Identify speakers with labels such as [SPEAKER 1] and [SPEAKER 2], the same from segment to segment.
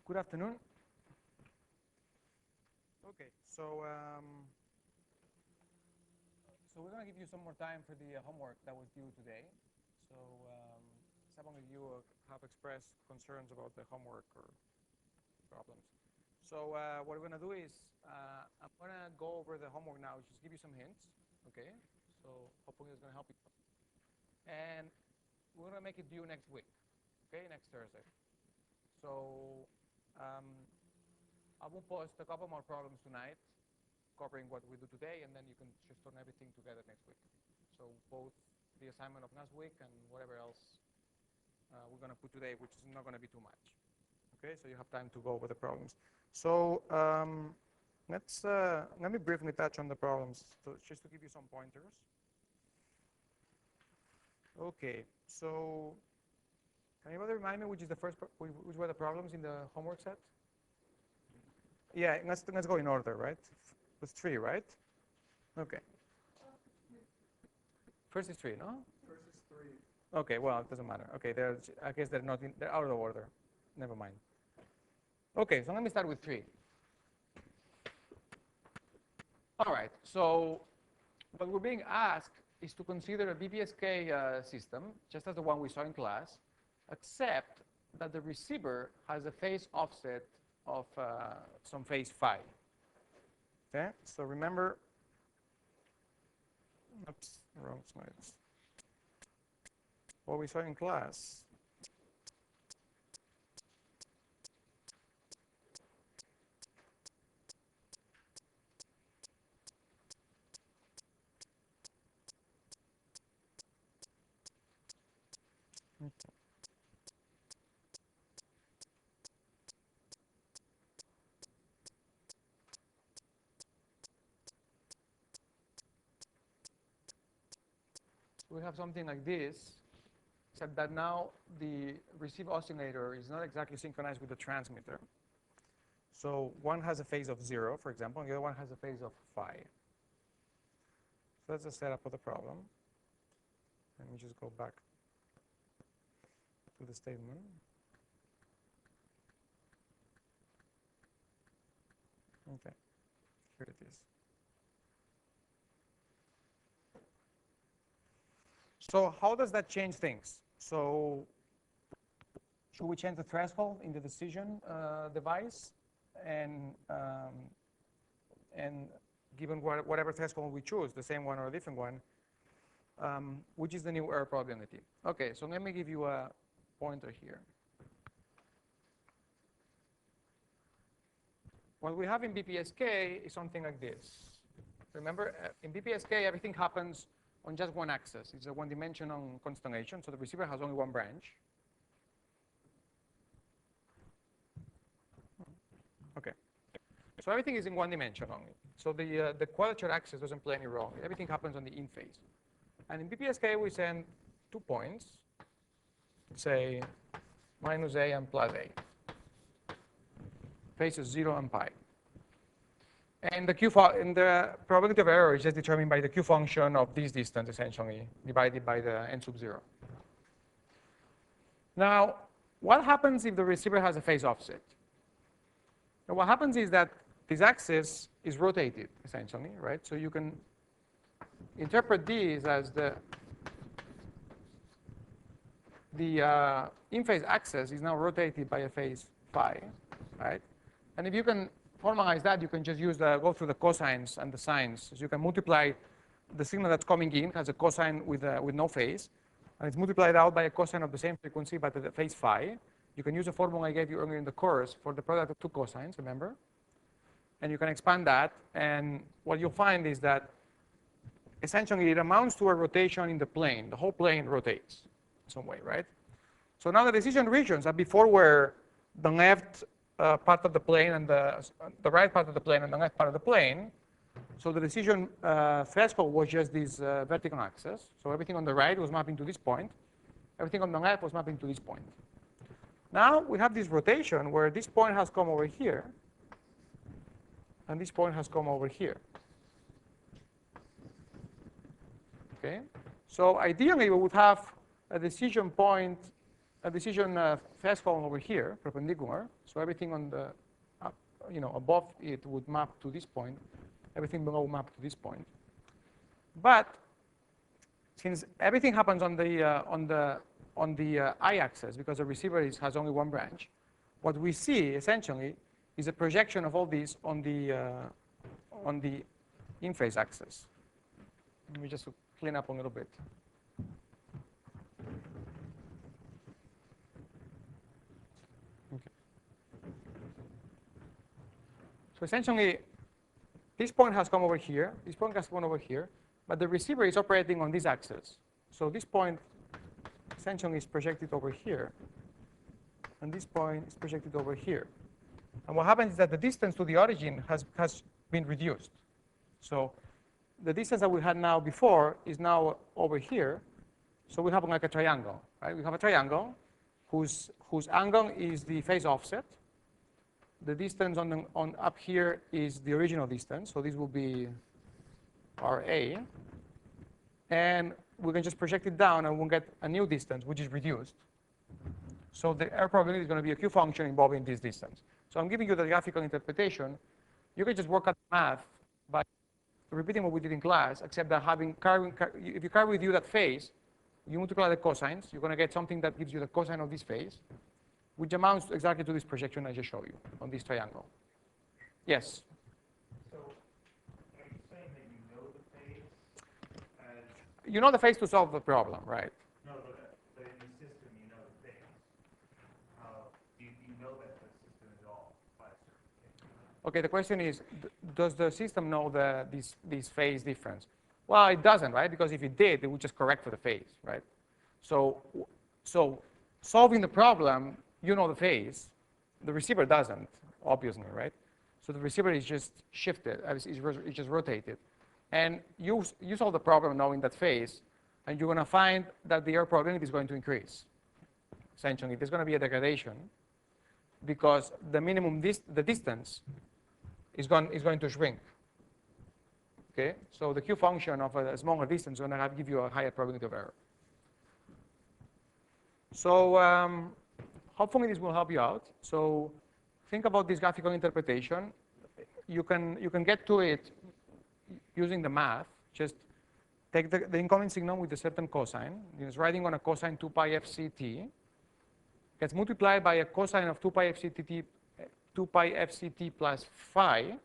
[SPEAKER 1] Good afternoon. Okay, so we're going to give you some more time for the homework that was due today. So some of you have expressed concerns about the homework or problems. So what we're going to do is I'm going to go over the homework now, just give you some hints. Okay, so hopefully it's going to help you. And we're going to make it due next week. Okay, next Thursday. So I will post a couple more problems tonight covering what we do today, and then you can just turn everything together next week. So both the assignment of last week and whatever else we're going to put today, which is not going to be too much. Okay, so you have time to go over the problems. So let me briefly touch on the problems, just to give you some pointers. Okay, so can anybody remind me which were the problems in the homework set? Yeah, let's go in order, right? It's 3, right? Okay. First is 3, no?
[SPEAKER 2] First is 3.
[SPEAKER 1] Okay, well, it doesn't matter. Okay, I guess they're out of order. Never mind. Okay, so let me start with 3. All right, so what we're being asked is to consider a BPSK system, just as the one we saw in class, except that the receiver has a phase offset of some phase phi. Okay, so remember, oops, wrong slides. What we saw in class. Okay. We have something like this, except that now the receive oscillator is not exactly synchronized with the transmitter. So one has a phase of 0, for example, and the other one has a phase of phi. So that's the setup of the problem. Let me just go back to the statement. Okay, here it is. So how does that change things? So should we change the threshold in the decision device? And given whatever threshold we choose, the same one or a different one, which is the new error probability? Okay, so let me give you a pointer here. What we have in BPSK is something like this. Remember, in BPSK, everything happens on just one axis. It's a one-dimensional constellation, so the receiver has only one branch. Okay. So everything is in one dimension only. So the quadrature axis doesn't play any role. Everything happens on the in phase. And in BPSK, we send 2 points, say minus A and plus A. Phases 0 and pi. And the probability of error is just determined by the Q function of this distance, essentially, divided by the n sub 0. Now, what happens if the receiver has a phase offset? Now, what happens is that this axis is rotated, essentially, right? So you can interpret these as the in-phase axis is now rotated by a phase phi, right? And if you can formalize that, you can just go through the cosines and the sines. So you can multiply the signal that's coming in, has a cosine with no phase, and it's multiplied out by a cosine of the same frequency but at the phase phi. You can use a formula I gave you earlier in the course for the product of 2 cosines, remember? And you can expand that, and what you'll find is that essentially it amounts to a rotation in the plane. The whole plane rotates in some way, right? So now the decision regions that before were the left part of the plane and the right part of the plane and the left part of the plane. So the decision threshold was just this vertical axis. So everything on the right was mapping to this point. Everything on the left was mapping to this point. Now we have this rotation where this point has come over here, and this point has come over here. Okay? So ideally, we would have a decision point a decision threshold over here, perpendicular. So everything on the above it would map to this point. Everything below map to this point. But since everything happens on the y-axis, because the receiver has only one branch, what we see essentially is a projection of all these on the in-phase axis. Let me just clean up a little bit. Okay. So essentially, this point has come over here. This point has gone over here. But the receiver is operating on this axis. So this point essentially is projected over here. And this point is projected over here. And what happens is that the distance to the origin has been reduced. So the distance that we had now before is now over here. So we have like a triangle, right? We have a triangle whose angle is the phase offset. The distance on up here is the original distance. So this will be RA. And we can just project it down and we'll get a new distance, which is reduced. So the error probability is going to be a Q function involving this distance. So I'm giving you the graphical interpretation. You can just work out the math by repeating what we did in class, except that if you carry with you that phase, you multiply the cosines, you're going to get something that gives you the cosine of this phase, which amounts exactly to this projection I just showed you on this triangle. Yes?
[SPEAKER 2] So are you saying that you know the phase as...
[SPEAKER 1] You know the phase to solve the problem, right?
[SPEAKER 2] No, but in the system you know the phase. You know that the system is all by a certain phase.
[SPEAKER 1] Okay, the question is, does the system know this phase difference? Well, it doesn't, right? Because if it did, it would just correct for the phase, right? So solving the problem, you know the phase. The receiver doesn't, obviously, right? So the receiver is just shifted, it's just rotated. And you solve the problem knowing that phase, and you're going to find that the error probability is going to increase. Essentially, there's going to be a degradation because the minimum the distance is going to shrink. Okay, so the Q function of a smaller distance is going to give you a higher probability of error. So hopefully this will help you out. So think about this graphical interpretation. You can get to it using the math. Just take the incoming signal with a certain cosine. It's riding on a cosine 2 pi fct. Gets multiplied by a cosine of 2 pi fct plus phi.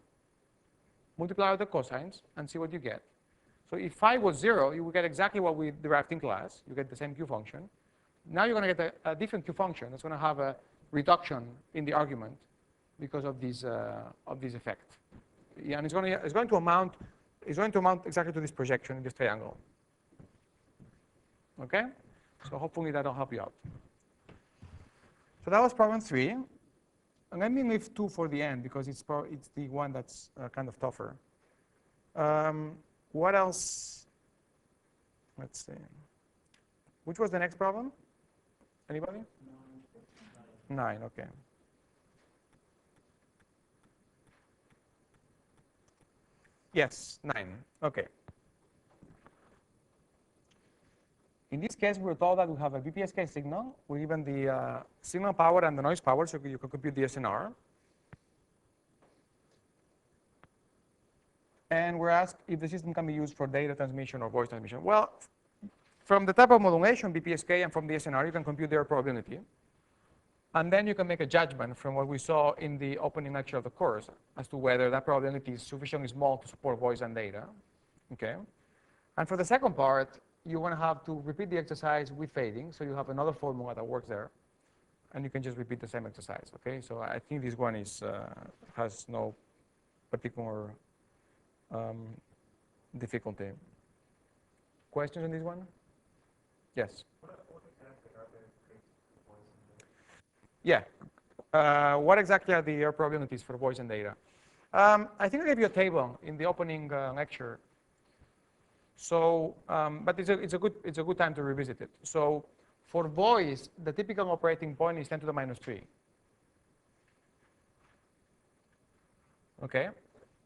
[SPEAKER 1] Multiply out the cosines and see what you get. So if phi was 0, you will get exactly what we derived in class. You get the same Q function. Now you're going to get a different Q function that's going to have a reduction in the argument because of this effect. Yeah, and it's going to amount exactly to this projection in this triangle. Okay? So hopefully that'll help you out. So that was problem 3. And let me leave 2 for the end because it's the one that's kind of tougher. What else? Let's see. Which was the next problem? Anybody? 9, okay. Yes, 9, okay. In this case, we were told that we have a BPSK signal. We're given the signal power and the noise power, so you can compute the SNR. And we're asked if the system can be used for data transmission or voice transmission. Well, from the type of modulation, BPSK, and from the SNR, you can compute their probability. And then you can make a judgment from what we saw in the opening lecture of the course as to whether that probability is sufficiently small to support voice and data. Okay. And for the second part, you want to have to repeat the exercise with fading. So you have another formula that works there. And you can just repeat the same exercise. Okay. So I think this one has no particular difficulty. Questions on this one? Yes. Yeah. What exactly are the error probabilities for voice and data? I think I gave you a table in the opening lecture. So, but it's a good time to revisit it. So, for voice, the typical operating point is 10 to the minus 3. Okay.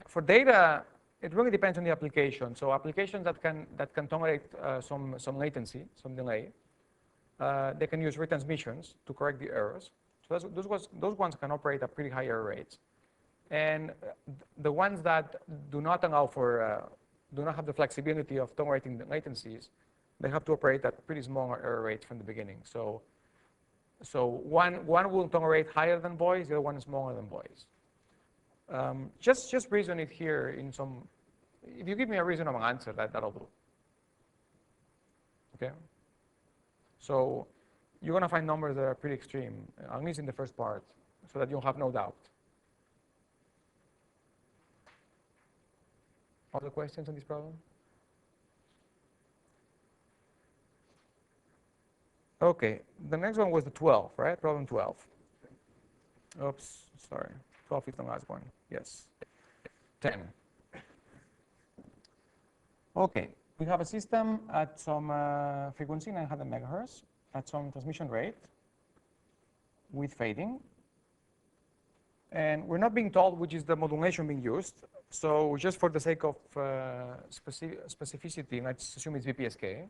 [SPEAKER 1] For data, it really depends on the application. So, applications that can tolerate some latency, some delay, they can use retransmissions to correct the errors. So those ones can operate at pretty high error rates. And the ones that do not allow for, do not have the flexibility of tolerating the latencies, they have to operate at pretty small error rates from the beginning. So one will tolerate higher than voice, the other one is smaller than voice. Just reason it here in some, if you give me a reasonable answer, that'll do. Okay? So you're going to find numbers that are pretty extreme, at least in the first part, so that you'll have no doubt. Other questions on this problem? Okay, the next one was the 12, right? Problem 12. Oops, sorry. 12 is the last one. Yes. 10. Okay, we have a system at some frequency, 900 megahertz, at some transmission rate with fading. And we're not being told which is the modulation being used. So just for the sake of specificity, let's assume it's BPSK.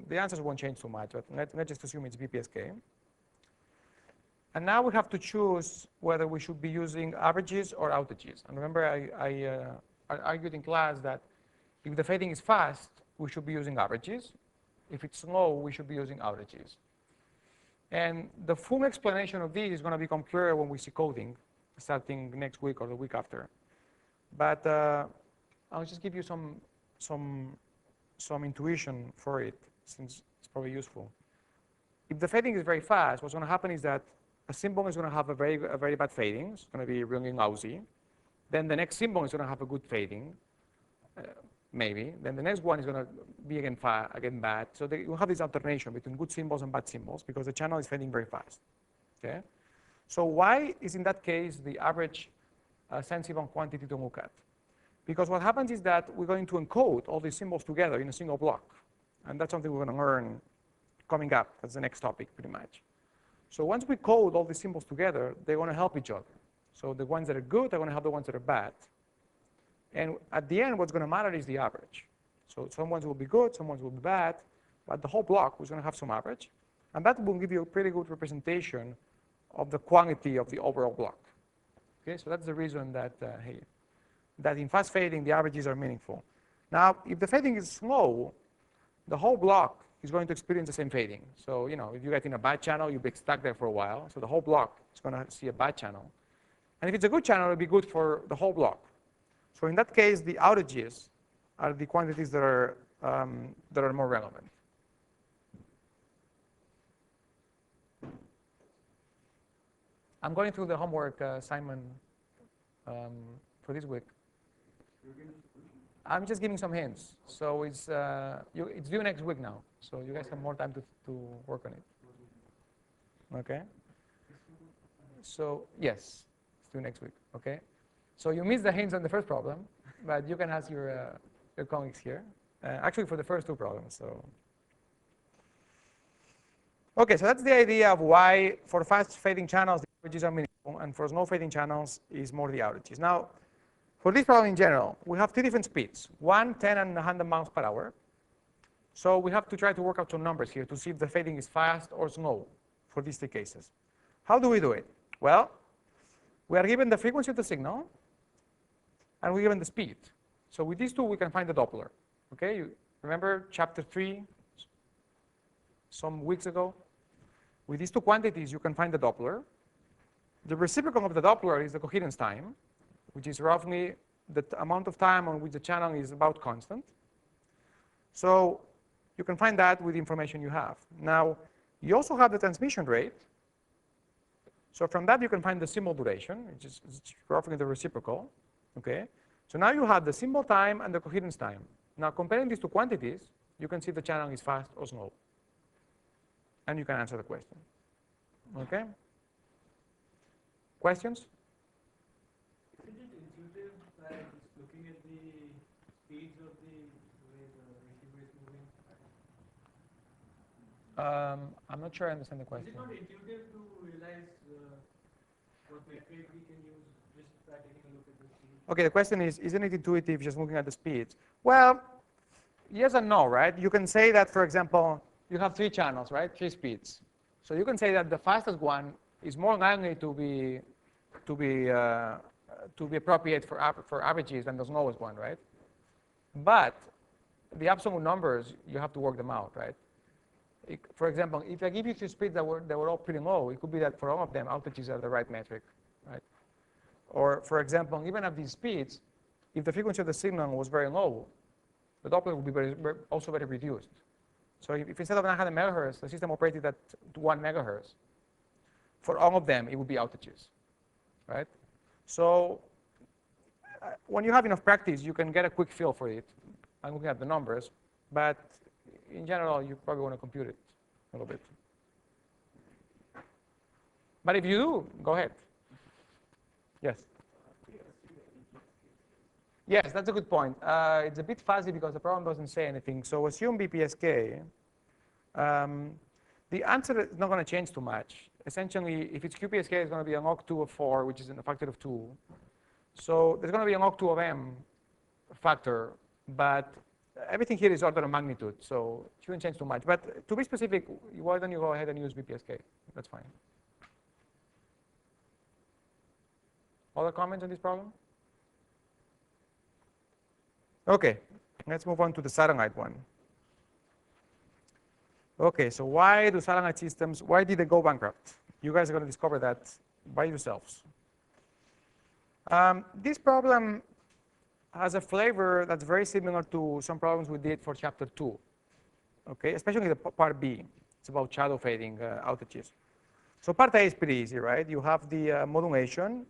[SPEAKER 1] The answers won't change too much, but let's just assume it's BPSK. And now we have to choose whether we should be using averages or outages. And remember, I argued in class that if the fading is fast, we should be using averages. If it's slow, we should be using outages. And the full explanation of this is going to become clearer when we see coding, starting next week or the week after. But I'll just give you some intuition for it, since it's probably useful. If the fading is very fast, what's going to happen is that a symbol is going to have a very bad fading. It's going to be really lousy. Then the next symbol is going to have a good fading, maybe. Then the next one is going to be again bad. So you have this alternation between good symbols and bad symbols because the channel is fading very fast. Okay. So why is in that case the average sensible quantity to look at? Because what happens is that we're going to encode all these symbols together in a single block. And that's something we're going to learn coming up. That's the next topic, pretty much. So once we code all these symbols together, they're going to help each other. So the ones that are good are going to help the ones that are bad. And at the end, what's going to matter is the average. So some ones will be good, some ones will be bad, but the whole block is going to have some average. And that will give you a pretty good representation of the quality of the overall block. Okay, so that's the reason that, that in fast fading, the averages are meaningful. Now, if the fading is slow, the whole block is going to experience the same fading. So, if you get in a bad channel, you'll be stuck there for a while. So the whole block is going to see a bad channel. And if it's a good channel, it'll be good for the whole block. So in that case, the outages are the quantities that are more relevant. I'm going through the homework assignment for this week. I'm just giving some hints. So it's due next week now. So you guys have more time to work on it. Okay? So yes, it's due next week. Okay? So you missed the hints on the first problem, but you can ask your colleagues here. Actually, for the first two problems. So. Okay, so that's the idea of why for fast fading channels the averages are meaningful, and for slow fading channels is more the outages. Now, for this problem in general, we have two different speeds, 1, 10, and 100 miles per hour. So we have to try to work out some numbers here to see if the fading is fast or slow for these three cases. How do we do it? Well, we are given the frequency of the signal, and we're given the speed. So with these two, we can find the Doppler. Okay, you remember chapter 3 some weeks ago? With these two quantities, you can find the Doppler. The reciprocal of the Doppler is the coherence time, which is roughly the amount of time on which the channel is about constant. So you can find that with the information you have. Now, you also have the transmission rate. So from that, you can find the symbol duration, which is roughly the reciprocal. Okay. So now you have the symbol time and the coherence time. Now, comparing these two quantities, you can see the channel is fast or slow. And you can answer the question. Okay? Questions?
[SPEAKER 2] Isn't it intuitive that it's looking at the speeds of the way the receiver is moving?
[SPEAKER 1] I'm not sure I understand the question.
[SPEAKER 2] Is it not intuitive to realize what metric we can use just by taking a look at the speed?
[SPEAKER 1] Okay, the question is, isn't it intuitive just looking at the speeds? Well, yes and no, right? You can say that, for example, you have 3 channels, right? 3 speeds. So you can say that the fastest one is more likely to be appropriate for averages than the slowest one, right? But the absolute numbers, you have to work them out, right? For example, if I give you 3 speeds that were all pretty low, it could be that for all of them, outages are the right metric, right? Or for example, even at these speeds, if the frequency of the signal was very low, the Doppler would be also very reduced. So if instead of 900 megahertz, the system operated at 1 megahertz, for all of them, it would be outages, right? So when you have enough practice, you can get a quick feel for it. I'm looking at the numbers, but in general, you probably want to compute it a little bit. But if you do, go ahead. Yes. Yes, that's a good point. It's a bit fuzzy because the problem doesn't say anything. So assume BPSK. The answer is not going to change too much. Essentially, if it's QPSK, it's going to be a log 2 of 4, which is a factor of 2. So there's going to be a log 2 of m factor, but everything here is order of magnitude, so it shouldn't change too much. But to be specific, why don't you go ahead and use BPSK? That's fine. Other comments on this problem? Okay, let's move on to the satellite one. Okay, so why do satellite systems, why did they go bankrupt? You guys are going to discover that by yourselves. This problem has a flavor that's very similar to some problems we did for chapter 2. Okay, especially the part B. It's about shadow fading outages. So part A is pretty easy, right? You have the modulation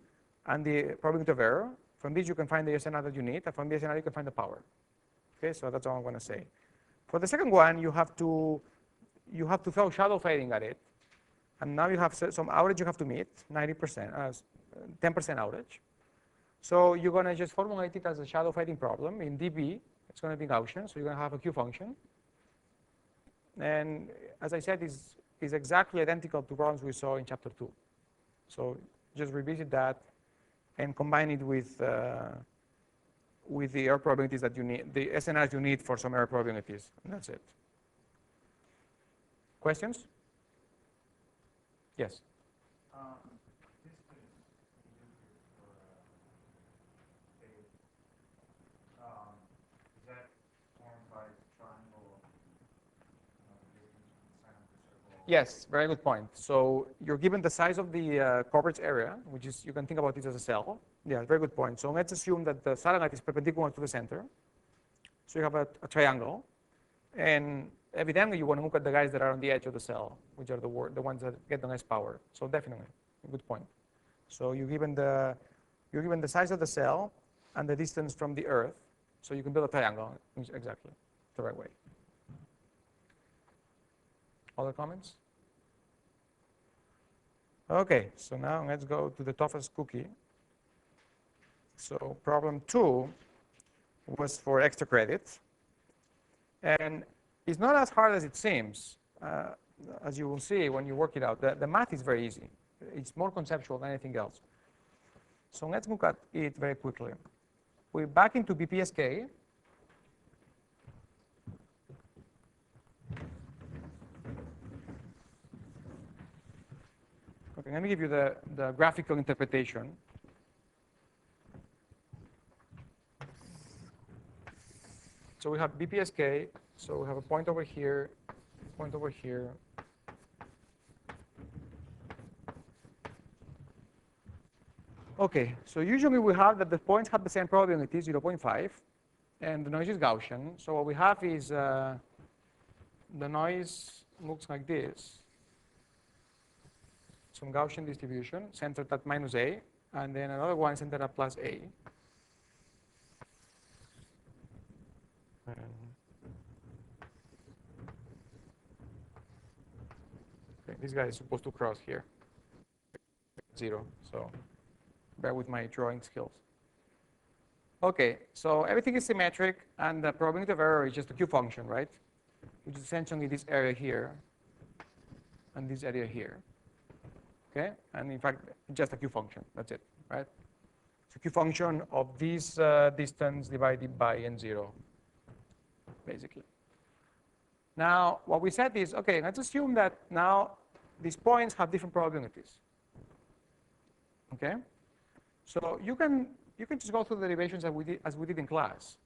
[SPEAKER 1] and the probability of error. From this, you can find the SNR that you need, and from the SNR, you can find the power. Okay, so that's all I'm going to say. For the second one, you have to throw shadow fading at it, and now you have some outage you have to meet, 90%, 10% outage. So you're going to just formulate it as a shadow fading problem in dB. It's going to be Gaussian, so you're going to have a Q function. And as I said, is exactly identical to problems we saw in chapter 2. So just revisit that and combine it with the error probabilities that you need, the SNRs you need for some error probabilities, and that's it. Questions? Yes?
[SPEAKER 2] Is that formed by triangle, distance from the center of the circle?
[SPEAKER 1] Yes, very good point. So you're given the size of the coverage area, which is, you can think about it as a cell. Yeah, very good point. So let's assume that the satellite is perpendicular to the center. So you have a triangle. And evidently, you want to look at the guys that are on the edge of the cell, which are the ones that get the less power. So definitely, a good point. So you're given the size of the cell and the distance from the Earth. So you can build a triangle exactly the right way. Other comments? Okay, so now let's go to the toughest cookie. So problem 2 was for extra credit. And it's not as hard as it seems, as you will see when you work it out. The math is very easy. It's more conceptual than anything else. So let's look at it very quickly. We're back into BPSK. Okay, let me give you the graphical interpretation. So we have BPSK, so we have a point over here, point over here. Okay, so usually we have that the points have the same probability, 0.5, and the noise is Gaussian. So what we have is the noise looks like this. Some Gaussian distribution centered at minus A, and then another one centered at plus A. Okay, this guy is supposed to cross here. 0, so bear with my drawing skills. Okay, so everything is symmetric, and the probability of error is just a Q function, right? Which is essentially this area here and this area here. Okay, and in fact, just a Q function, that's it, right? It's a Q function of this distance divided by N0, basically. Now, what we said is, okay, let's assume that now these points have different probabilities. Okay? So you can just go through the derivations as we did in class.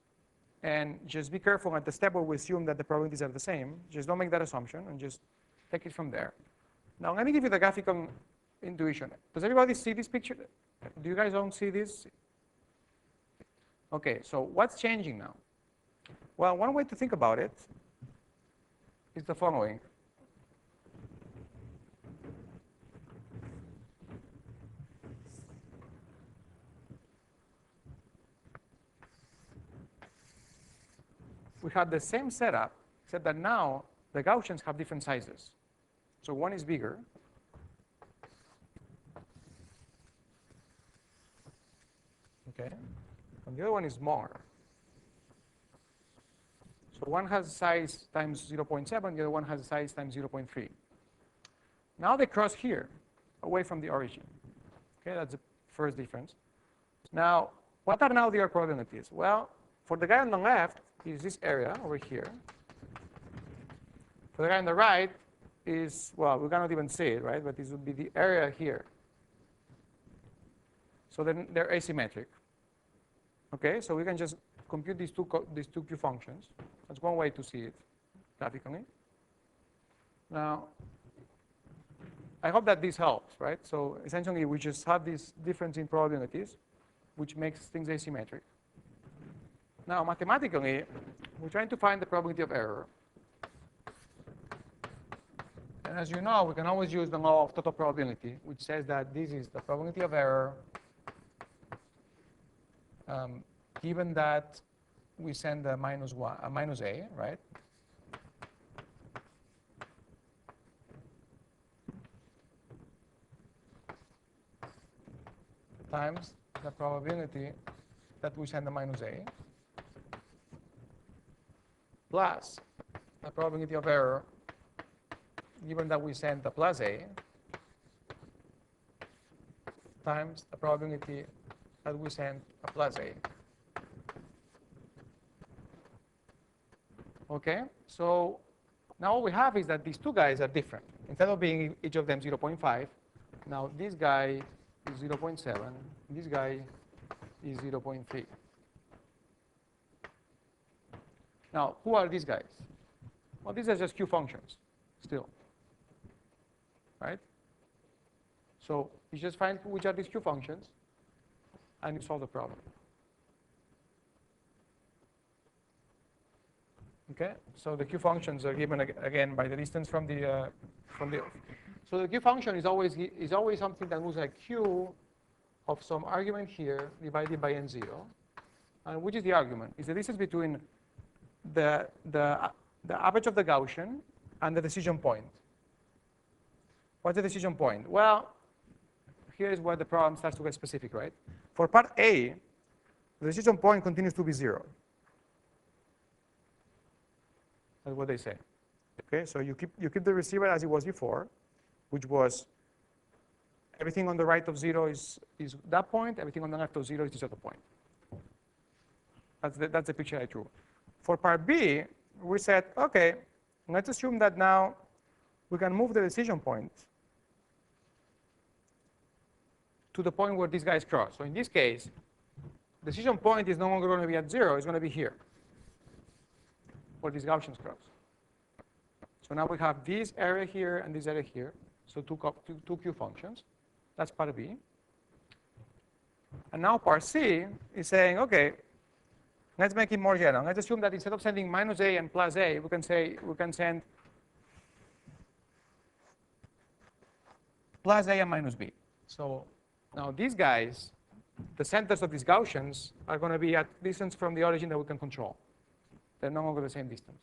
[SPEAKER 1] And just be careful at the step where we assume that the probabilities are the same. Just don't make that assumption and just take it from there. Now, let me give you the graphical intuition. Does everybody see this picture? Do you guys all see this? Okay, so what's changing now? Well, one way to think about it is the following. We have the same setup, except that now the Gaussians have different sizes. So one is bigger. Okay, and the other one is smaller. So one has size times 0.7, the other one has size times 0.3. Now they cross here, away from the origin. Okay, that's the first difference. Now, what are now their probabilities? Well, for the guy on the left is this area over here. For the guy on the right is, well, we cannot even see it, right? But this would be the area here. So then they're asymmetric. Okay, so we can just compute these two Q functions. That's one way to see it graphically. Now, I hope that this helps, right? So essentially, we just have this difference in probabilities, which makes things asymmetric. Now, mathematically, we're trying to find the probability of error. And as you know, we can always use the law of total probability, which says that this is the probability of error given that we send a minus a, right? Times the probability that we send a minus a plus the probability of error given that we send the plus a times the probability that we send a plus a. Okay, so now what we have is that these two guys are different. Instead of being each of them 0.5, now this guy is 0.7, this guy is 0.3. Now, who are these guys? Well, these are just Q functions still, right? So you just find which are these Q functions, and you solve the problem. Okay, so the Q functions are given again by the distance from the So the Q function is always something that looks like Q of some argument here divided by n0, and which is the argument? It's the distance between the average of the Gaussian and the decision point. What's the decision point? Well, here is where the problem starts to get specific, right? For part A, the decision point continues to be 0. That's what they say. Okay, so you keep the receiver as it was before, which was everything on the right of 0 is that point, everything on the left of 0 is this other point. That's the picture I drew. For part B, we said, okay, let's assume that now we can move the decision point to the point where these guys cross. So in this case, decision point is no longer going to be at 0, it's going to be here, where these Gaussians cross. So now we have this area here and this area here, so two Q functions. That's part B. And now part C is saying, okay, let's make it more general. Let's assume that instead of sending minus a and plus a, we can send plus a and minus b. So now these guys, the centers of these Gaussians are going to be at distance from the origin that we can control. They're no longer the same distance.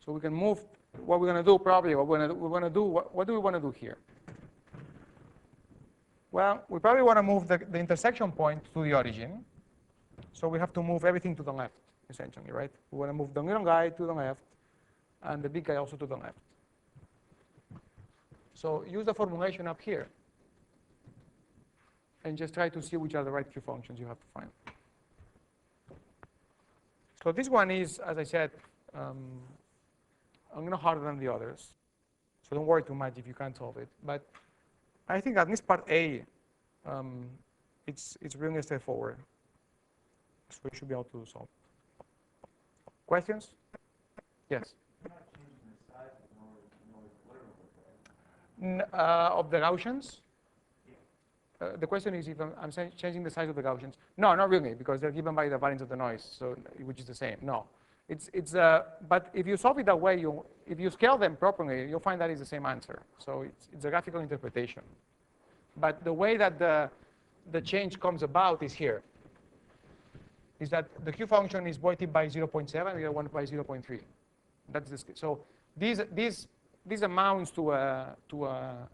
[SPEAKER 1] So we can move. What we're going to do probably, what do we want to do here? Well, we probably want to move the intersection point to the origin. So we have to move everything to the left, essentially, right? We want to move the little guy to the left and the big guy also to the left. So use the formulation up here and just try to see which are the right Q functions you have to find. So this one is, as I said, harder than the others. So don't worry too much if you can't solve it. But I think at least part A, it's really straightforward. So you should be able to solve. Questions? Yes. Of the Gaussians? The question is if I'm changing the size of the Gaussians. No, not really, because they're given by the variance of the noise, so which is the same. No, but if you solve it that way, if you scale them properly, you'll find that is the same answer. So it's a graphical interpretation. But the way that the change comes about is here. Is that the Q function is weighted by 0.7, the other one by 0.3. That's the so these amounts to a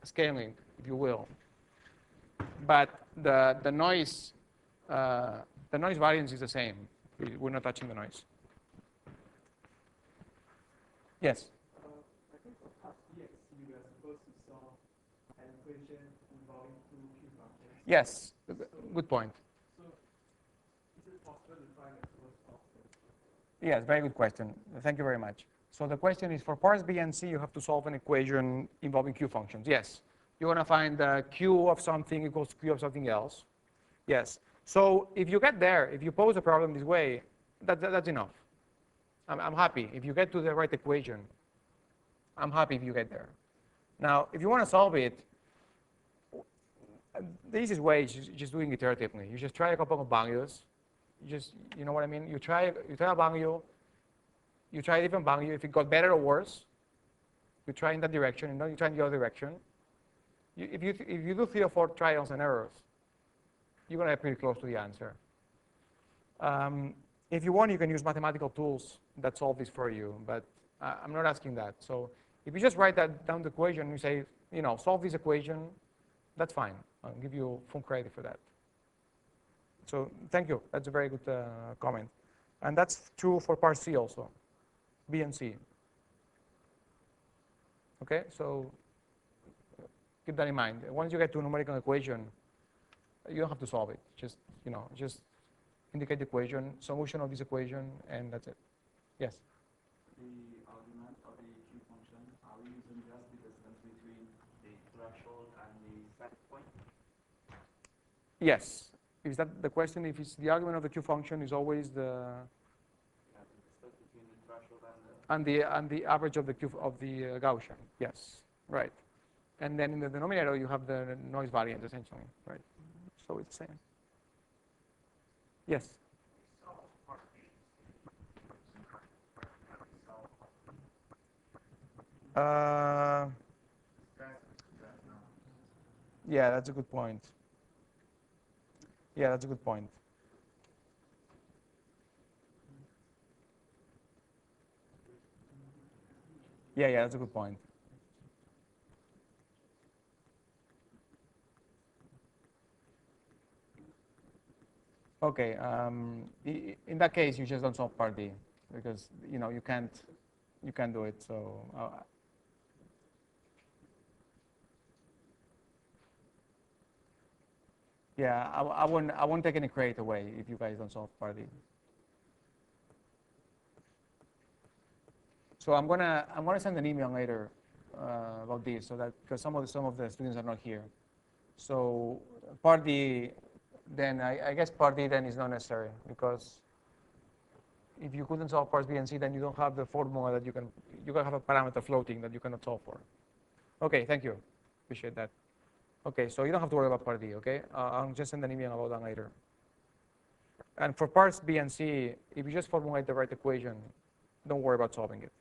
[SPEAKER 1] scaling, if you will. But the noise variance is the same. We're not touching the noise. Yes.
[SPEAKER 2] I think for past Erksm, we are supposed to solve an equation involving two Q functions.
[SPEAKER 1] Yes. Good point.
[SPEAKER 2] So is it possible to find a closed function?
[SPEAKER 1] Yes, very good question. Thank you very much. So the question is, for parts B and C, you have to solve an equation involving Q functions. Yes. You're going to find Q of something equals Q of something else. Yes. So if you get there, if you pose a problem this way, that's enough. I'm happy. If you get to the right equation, I'm happy if you get there. Now, if you want to solve it, the easiest way is just doing it iteratively. You just try a couple of values. You know what I mean? You try a value. You try a different value. If it got better or worse, you try in that direction, and then you try in the other direction. If you do 3 or 4 trials and errors, you're going to get pretty close to the answer. If you want, you can use mathematical tools that solve this for you, but I'm not asking that. So if you just write that down the equation, you say, solve this equation, that's fine. I'll give you full credit for that. So thank you. That's a very good comment. And that's true for part C also, B and C. Okay, so keep that in mind. Once you get to a numerical equation, you don't have to solve it. Just indicate the equation, solution of this equation, and that's it. Yes?
[SPEAKER 3] The argument of the Q function, are we using just the distance between the threshold and the set point?
[SPEAKER 1] Yes. Is that the question? If it's the argument of the Q function is always the
[SPEAKER 3] distance between the threshold
[SPEAKER 1] and the average of the Q of the Gaussian. Yes, right. And then in the denominator you have the noise variance essentially, right? So it's the same. Yes. Yeah, that's a good point. Yeah, that's a good point. Yeah, that's a good point. Okay, in that case, you just don't solve part D because you can't do it. So yeah, I won't take any credit away if you guys don't solve part D. So I'm gonna send an email later about this, so that because some of the students are not here. So part D, then I guess part D then is not necessary because if you couldn't solve parts B and C, then you don't have the formula that you can have a parameter floating that you cannot solve for. Okay, thank you. Appreciate that. Okay, so you don't have to worry about part D, okay? I'll just send an email about that later. And for parts B and C, if you just formulate the right equation, don't worry about solving it.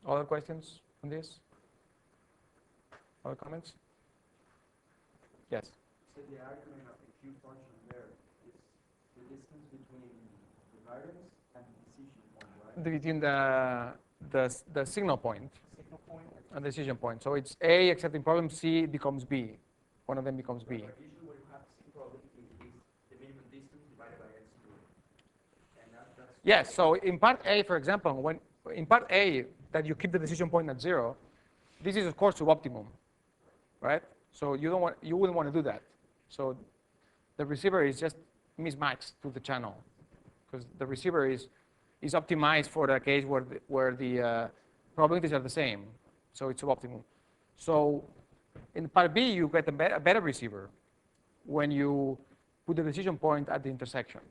[SPEAKER 1] Other questions on this? Other comments? Yes?
[SPEAKER 3] So the argument of the Q function there is the distance between the variance and the decision point, right?
[SPEAKER 1] Between the signal point
[SPEAKER 3] Signal point
[SPEAKER 1] and decision point. So it's A, except in problem C it becomes B. One of them becomes B.
[SPEAKER 3] But usually what you have is probability is the minimum distance divided by x squared. And that's
[SPEAKER 1] Yes, so in part A, for example, when in part A that you keep the decision point at 0, this is of course suboptimum, right? So you wouldn't want to do that. So the receiver is just mismatched to the channel because the receiver is is optimized for the case where the probabilities are the same. So it's suboptimal. So in part B, you get a better receiver when you put the decision point at the intersection.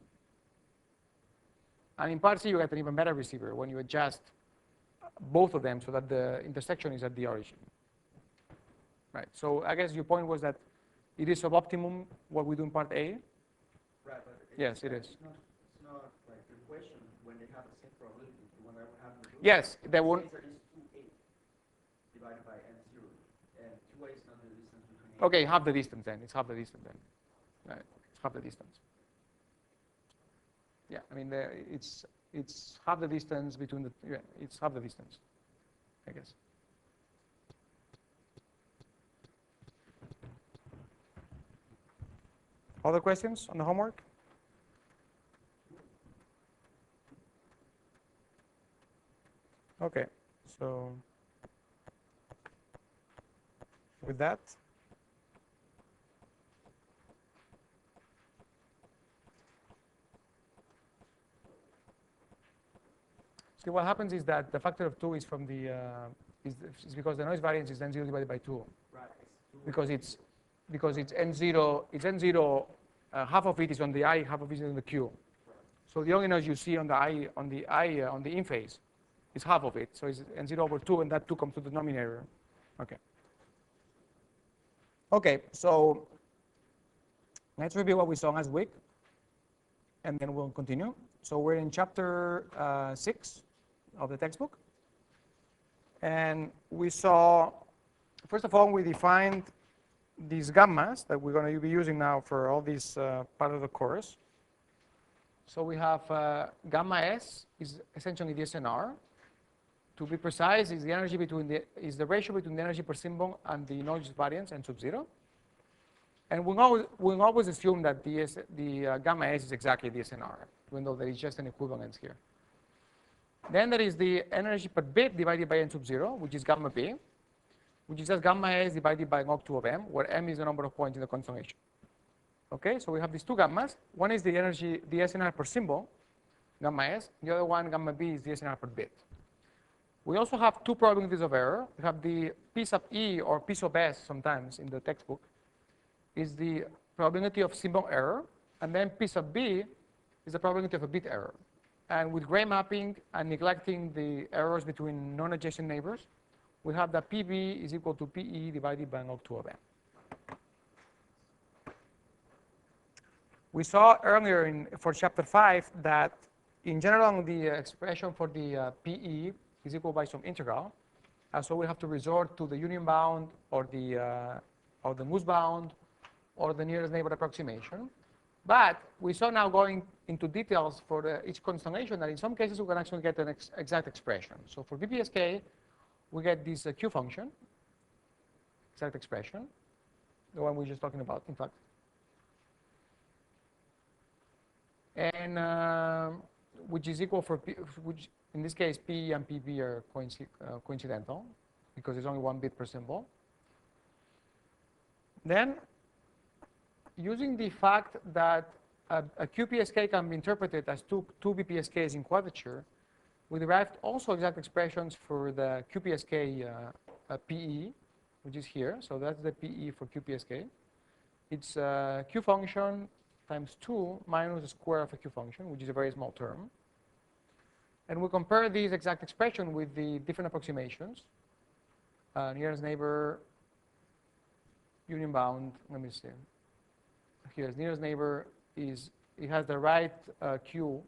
[SPEAKER 1] And in part C, you get an even better receiver when you adjust both of them so that the intersection is at the origin. Right. So I guess your point was that it is suboptimum what we do in part A?
[SPEAKER 3] Right, but
[SPEAKER 1] yes, it is.
[SPEAKER 3] It's not like the question when they have the same probability. When I have the
[SPEAKER 1] yes, they won't.
[SPEAKER 3] There is 2A divided by n0, and 2A is not the distance between A.
[SPEAKER 1] Okay, half the distance then. It's half the distance then. Right. It's half the distance. Yeah, I mean it's half the distance between the. Yeah, it's half the distance, I guess. Other questions on the homework? Okay, so with that, see what happens is that the factor of 2 is from the is because the noise variance is n0 divided by 2.
[SPEAKER 3] Right.
[SPEAKER 1] Because it's n0. It's n0. Half of it is on the I, half of it is on the Q. So the only noise you see on the in phase is half of it. So it's n0 over 2, and that 2 comes to the denominator. Okay. Okay. So let's review what we saw last week, and then we'll continue. So we're in chapter 6 of the textbook, and we saw, first of all, we defined these gammas that we're going to be using now for all this part of the course. So we have gamma S is essentially the SNR. To be precise, is the energy between the ratio between the energy per symbol and the noise variance n sub 0. And we'll always assume that the gamma S is exactly the SNR, even though there is just an equivalence here. Then there is the energy per bit divided by n sub 0, which is gamma B, which is just gamma S divided by log 2 of m, where m is the number of points in the constellation. Okay, so we have these two gammas. One is the energy, the SNR per symbol, gamma S. The other one, gamma B, is the SNR per bit. We also have two probabilities of error. We have the P sub E or P sub S sometimes in the textbook is the probability of symbol error, and then P sub B is the probability of a bit error. And with gray mapping and neglecting the errors between non-adjacent neighbors, we have that PB is equal to PE divided by log 2 of m. We saw earlier for chapter 5 that in general the expression for the PE is equal by some integral, and so we have to resort to the union bound or the Moose bound or the nearest neighbor approximation. But we saw now going into details for each constellation that in some cases we can actually get an exact expression. So for BPSK, we get this Q function, exact expression, the one we were just talking about, in fact. And which is equal for, which in this case, P and PB are coincidental because there's only 1 bit per symbol. Then, using the fact that a QPSK can be interpreted as two BPSKs in quadrature, we derived also exact expressions for the QPSK PE, which is here. So that's the PE for QPSK. It's a Q function times 2 minus the square of a Q function, which is a very small term. And we compare these exact expression with the different approximations. Nearest neighbor, union bound, let me see. Here's nearest neighbor it has the right Q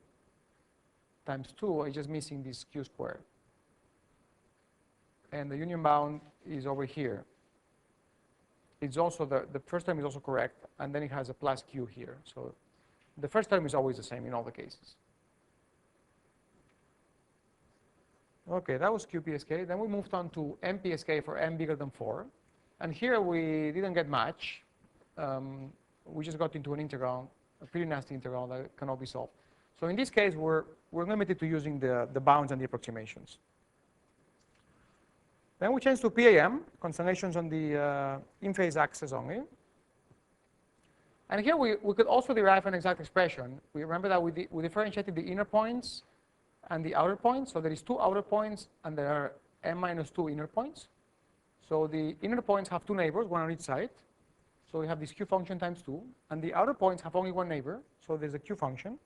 [SPEAKER 1] times 2, it's just missing this Q squared. And the union bound is over here. It's also, the first term is also correct, and then it has a plus Q here. So the first term is always the same in all the cases. Okay, that was QPSK. Then we moved on to MPSK for m bigger than 4. And here we didn't get much. We just got into an integral, a pretty nasty integral that cannot be solved. So in this case, we're limited to using the bounds and the approximations. Then we change to PAM, constellations on the in-phase axis only. And here we could also derive an exact expression. We remember that we differentiated the inner points and the outer point. So there is 2 outer points, and there are m minus 2 inner points. So the inner points have 2 neighbors, one on each side. So we have this Q function times 2. And the outer points have only 1 neighbor, so there's a Q function.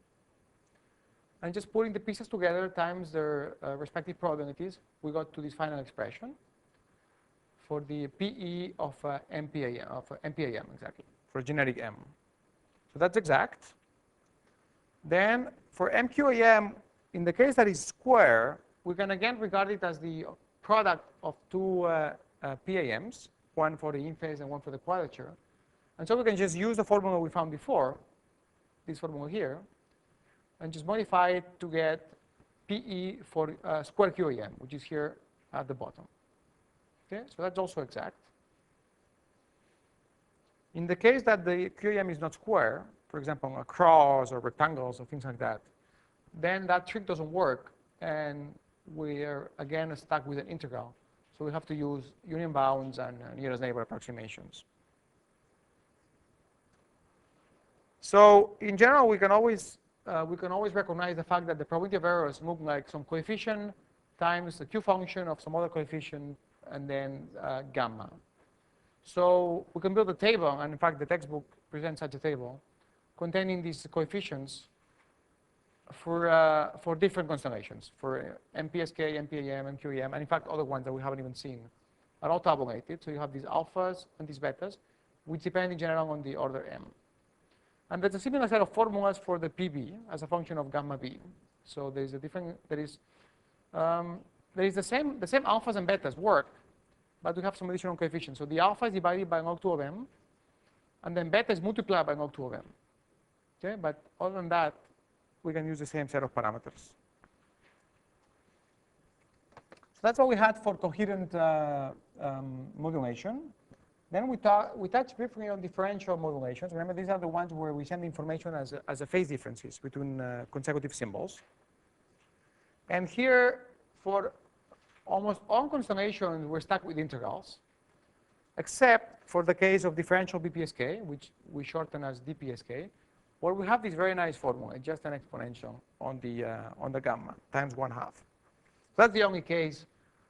[SPEAKER 1] And just putting the pieces together times their respective probabilities, we got to this final expression for the PE of MPAM, exactly, for generic M. So that's exact. Then for MQAM, in the case that is square, we can again regard it as the product of 2 PAMs, one for the in phase and one for the quadrature. And so we can just use the formula we found before, this formula here, and just modify it to get PE for square QAM, which is here at the bottom. Okay, so that's also exact. In the case that the QAM is not square, for example, across or rectangles or things like that, then that trick doesn't work, and we're again stuck with an integral. So we have to use union bounds and nearest neighbor approximations. So in general, we can always recognize the fact that the probability of errors look like some coefficient times the Q function of some other coefficient, and then gamma. So we can build a table, and in fact, the textbook presents such a table containing these coefficients for different constellations, for MPSK, MPAM, MQAM, and in fact, other ones that we haven't even seen are all tabulated. So you have these alphas and these betas, which depend in general on the order M. And there's a similar set of formulas for the PB as a function of gamma B. So there is a different, there is the same alphas and betas work, but we have some additional coefficients. So the alpha is divided by log 2 of M, and then beta is multiplied by log 2 of M. Okay, but other than that, we can use the same set of parameters. So that's what we had for coherent modulation. Then we touched briefly on differential modulations. Remember, these are the ones where we send information as a phase differences between consecutive symbols. And here, for almost all constellations, we're stuck with integrals, except for the case of differential BPSK, which we shorten as DPSK, where we have this very nice formula, just an exponential on the gamma times 1/2. So that's the only case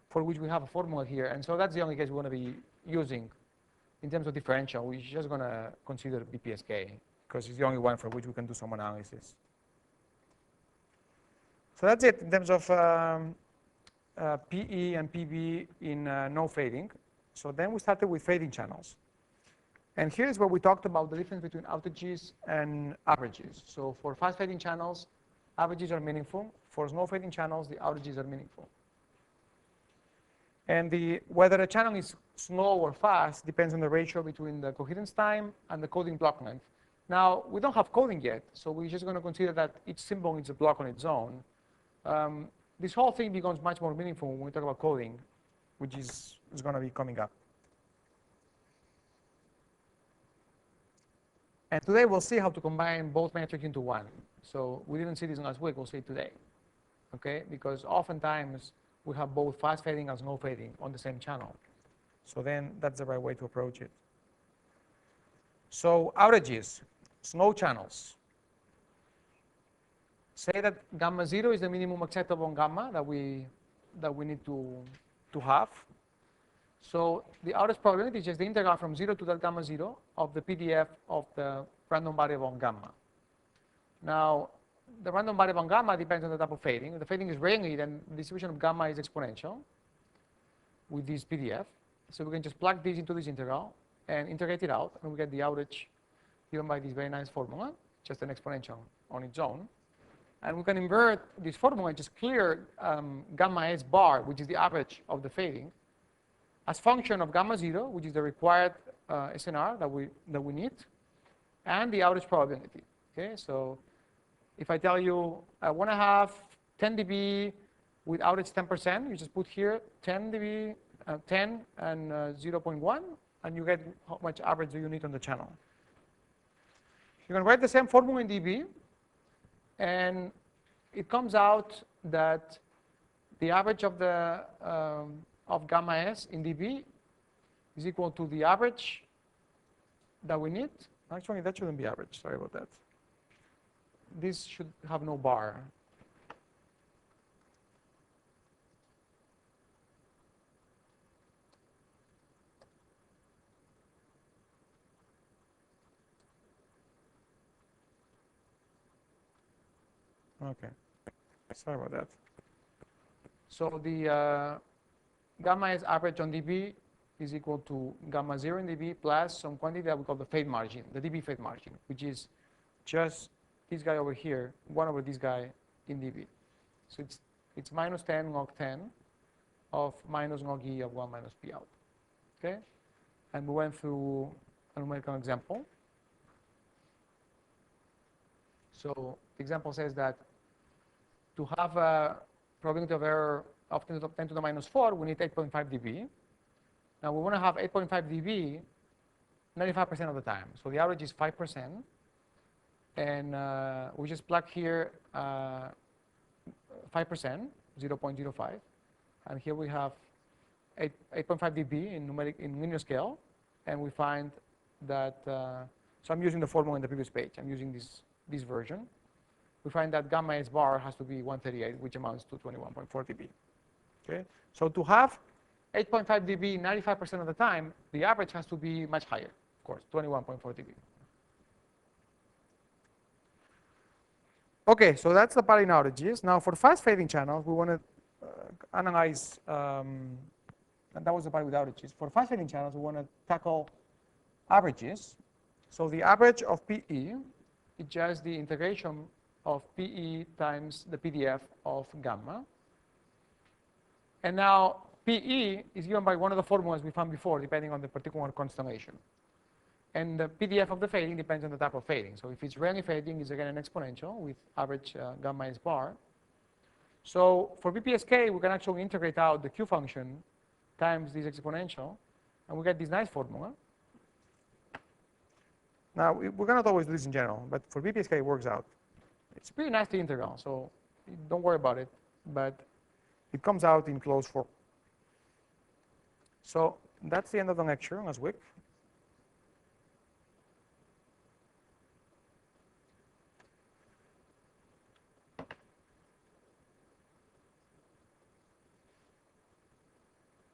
[SPEAKER 1] for which we have a formula here, and so that's the only case we're going to be using in terms of differential. We're just going to consider BPSK because it's the only one for which we can do some analysis. So that's it in terms of PE and PB in no fading. So then we started with fading channels. And here's where we talked about the difference between outages and averages. So for fast fading channels, averages are meaningful. For slow fading channels, the outages are meaningful. And whether a channel is slow or fast depends on the ratio between the coherence time and the coding block length. Now, we don't have coding yet, so we're just going to consider that each symbol is a block on its own. This whole thing becomes much more meaningful when we talk about coding, which is going to be coming up. And today we'll see how to combine both metrics into one. So we didn't see this last week, we'll see it today. Okay? Because oftentimes we have both fast fading and slow fading on the same channel. So then that's the right way to approach it. So outages, slow channels. Say that gamma 0 is the minimum acceptable on gamma that we need to have. So the outage probability is just the integral from 0 to delta gamma 0 of the PDF of the random variable on gamma. Now, the random variable on gamma depends on the type of fading. If the fading is Rayleigh, then the distribution of gamma is exponential with this PDF. So we can just plug this into this integral and integrate it out, and we get the outage given by this very nice formula, just an exponential on its own. And we can invert this formula and just clear gamma S bar, which is the average of the fading, as function of gamma 0, which is the required SNR that we need, and the outage probability. Okay, so if I tell you I want to have 10 dB with outage 10%, you just put here 10 dB, 10 and 0.1, and you get how much average do you need on the channel. You can write the same formula in dB, and it comes out that the average of the of gamma S in dB is equal to the average that we need. Actually, that shouldn't be average. Sorry about that. This should have no bar. Okay, sorry about that. So the gamma S average on dB is equal to gamma 0 in dB plus some quantity that we call the fade margin, the dB fade margin, which is just this guy over here, 1 over this guy in dB. So it's minus 10 log 10 of minus log E of 1 minus P out. Okay? And we went through a numerical example. So the example says that to have a probability of error of 10 to the minus 4, we need 8.5 dB. Now we want to have 8.5 dB 95% of the time. So the average is 5%. And we just plug here 5%, 0.05. And here we have 8.5 dB in linear scale. And we find that, so I'm using the formula in the previous page. I'm using this version. We find that gamma S bar has to be 138, which amounts to 21.4 dB. Okay? So to have 8.5 dB 95% of the time, the average has to be much higher, of course, 21.4 dB. Okay, so that's the pattern outages. Now for fast fading channels, we want to analyze, and that was the part with outages. For fast fading channels, we want to tackle averages. So the average of PE is just the integration of PE times the PDF of gamma. And now PE is given by one of the formulas we found before, depending on the particular constellation. And the PDF of the fading depends on the type of fading. So if it's rarely fading, it's again an exponential with average gamma S bar. So for BPSK, we can actually integrate out the Q function times this exponential, and we get this nice formula. Now, we cannot always do this in general, but for BPSK, it works out. It's pretty nice to integral, so don't worry about it, but it comes out in closed form. So that's the end of the lecture last week.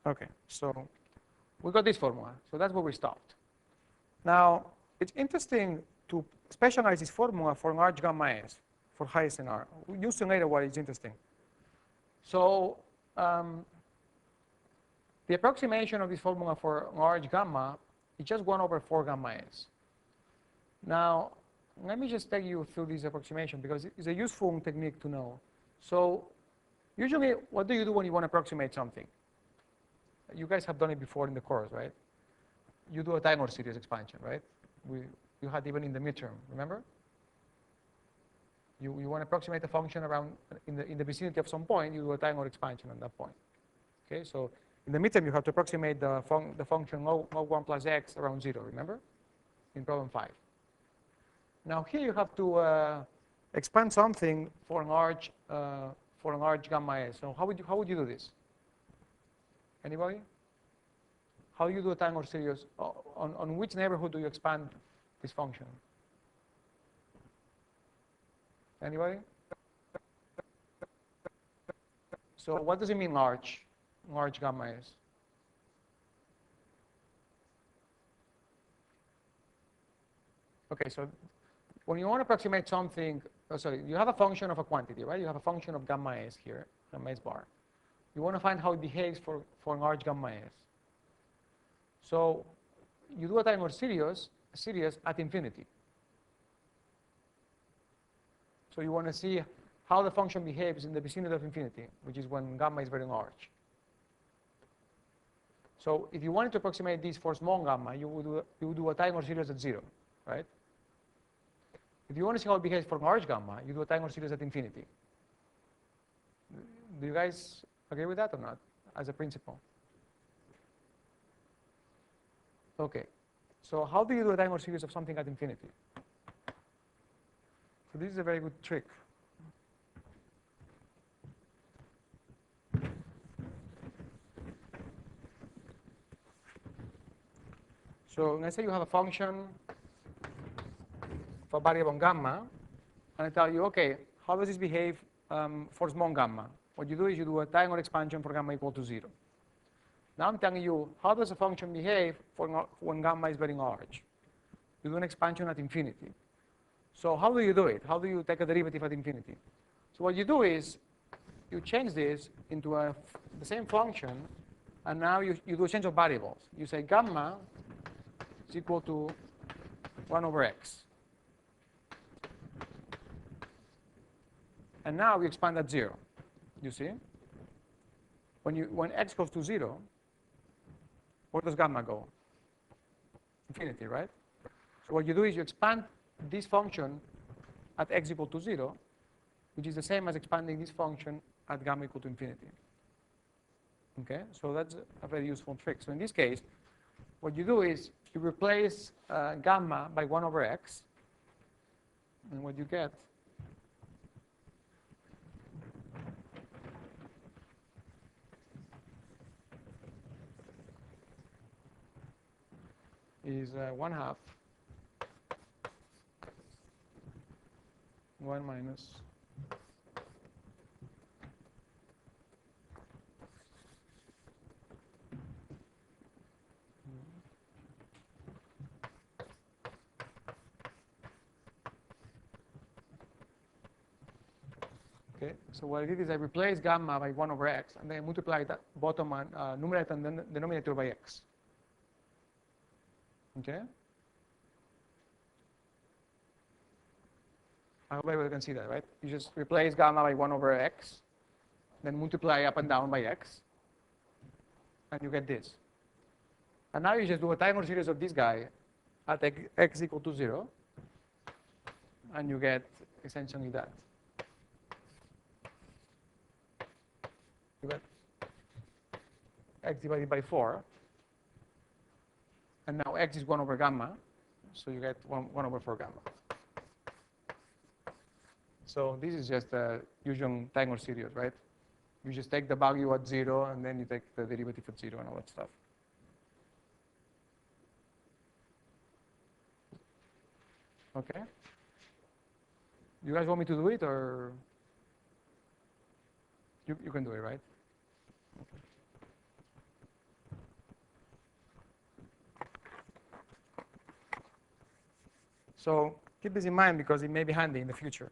[SPEAKER 1] Okay, so we got this formula, so that's where we stopped. Now, it's interesting to specialize this formula for large gamma S, for high SNR. We'll use later why it's interesting. So the approximation of this formula for large gamma is just 1 over 4 gamma S. Now, let me just take you through this approximation because it's a useful technique to know. So usually, what do you do when you want to approximate something? You guys have done it before in the course, right? You do a Taylor series expansion, right? You had even in the midterm, remember? You want to approximate a function around in the vicinity of some point, you do a Taylor expansion at that point. Okay, so in the midterm, you have to approximate the function log 1 plus x around 0, remember? In problem 5. Now here you have to expand something for a large gamma S. So how would you do this? Anybody? How do you do a Taylor series? On which neighborhood do you expand this function? Anybody? So what does it mean large gamma S? Okay, so when you want to approximate something, you have a function of a quantity, right? You have a function of gamma S here, gamma S bar. You want to find how it behaves for large gamma S. So you do a Taylor series at infinity. So you want to see how the function behaves in the vicinity of infinity, which is when gamma is very large. So if you wanted to approximate this for small gamma, you would do a Taylor series at 0, right? If you want to see how it behaves for large gamma, you do a Taylor series at infinity. Do you guys agree with that or not, as a principle? Okay, so how do you do a Taylor series of something at infinity? So this is a very good trick. So let's say you have a function for variable gamma, and I tell you, okay, how does this behave for small gamma? What you do is you do a Taylor expansion for gamma equal to 0. Now I'm telling you, how does a function behave for when gamma is very large? You do an expansion at infinity. So how do you do it? How do you take a derivative at infinity? So what you do is you change this into the same function, and now you do a change of variables. You say gamma is equal to 1 over x. And now we expand at 0. You see? When x goes to 0, where does gamma go? Infinity, right? So what you do is you expand this function at x equal to 0, which is the same as expanding this function at gamma equal to infinity. Okay, so that's a very useful trick. So in this case, what you do is you replace gamma by 1 over x, and what you get is 1/2 1 minus Okay, so what I did is I replaced gamma by 1 over x, and then I multiplied that bottom and numerator and then denominator by x. Okay? I hope everyone can see that, right? You just replace gamma by 1 over x, then multiply up and down by x, and you get this. And now you just do a time series of this guy at x equal to 0, and you get essentially that. You get x divided by 4, and now x is 1 over gamma, so you get 1 over 4 gamma. So this is just a usual Taylor series, right? You just take the value at 0, and then you take the derivative at 0 and all that stuff. Okay? You guys want me to do it, or you can do it, right? So keep this in mind because it may be handy in the future.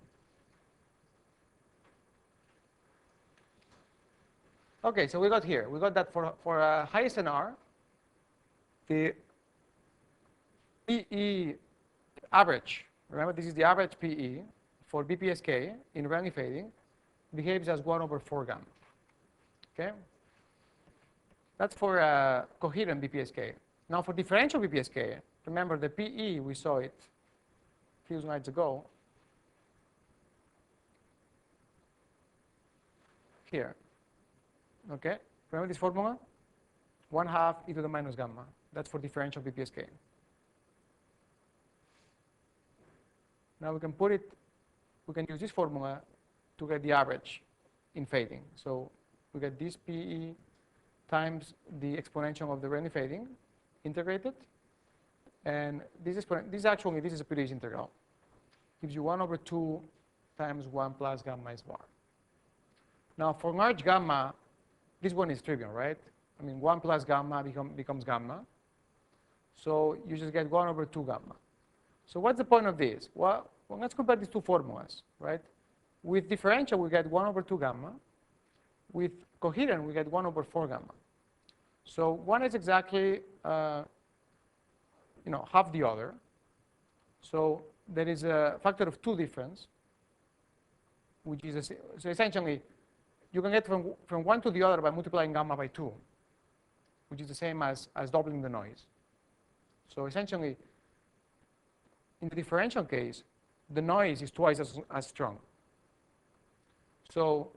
[SPEAKER 1] Okay, so we got here. We got that for high SNR, the PE average, remember this is the average PE for BPSK in Rayleigh fading, behaves as 1 over 4 gamma. Okay? That's for coherent BPSK. Now for differential BPSK, remember the PE, we saw it a few slides ago. Here. Okay? Remember this formula? 1/2 e to the minus gamma. That's for differential BPSK. Now we can use this formula to get the average in fading. So we get this PE times the exponential of the Rayleigh fading integrated. And this is a Pires integral. Gives you 1 over 2 times 1 plus gamma is bar. Now for large gamma, this one is trivial, right? I mean, 1 plus gamma becomes gamma. So you just get 1 over 2 gamma. So what's the point of this? Well, let's compare these two formulas, right? With differential, we get 1 over 2 gamma. With coherent, we get 1 over 4 gamma. So one is exactly half the other. So there is a factor of 2 difference, which is so essentially you can get from one to the other by multiplying gamma by 2, which is the same as doubling the noise. So essentially, in the differential case, the noise is twice as strong. So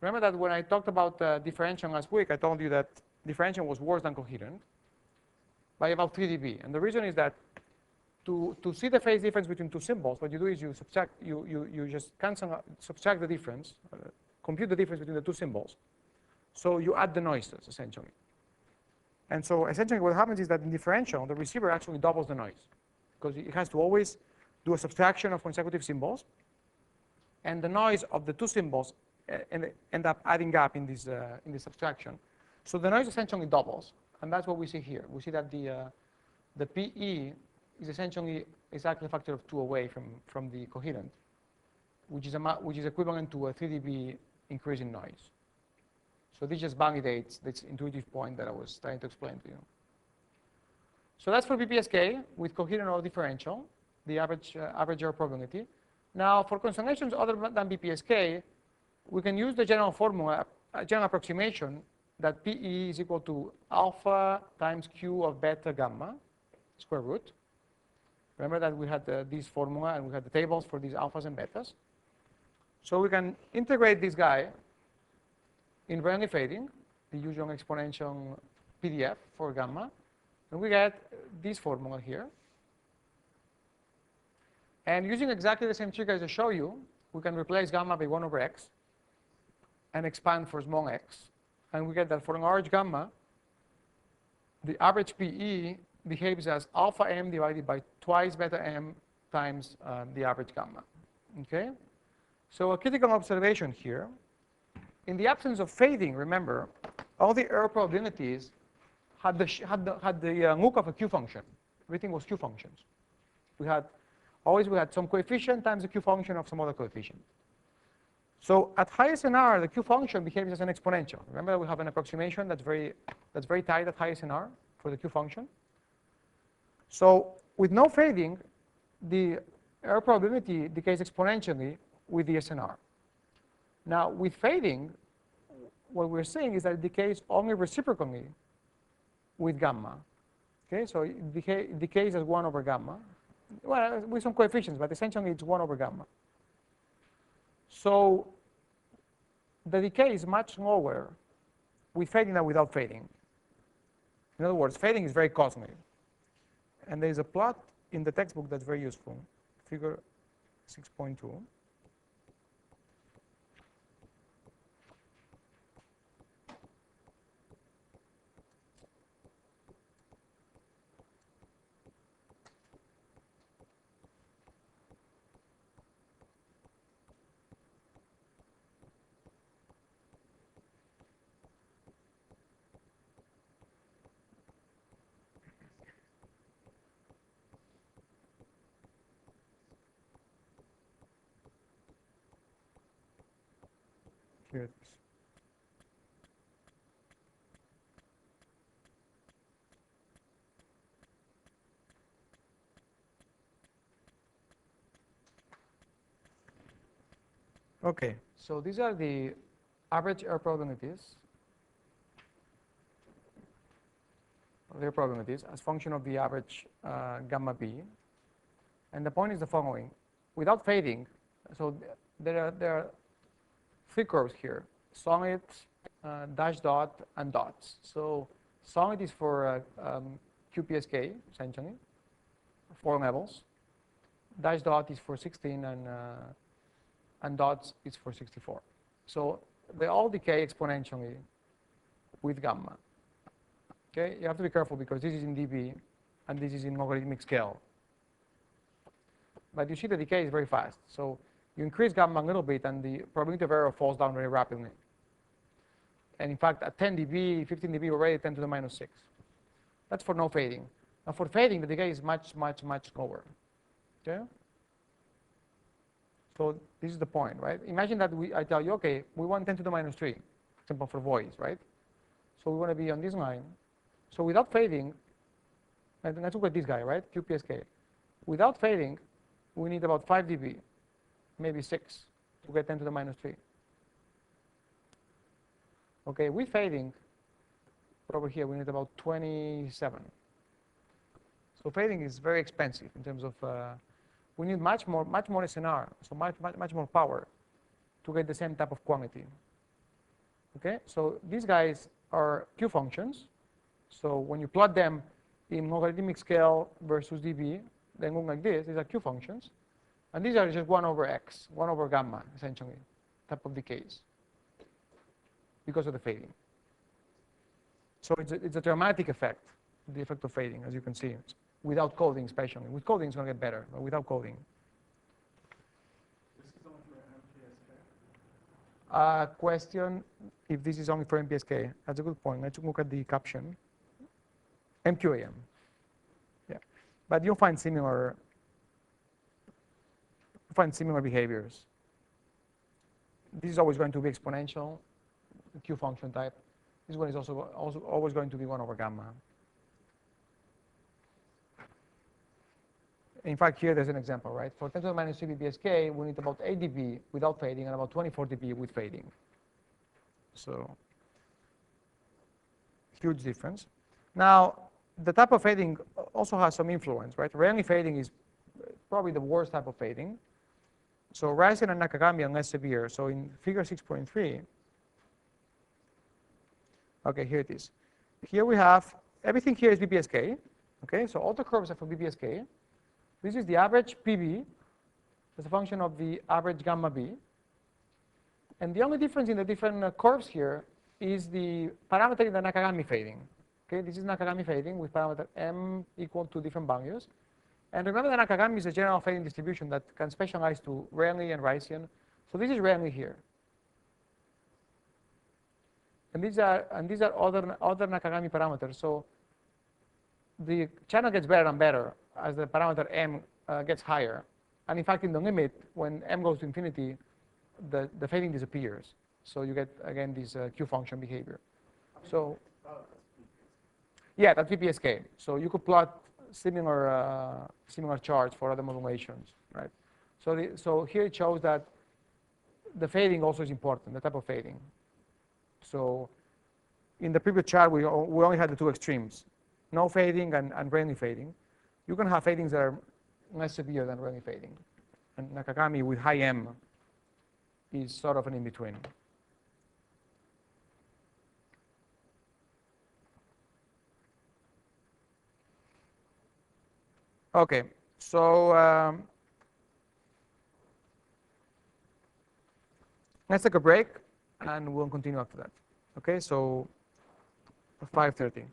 [SPEAKER 1] remember that when I talked about differential last week, I told you that differential was worse than coherent by about 3 dB. And the reason is that to see the phase difference between two symbols, what you do is you just subtract the difference, compute the difference between the two symbols. So you add the noises, essentially. And so essentially what happens is that in differential, the receiver actually doubles the noise, because it has to always do a subtraction of consecutive symbols, and the noise of the two symbols end up adding up in this subtraction. So the noise essentially doubles, and that's what we see here. We see that the PE is essentially exactly a factor of 2 away from the coherent. which is equivalent to a 3 dB increase in noise. So this just validates this intuitive point that I was trying to explain to you. So that's for BPSK with coherent or differential, the average error probability. Now, for constellations other than BPSK, we can use the general formula, a general approximation that PE is equal to alpha times Q of beta gamma, square root. Remember that we had this formula and we had the tables for these alphas and betas. So we can integrate this guy invariantly fading, the usual exponential PDF for gamma, and we get this formula here. And using exactly the same trick as I show you, we can replace gamma by 1 over x and expand for small x. And we get that for large gamma, the average PE behaves as alpha m divided by twice beta m times the average gamma. Okay? So a critical observation here. In the absence of fading, remember, all the error probabilities had the look of a Q function. Everything was Q functions. We had some coefficient times the Q function of some other coefficient. So at high SNR, the Q function behaves as an exponential. Remember, we have an approximation that's very tight at high SNR for the Q function. So with no fading, the error probability decays exponentially with the SNR. Now, with fading, what we're saying is that it decays only reciprocally with gamma. Okay, so it decays as 1 over gamma. Well, with some coefficients, but essentially it's 1 over gamma. So the decay is much lower with fading than without fading. In other words, fading is very cosmic. And there's a plot in the textbook that's very useful, figure 6.2. Here it is. Okay, so these are the average error probabilities. Their probabilities as function of the average gamma B. And the point is the following. Without fading, so there are 3 curves here, solid, dash dot, and dots. So solid is for QPSK, essentially, 4 levels. Dash dot is for 16, and dots is for 64. So they all decay exponentially with gamma. Okay, you have to be careful because this is in dB, and this is in logarithmic scale. But you see the decay is very fast. So you increase gamma a little bit, and the probability of error falls down very rapidly. And in fact, at 10 dB, 15 dB, already 10 to the minus 6. That's for no fading. Now for fading, the decay is much, much, much lower. Okay? So this is the point, right? Imagine that I tell you, okay, we want 10 to the minus 3, for example, for voice, right? So we want to be on this line. So without fading, and let's look at this guy, right? QPSK. Without fading, we need about 5 dB, maybe 6, to get 10 to the minus 3. Okay, with fading, over here, we need about 27. So fading is very expensive in terms of, we need much more SNR, so much more power to get the same type of quantity. Okay, so these guys are Q functions. So when you plot them in logarithmic scale versus dB, they look like this. These are Q functions. And these are just 1 over x, 1 over gamma, essentially, type of decays because of the fading. So it's a dramatic effect, the effect of fading, as you can see, without coding especially. With coding, it's going to get better, but without coding.
[SPEAKER 2] This is only for MPSK?
[SPEAKER 1] Question if this is only for MPSK. That's a good point. Let's look at the caption. MQAM. Yeah. But you'll find similar behaviors. This is always going to be exponential, Q function type. This one is also always going to be 1 over gamma. In fact, here there's an example, right? For 10 to the minus 3 BPSK, we need about 8 dB without fading and about 24 dB with fading. So huge difference. Now, the type of fading also has some influence, right? Rayleigh fading is probably the worst type of fading. So Raisen and Nakagami are less severe. So in figure 6.3, okay, here it is. Here we have, everything here is BPSK. Okay, so all the curves are for BPSK. This is the average PB as a function of the average gamma B. And the only difference in the different curves here is the parameter in the Nakagami fading. Okay, this is Nakagami fading with parameter m equal to different values. And remember that Nakagami is a general fading distribution that can specialize to Rayleigh and Raisian. So this is Rayleigh here. And these are other Nakagami parameters. So the channel gets better and better as the parameter m gets higher. And in fact, in the limit, when m goes to infinity, the fading disappears. So you get, again, this Q function behavior. So yeah, that's VPSK. So you could plot similar charts for other modulations, right? So here it shows that the fading also is important, the type of fading. So in the previous chart, we only had the two extremes, no fading and Rayleigh fading. You can have fadings that are less severe than Rayleigh fading. And Nakagami with high M is sort of an in-between. Okay, so let's take a break, and we'll continue after that. Okay, so 5:30.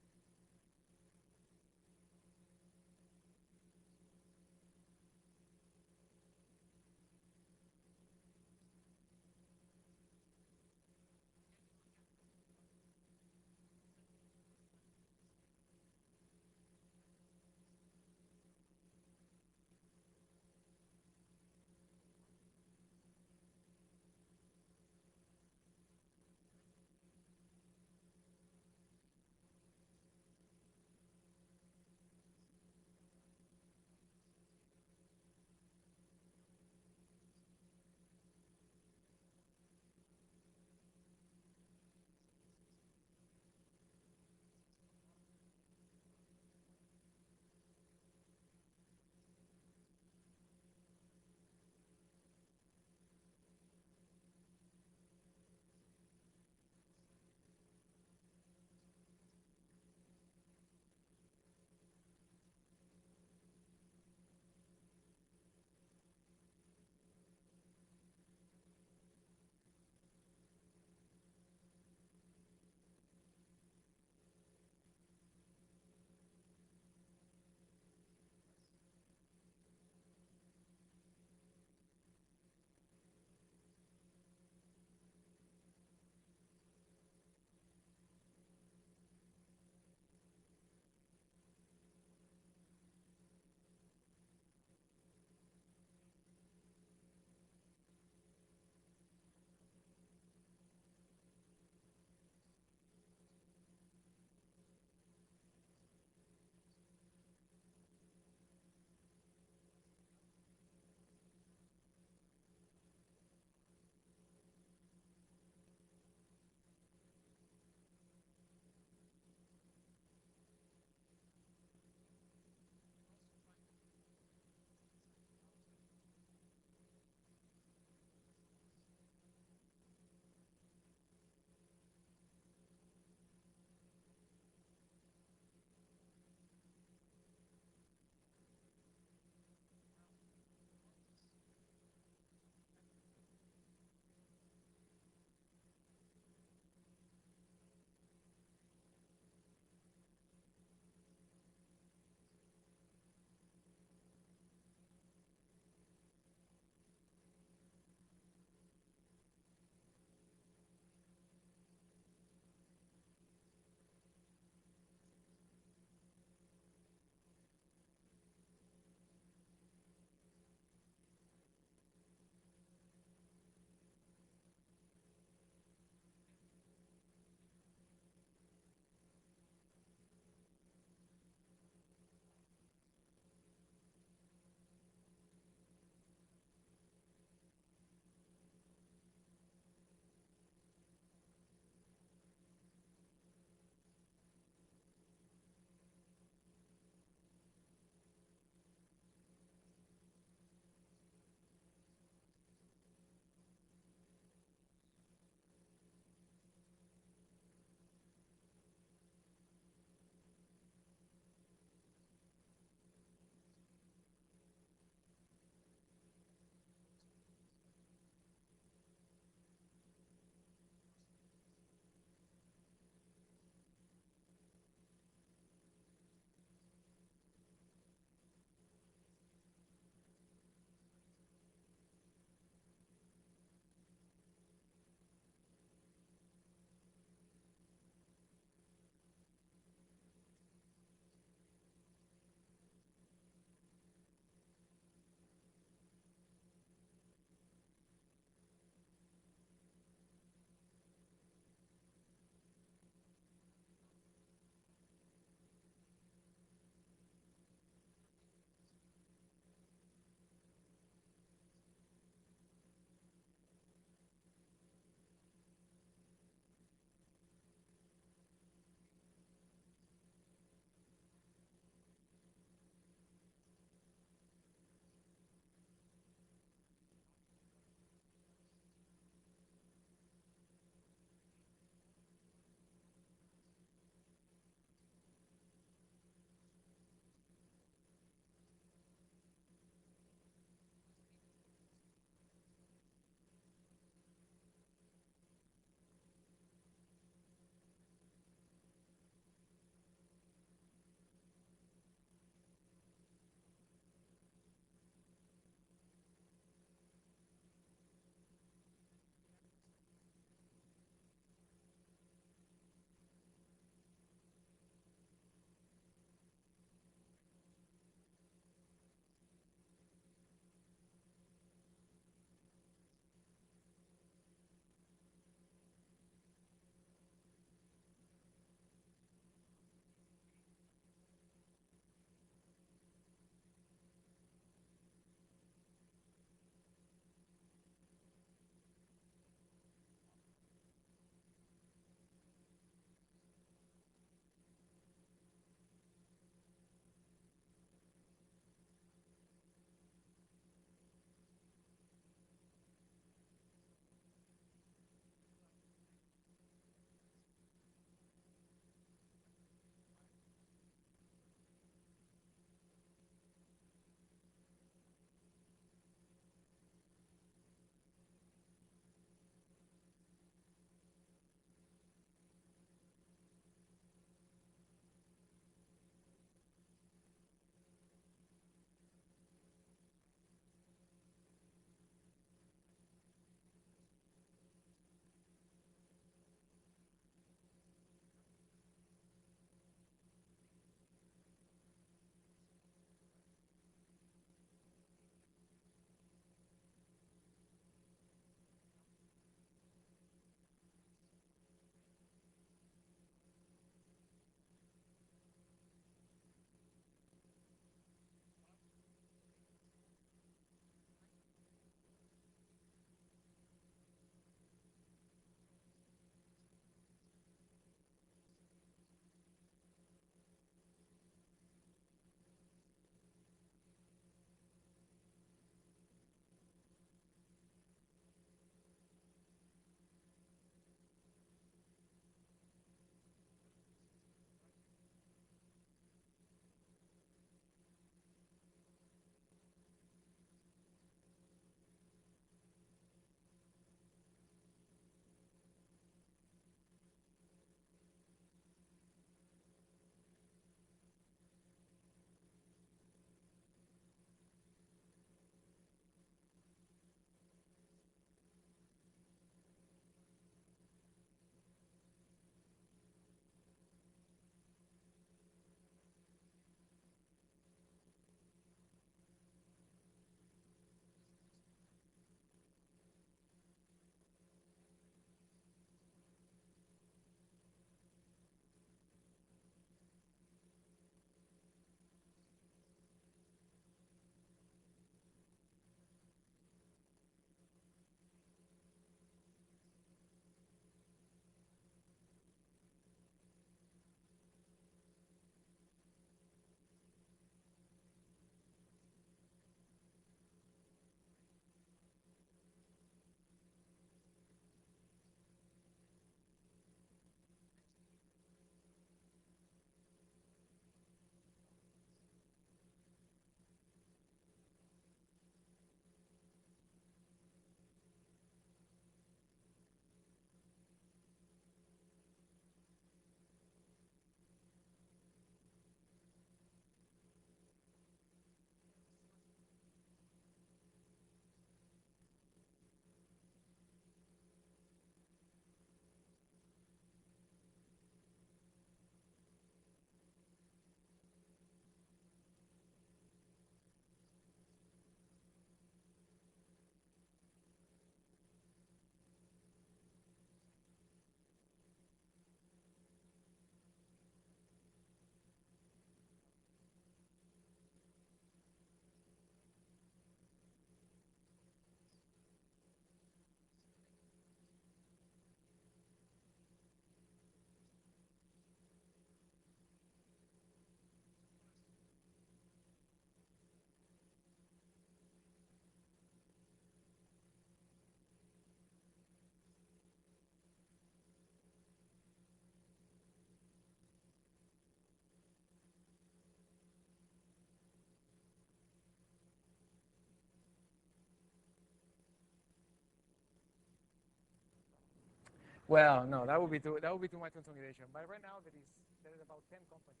[SPEAKER 1] Well, no, that would be too much consolidation. But right now there is about 10 companies.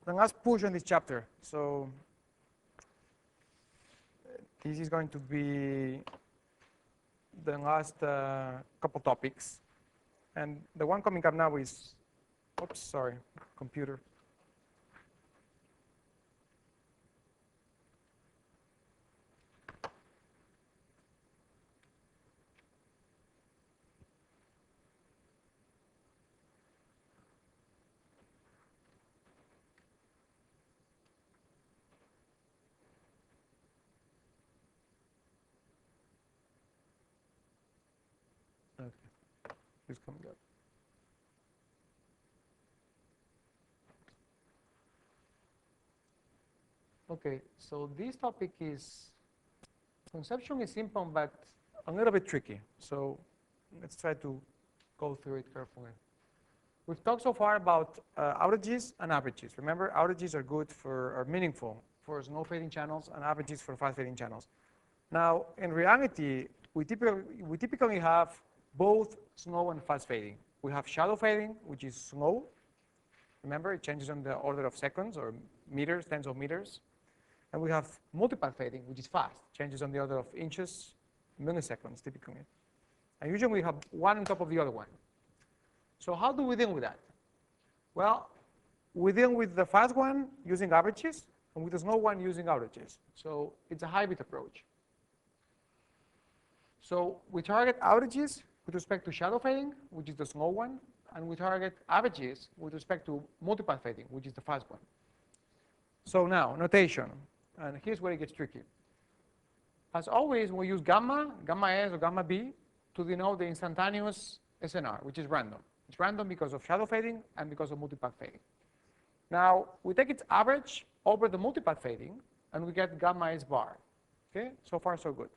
[SPEAKER 1] The last push on this chapter. So this is going to be the last couple topics. And the one coming up now is, oops, sorry, computer. Okay, it's coming up. Okay, so this topic is conceptually simple, but a little bit tricky. So let's try to go through it carefully. We've talked so far about outages and averages. Remember, outages are meaningful for slow fading channels and averages for fast fading channels. Now, in reality, we typically have both slow and fast fading. We have shallow fading, which is slow. Remember, it changes on the order of seconds or meters, tens of meters. And we have multipath fading, which is fast, changes on the order of inches, milliseconds typically. And usually we have one on top of the other one. So how do we deal with that? Well, we deal with the fast one using averages and with the slow one using outages. So it's a hybrid approach. So we target outages with respect to shadow fading, which is the slow one, and we target averages with respect to multipath fading, which is the fast one. So now, notation, and here's where it gets tricky. As always, we use gamma S or gamma B to denote the instantaneous SNR, which is random. It's random because of shadow fading and because of multipath fading. Now, we take its average over the multipath fading, and we get gamma S bar. Okay, so far so good.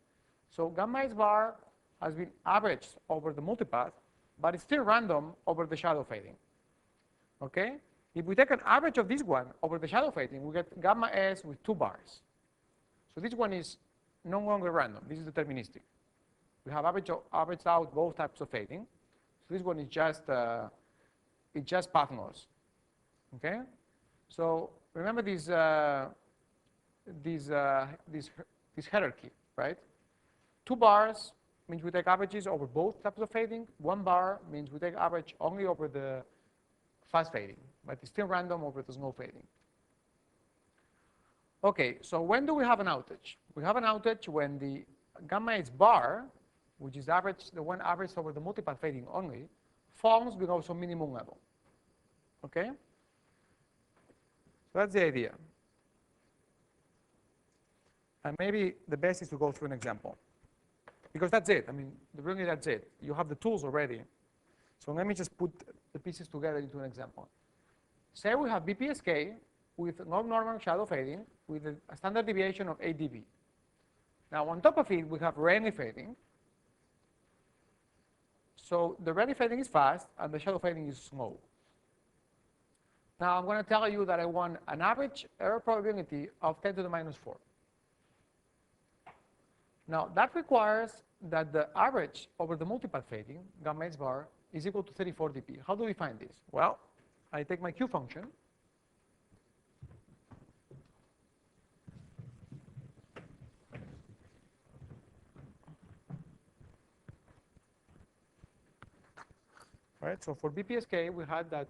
[SPEAKER 1] So gamma S bar has been averaged over the multipath, but it's still random over the shadow fading. Okay? If we take an average of this one over the shadow fading, we get gamma S with 2 bars. So this one is no longer random. This is deterministic. We have averaged out both types of fading. So this one is just path loss. Okay? So remember this hierarchy, right? 2 bars means we take averages over both types of fading. 1 bar means we take average only over the fast fading, but it's still random over the slow fading. Okay, so when do we have an outage? We have an outage when the gamma S bar, which is the one averaged over the multipath fading only, falls below some minimum level. Okay? So that's the idea. And maybe the best is to go through an example. Because that's it. I mean, really that's it. You have the tools already. So let me just put the pieces together into an example. Say we have BPSK with log-normal shadow fading with a standard deviation of 8 dB. Now, on top of it, we have Rayleigh fading. So the Rayleigh fading is fast, and the shadow fading is slow. Now, I'm going to tell you that I want an average error probability of 10 to the minus 4. Now, that requires that the average over the multipath fading, gamma S bar, is equal to 34 dB. How do we find this? Well, I take my Q function. Right, so for BPSK, we had that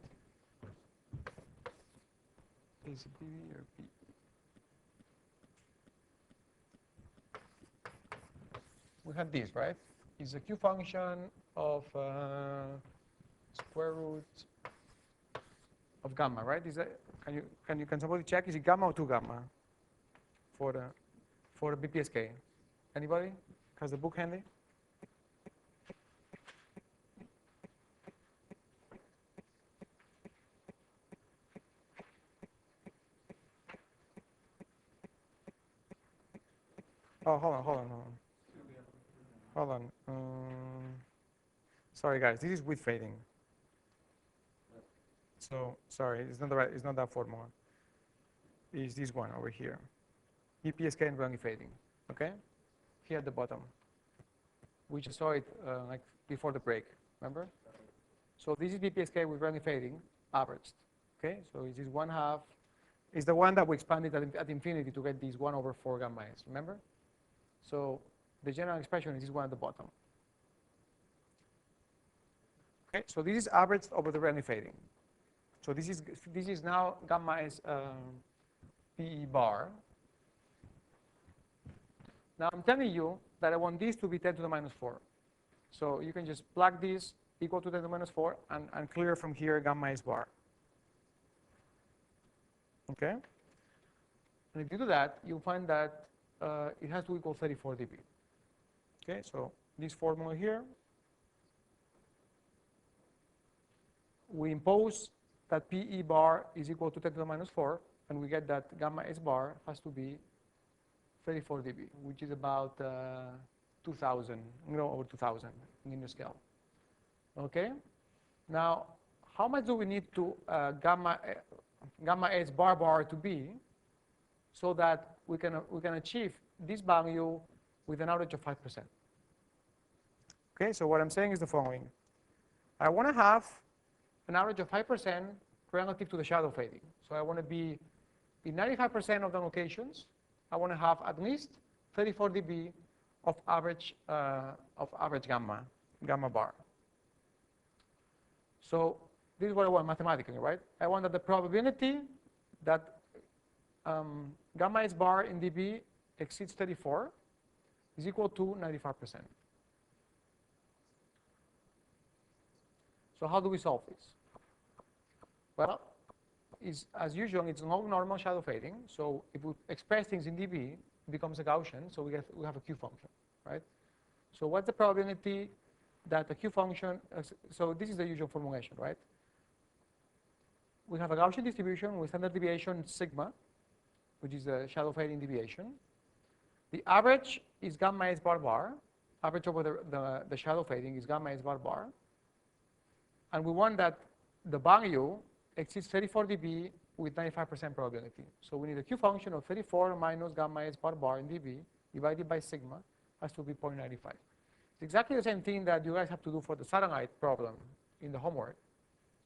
[SPEAKER 1] is B or B. We had this, right? Is a Q function of square root of gamma, right? Is that can somebody check? Is it gamma or 2 gamma for the BPSK? Anybody has the book handy? Oh, hold on. Sorry, guys, this is with fading. So sorry, it's not the right. It's not that formula. It's this one over here. BPSK and Brownian fading. Okay, here at the bottom. We just saw it like before the break. Remember? So this is BPSK with Brownian fading averaged. Okay, so this is 1/2. Is the one that we expanded at infinity to get this 1/4 gamma s. Remember? So the general expression is this one at the bottom. Okay, so this is averaged over the Brownian fading. So this is now gamma s PE bar. Now I'm telling you that I want this to be 10 to the minus 4. So you can just plug this equal to 10 to the minus 4 and clear from here gamma s bar. Okay? And if you do that, you'll find that it has to equal 34 dB. Okay, so this formula here, we impose that PE bar is equal to 10 to the minus 4, and we get that gamma S bar has to be 34 dB, which is about 2,000, over 2,000 in the scale. Okay? Now, how much do we need to gamma S bar to be so that we can achieve this value with an average of 5%? Okay, so what I'm saying is the following. I want to have an average of 5% relative to the shadow fading. So I want to be in 95% of the locations, I want to have at least 34 dB of average gamma bar. So this is what I want mathematically, right? I want that the probability that gamma S bar in dB exceeds 34 is equal to 95%. So how do we solve this? Well, as usual, it's log normal shadow fading. So if we express things in dB, it becomes a Gaussian. So we have a Q function, right? So what's the probability that the Q function? So this is the usual formulation, right? We have a Gaussian distribution with standard deviation sigma, which is the shadow fading deviation. The average is gamma S bar. Average over the shadow fading is gamma S bar. And we want that the value exceeds 34 dB with 95% probability. So we need a Q function of 34 minus gamma S bar in dB divided by sigma has to be 0.95. It's exactly the same thing that you guys have to do for the satellite problem in the homework,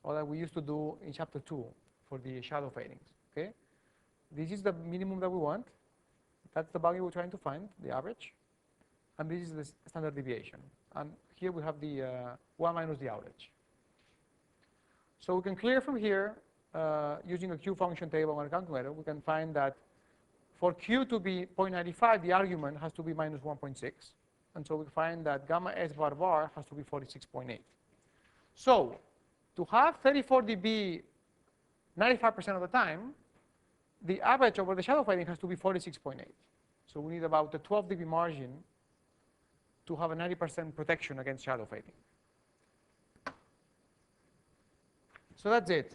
[SPEAKER 1] or that we used to do in chapter 2 for the shadow fadings. Okay, this is the minimum that we want. That's the value we're trying to find, the average, and this is the standard deviation. And here we have the 1 minus the average. So we can clear from here, using a Q function table on a calculator, we can find that for Q to be 0.95, the argument has to be minus 1.6. And so we find that gamma S bar has to be 46.8. So to have 34 dB 95% of the time, the average over the shadow fading has to be 46.8. So we need about a 12 dB margin to have a 90% protection against shadow fading. So that's it.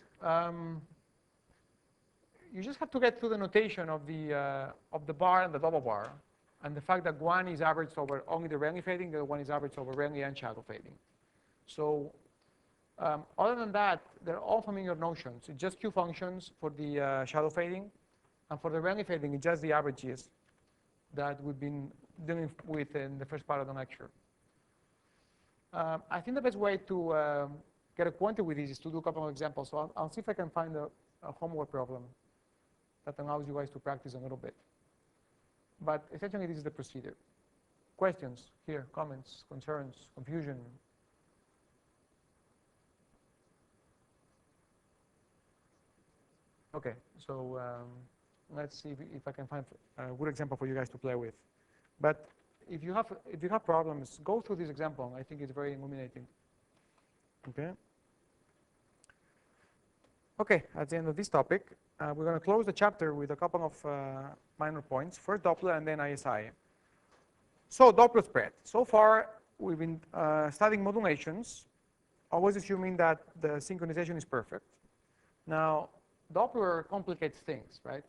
[SPEAKER 1] You just have to get through the notation of the bar and the double bar, and the fact that one is averaged over only the Rayleigh fading, the other one is averaged over Rayleigh and shadow fading. So other than that, they're all familiar notions. It's just Q functions for the shadow fading, and for the Rayleigh fading, it's just the averages that we've been dealing with in the first part of the lecture. I think the best way to get acquainted with this is to do a couple of examples. So I'll see if I can find a homework problem that allows you guys to practice a little bit. But essentially, this is the procedure. Questions here, comments, concerns, confusion? Okay, so let's see if I can find a good example for you guys to play with. But if you have problems, go through this example. I think it's very illuminating. Okay. Okay, at the end of this topic, we're going to close the chapter with a couple of minor points. First Doppler and then ISI. So Doppler spread. So far, we've been studying modulations, always assuming that the synchronization is perfect. Now, Doppler complicates things, right?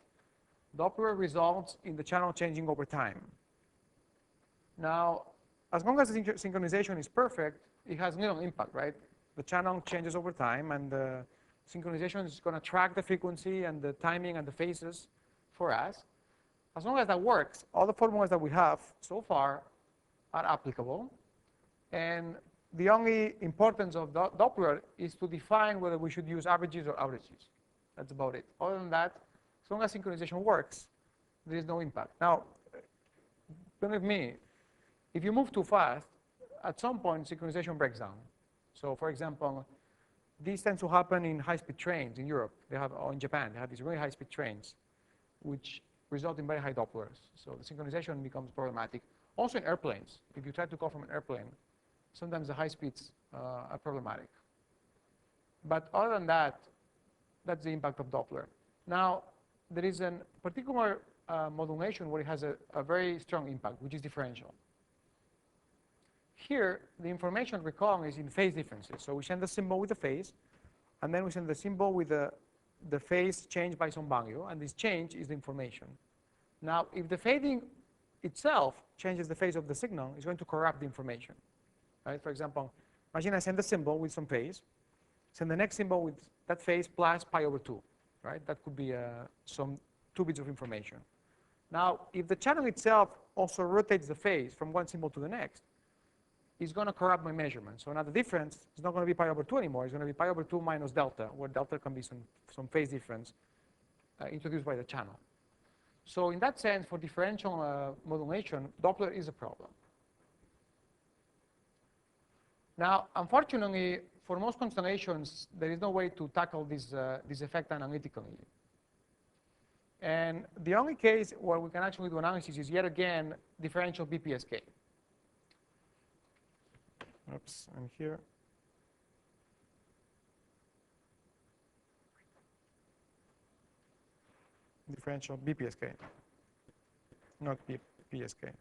[SPEAKER 1] Doppler results in the channel changing over time. Now, as long as the synchronization is perfect, it has little impact, right? The channel changes over time, and the synchronization is going to track the frequency and the timing and the phases for us. As long as that works, all the formulas that we have so far are applicable. And the only importance of Doppler is to define whether we should use averages or averages. That's about it. Other than that, as long as synchronization works, there is no impact. Now, believe me, if you move too fast, at some point, synchronization breaks down. So, for example, this tends to happen in high-speed trains in Europe. Or in Japan, they have these really high-speed trains, which result in very high Dopplers. So the synchronization becomes problematic. Also in airplanes, if you try to call from an airplane, sometimes the high speeds are problematic. But other than that, that's the impact of Doppler. Now, there is a particular modulation where it has a very strong impact, which is differential. Here, the information recalling is in phase differences. So we send the symbol with the phase, and then we send the symbol with the phase changed by some value, and this change is the information. Now, if the fading itself changes the phase of the signal, it's going to corrupt the information. Right? For example, imagine I send a symbol with some phase, send the next symbol with that phase plus pi over 2. Right? That could be some 2 bits of information. Now, if the channel itself also rotates the phase from one symbol to the next, it's going to corrupt my measurement. So now the difference is not going to be pi over 2 anymore. It's going to be pi over 2 minus delta, where delta can be some phase difference introduced by the channel. So in that sense, for differential modulation, Doppler is a problem. Now, unfortunately, for most constellations, there is no way to tackle this effect analytically. And the only case where we can actually do analysis is, yet again, differential BPSK. Oops, I'm here. Differential BPSK, not PSK.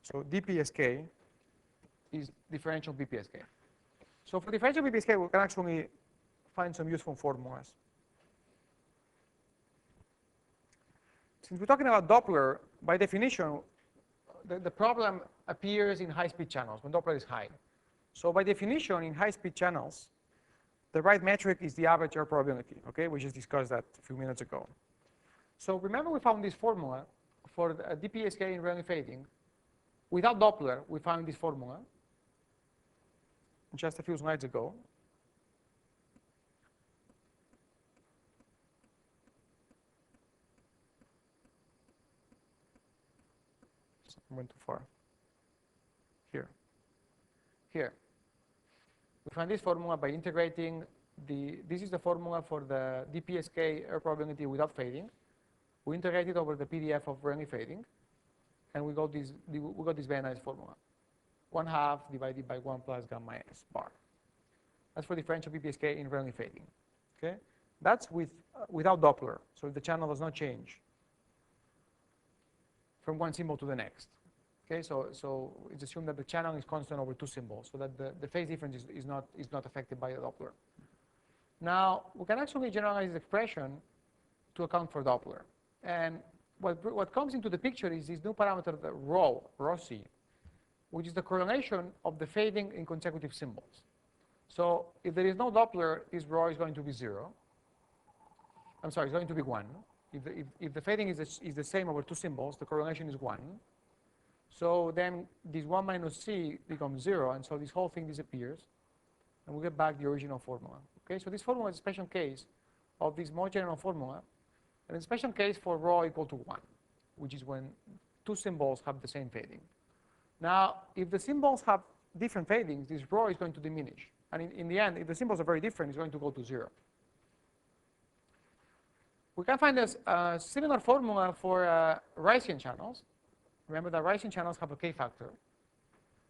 [SPEAKER 1] So DPSK is differential BPSK. So for differential BPSK, we can actually find some useful formulas. Since we're talking about Doppler, by definition, the problem appears in high-speed channels when Doppler is high. So by definition, in high-speed channels, the right metric is the average error probability, okay? We just discussed that a few minutes ago. So remember we found this formula for the DPSK in rarely fading. Without Doppler, we found this formula just a few slides ago. I went too far. Here. We find this formula by integrating this is the formula for the DPSK error probability without fading. We integrate it over the PDF of rarely fading, and we got this very nice formula. 1/2 divided by 1 plus gamma s bar. That's for differential BPSK in rarely fading. Okay? That's without Doppler, so the channel does not change from one symbol to the next. Okay, so it's assumed that the channel is constant over 2 symbols, so that the phase difference is not affected by the Doppler. Now, we can actually generalize this expression to account for Doppler. And what comes into the picture is this new parameter, the rho c, which is the correlation of the fading in consecutive symbols. So if there is no Doppler, this rho is going to be 0. I'm sorry, it's going to be 1. If the fading is the same over 2 symbols, the correlation is 1. So then this 1 minus c becomes 0, and so this whole thing disappears. and we get back the original formula. Okay, so this formula is a special case of this more general formula, and a special case for rho equal to 1, which is when two symbols have the same fading. Now, if the symbols have different fadings, this rho is going to diminish. And in the end, if the symbols are very different, it's going to go to 0. We can find a similar formula for Ricean channels. Remember that Ricean channels have a k factor.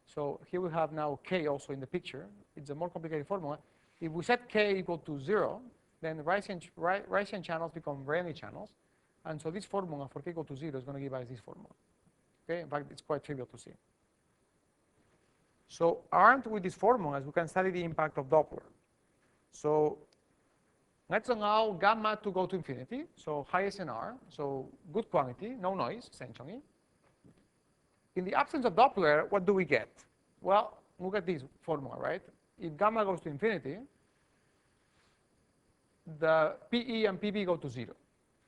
[SPEAKER 1] So here we have now k also in the picture. It's a more complicated formula. If we set k equal to 0, then Ricean channels become Rayleigh channels. And so this formula for k equal to 0 is going to give us this formula. Okay? In fact, it's quite trivial to see. So armed with these formulas, we can study the impact of Doppler. So let's allow gamma to go to infinity, so high SNR, so good quantity, no noise, essentially. In the absence of Doppler, what do we get? Well, look at this formula, right? If gamma goes to infinity, the PE and PB go to 0.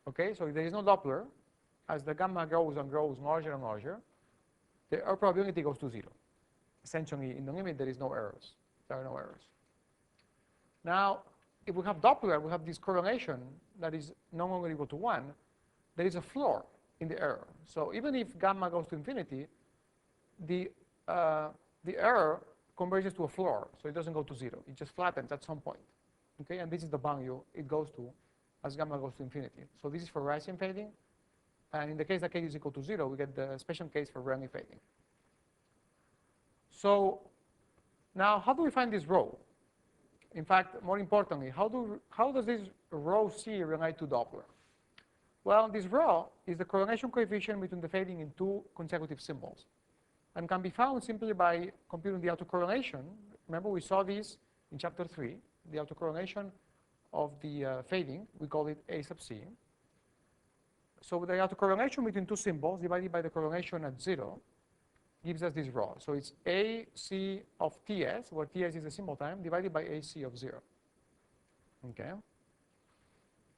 [SPEAKER 1] Okay, so if there is no Doppler, as the gamma grows and grows larger and larger, the error probability goes to 0. Essentially, in the limit, there is no errors. There are no errors. Now, if we have Doppler, we have this correlation that is no longer equal to 1. There is a floor in the error. So even if gamma goes to infinity, the error converges to a floor, so it doesn't go to 0. It just flattens at some point. Okay, and this is the value it goes to as gamma goes to infinity. So this is for Ricean fading. And in the case that k is equal to 0, we get the special case for Rayleigh fading. So now, how do we find this rho? In fact, more importantly, how does this rho C relate to Doppler? Well, this rho is the correlation coefficient between the fading in two consecutive symbols, and can be found simply by computing the autocorrelation. Remember, we saw this in chapter 3, the autocorrelation of the fading. We call it A sub C. So the autocorrelation between two symbols divided by the correlation at 0 gives us this rho. So it's AC of TS, where TS is the symbol time, divided by AC of 0. Okay?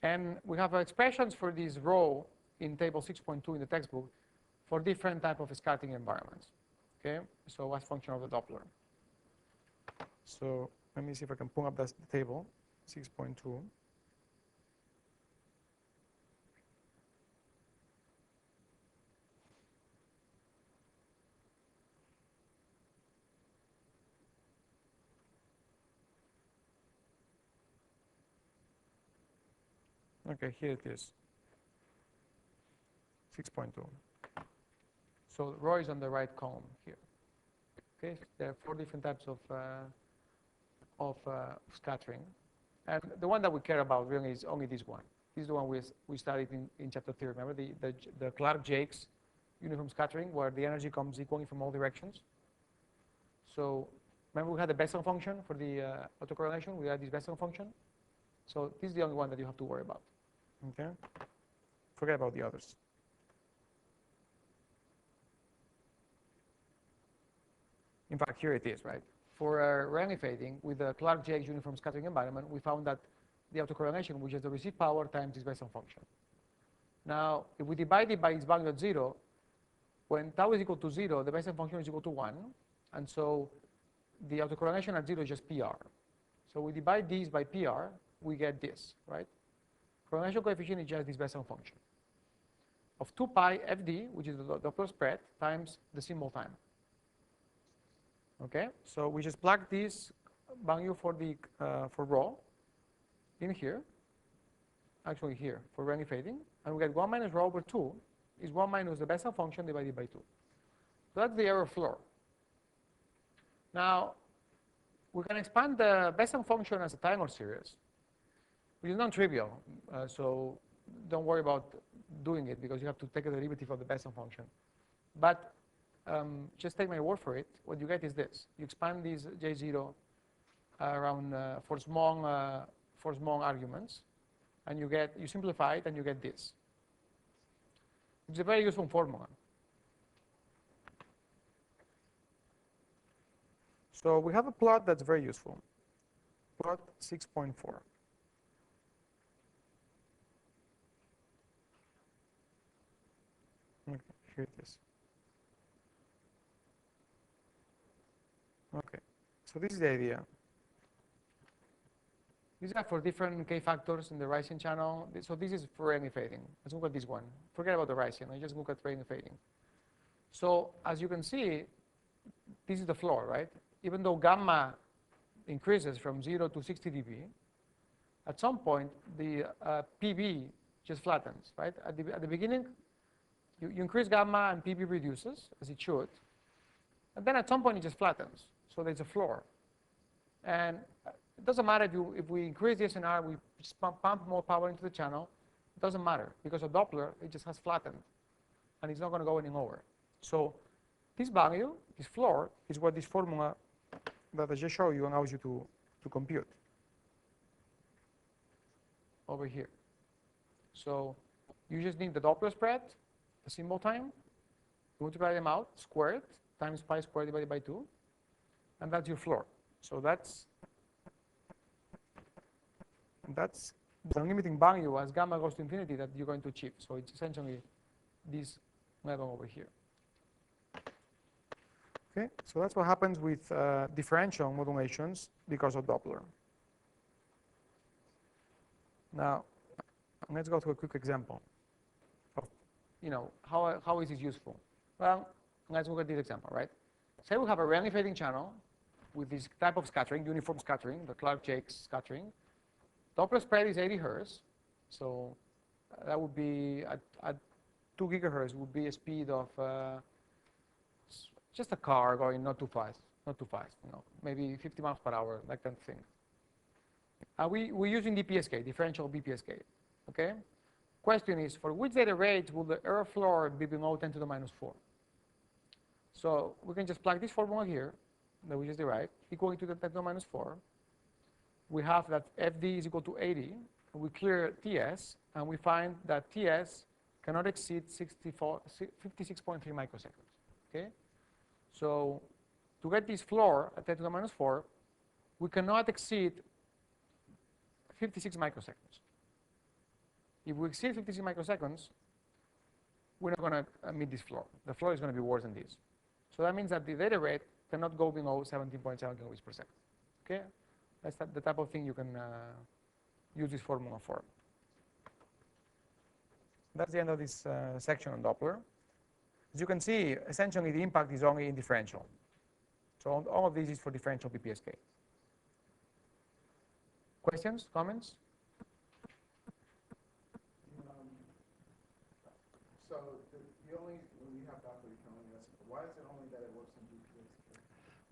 [SPEAKER 1] And we have expressions for this rho in table 6.2 in the textbook for different type of scattering environments. Okay? So as function of the Doppler. So let me see if I can pull up the table, 6.2. Okay, here it is, 6.2. So rho is on the right column here. Okay, there are 4 different types of scattering, and the one that we care about really is only this one. This is the one we studied in chapter 3. Remember the Clark-Jakes uniform scattering, where the energy comes equally from all directions. So remember we had the Bessel function for the autocorrelation. We had this Bessel function. So this is the only one that you have to worry about. Okay? Forget about the others. In fact, here it is, right? For Rayleigh fading, with the Clark-Jakes uniform scattering environment, we found that the autocorrelation, which is the received power times this Bessel function. Now, if we divide it by its value at 0, when tau is equal to 0, the Bessel function is equal to 1, and so the autocorrelation at 0 is just PR. So we divide these by PR, we get this, right? Correlation coefficient is just this Bessel function of 2 pi FD, which is the Doppler spread, times the symbol time. Okay, so we just plug this value for rho in here, actually here, for Rayleigh fading, and we get 1 minus rho over 2 is 1 minus the Bessel function divided by 2. So that's the error floor. Now, we can expand the Bessel function as a Taylor series, which is non-trivial, so don't worry about doing it because you have to take a derivative of the Bessel function. But just take my word for it. What you get is this. You expand these J0 around for small arguments, and you simplify it, and you get this. It's a very useful formula. So we have a plot that's very useful. Plot 6.4. Okay, here it is. Okay, so this is the idea. These are for different K factors in the rising channel. So this is for radially fading. Let's look at this one. Forget about the rising. I just look at radially fading. So as you can see, this is the floor, right? Even though gamma increases from 0 to 60 dB, at some point the PB just flattens, right? At the beginning, you increase gamma and PB reduces, as it should. And then at some point it just flattens. So there's a floor. And it doesn't matter if we increase the SNR, we just pump more power into the channel. It doesn't matter, because a Doppler, it just has flattened. And it's not going to go any lower. So this value, this floor, is what this formula that I just showed you allows you to compute over here. So you just need the Doppler spread, the symbol time, multiply them out, squared, times pi squared divided by 2, and that's your floor. So that's the limiting value as gamma goes to infinity that you're going to achieve. So it's essentially this level over here. Okay, so that's what happens with differential modulations because of Doppler. Now, let's go to a quick example of, how is this useful? Well, let's look at this example, right? Say we have a radially fading channel with this type of scattering, uniform scattering, the Clark-Jakes scattering. Doppler spread is 80 Hertz, so that would be at 2 gigahertz would be a speed of just a car going not too fast, maybe 50 miles per hour, that kind of thing. We're using DPSK, differential BPSK, okay? Question is, for which data rate will the error floor be below 10 to the minus 4? So we can just plug this formula here that we just derived, equal to the 10 to the minus 4. We have that FD is equal to 80. We clear TS, and we find that TS cannot exceed 56.3 microseconds, okay? So to get this floor at 10 to the minus 4, we cannot exceed 56 microseconds. If we exceed 56 microseconds, we're not going to meet this floor. The floor is going to be worse than this. So that means that the data rate cannot go below 17.7 kilobits per second. Okay? That's the type of thing you can use this formula for. That's the end of this section on Doppler. As you can see, essentially the impact is only in differential. So all of this is for differential BPSK. Questions, comments?
[SPEAKER 4] So the only, when we have Doppler, you can only ask, why is it only that it works in DPSK?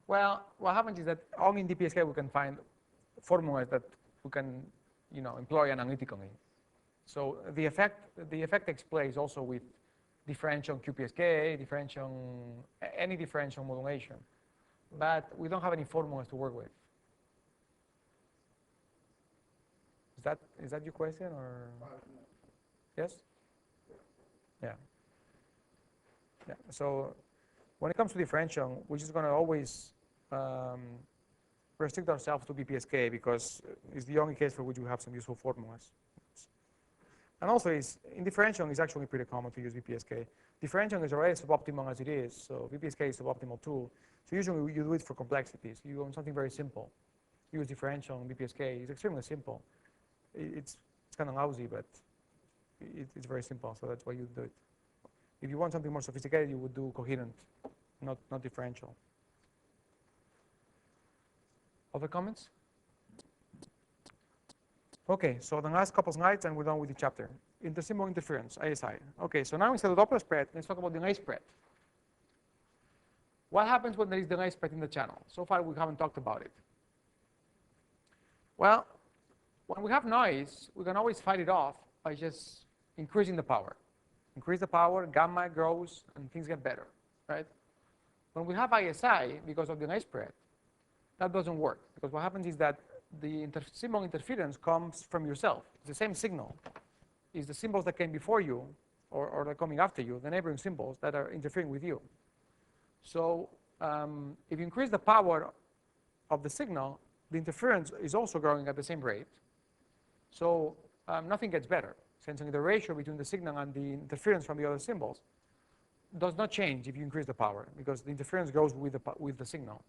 [SPEAKER 1] Well, what happens is that only in DPSK we can find formulas that we can, employ analytically. So the effect takes place also with differential QPSK, any differential modulation, but we don't have any formulas to work with. Is that your question, or yes? Yeah. So when it comes to differential, we're just going to always restrict ourselves to BPSK because it's the only case for which we have some useful formulas. And also, in differential, it's actually pretty common to use BPSK. Differential is already suboptimal as it is, so BPSK is suboptimal too. So usually you do it for complexities. You want something very simple. Use differential and BPSK. It's extremely simple. It's kind of lousy, but it's very simple, so that's why you do it. If you want something more sophisticated, you would do coherent, not differential. Other comments? Okay, so the last couple slides and we're done with the chapter. Intersymbol interference, ISI. Okay, so now instead of Doppler spread, let's talk about delay spread. What happens when there is delay spread in the channel? So far we haven't talked about it. Well, when we have noise, we can always fight it off by just increasing the power. Increase the power, gamma grows, and things get better, right? When we have ISI, because of delay spread, that doesn't work. Because what happens is that the symbol interference comes from yourself. It's the same signal. It's the symbols that came before you or they're coming after you, the neighboring symbols that are interfering with you. So if you increase the power of the signal, the interference is also growing at the same rate. So nothing gets better. Essentially, the ratio between the signal and the interference from the other symbols does not change if you increase the power, because the interference grows with the signal.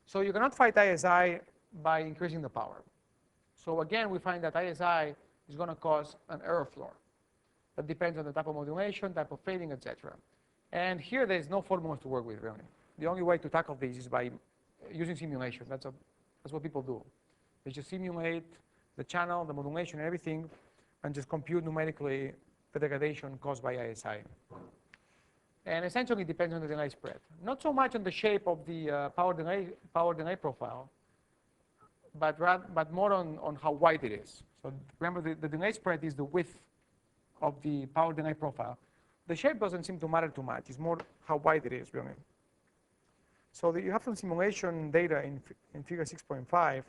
[SPEAKER 1] So you cannot fight ISI by increasing the power. So again, we find that ISI is going to cause an error floor. That depends on the type of modulation, type of fading, etc. And here there's no formulas to work with, really. The only way to tackle this is by using simulation. That's what people do. They just simulate the channel, the modulation, and everything, and just compute numerically the degradation caused by ISI. And essentially it depends on the delay spread. Not so much on the shape of the power delay profile, but more on how wide it is. So remember, the delay spread is the width of the power delay profile. The shape doesn't seem to matter too much. It's more how wide it is, really. So you have some simulation data in figure 6.5,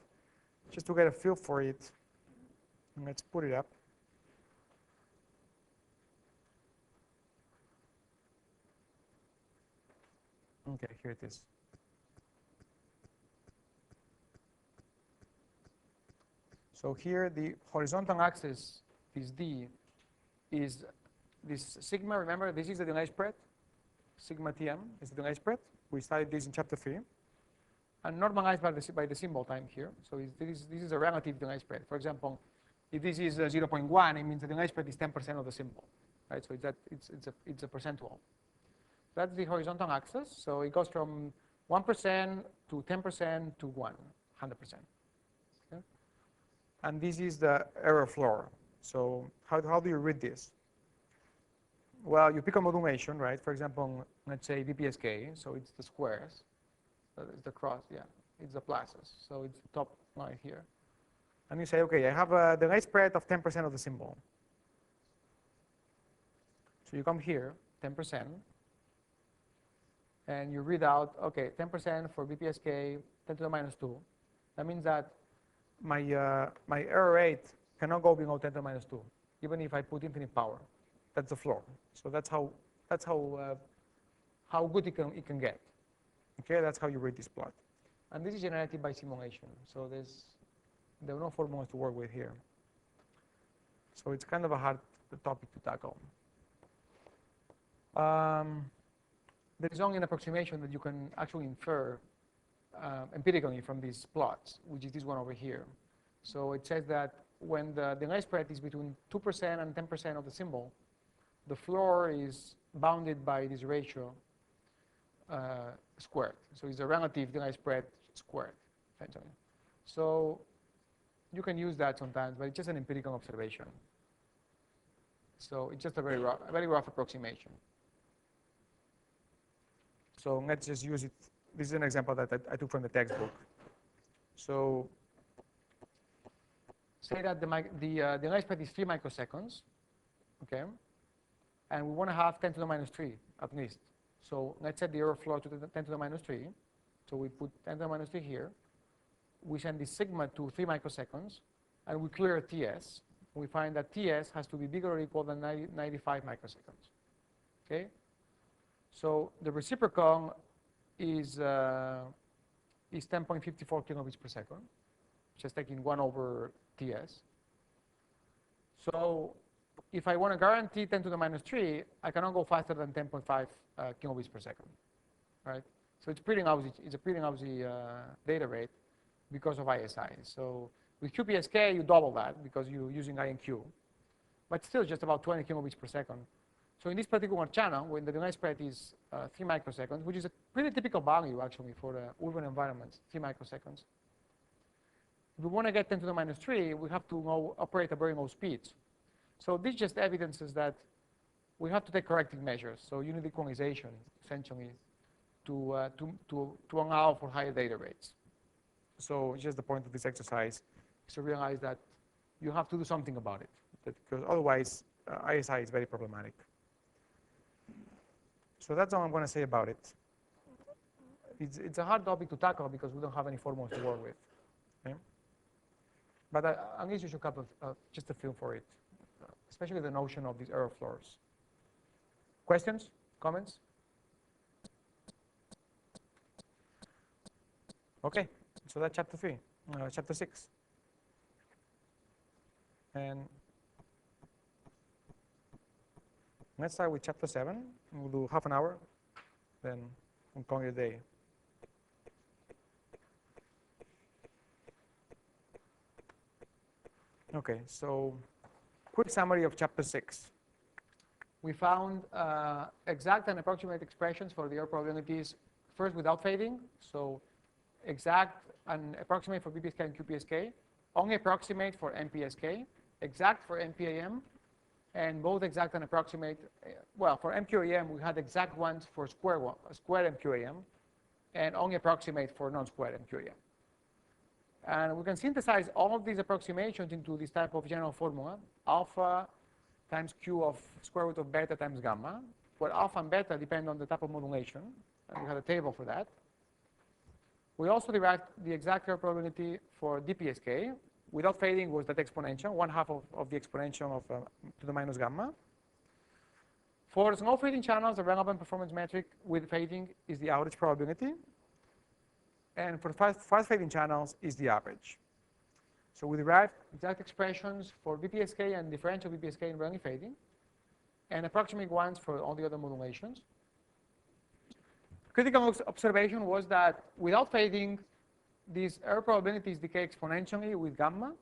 [SPEAKER 1] just to get a feel for it. And let's put it up. Okay, here it is. So here the horizontal axis is D, is this sigma. Remember, this is the delay spread. Sigma Tm is the delay spread. We studied this in chapter 3. And normalized by the symbol time here. So this is a relative delay spread. For example, if this is 0.1, it means the delay spread is 10% of the symbol, right? So it's a percentual. That's the horizontal axis. So it goes from 1% to 10% to 100%. Okay? And this is the error floor. So how do you read this? Well, you pick a modulation, right? For example, let's say VPSK. So it's the squares. It's the cross, yeah. It's the pluses. So it's the top line here. And you say, okay, I have a delay spread of 10% of the symbol. So you come here, 10%. And you read out, okay, 10% for BPSK, 10 to the minus 2. That means that my error rate cannot go below 10 to the minus 2, even if I put infinite power. That's the floor. So that's how good it can get. Okay, that's how you read this plot. And this is generated by simulation. So there are no formulas to work with here. So it's kind of a hard topic to tackle. There is only an approximation that you can actually infer empirically from these plots, which is this one over here. So it says that when the delay spread is between 2% and 10% of the symbol, the floor is bounded by this ratio squared. So it's a relative delay spread squared, essentially. So you can use that sometimes, but it's just an empirical observation. So it's just a very rough approximation. So let's just use it. This is an example that I took from the textbook. So say that the delay spread is 3 microseconds, okay? And we want to have 10 to the minus 3 at least. So let's set the error floor to 10 to the minus 3. So we put 10 to the minus 3 here. We send this sigma to 3 microseconds, and we clear TS. We find that TS has to be bigger or equal than 95 microseconds. Okay? So the reciprocal is 10.54 kilobits per second, just taking 1 over TS. So if I want to guarantee 10 to the minus 3, I cannot go faster than 10.5 kilobits per second, right? So it's pretty lousy. It's a pretty lousy data rate because of ISI. So with QPSK, you double that because you're using INQ, but still just about 20 kilobits per second. So in this particular channel, when the delay spread is 3 microseconds, which is a pretty typical value actually for the urban environments, 3 microseconds. If we want to get 10 to the minus 3, we have to operate at very low speeds. So this just evidences that we have to take corrective measures. So unit equalization, essentially, to allow for higher data rates. So just the point of this exercise is to realize that you have to do something about it, because otherwise ISI is very problematic. So that's all I'm going to say about it. It's a hard topic to tackle because we don't have any formulas to work with. Okay? But at least you should have just a feel for it, especially the notion of these error floors. Questions? Comments? Okay, so that's chapter 3, chapter 6. And let's start with chapter 7. We'll do half an hour, then we'll call it a day. Okay, so quick summary of chapter 6. We found exact and approximate expressions for the error probabilities, first without fading, so exact and approximate for BPSK and QPSK, only approximate for MPSK, exact for MPAM, and both exact and approximate. Well, for MQAM, we had exact ones for square MQAM, and only approximate for non-square MQAM. And we can synthesize all of these approximations into this type of general formula, alpha times Q of square root of beta times gamma, where alpha and beta depend on the type of modulation, and we have a table for that. We also derived the exact error probability for DPSK. Without fading was that exponential, 1/2 of the exponential of to the minus gamma. For no fading channels, the relevant performance metric with fading is the outage probability. And for fast fading channels is the average. So we derived exact expressions for BPSK and differential BPSK in rarely fading, and approximate ones for all the other modulations. Critical observation was that without fading, these error probabilities decay exponentially with gamma,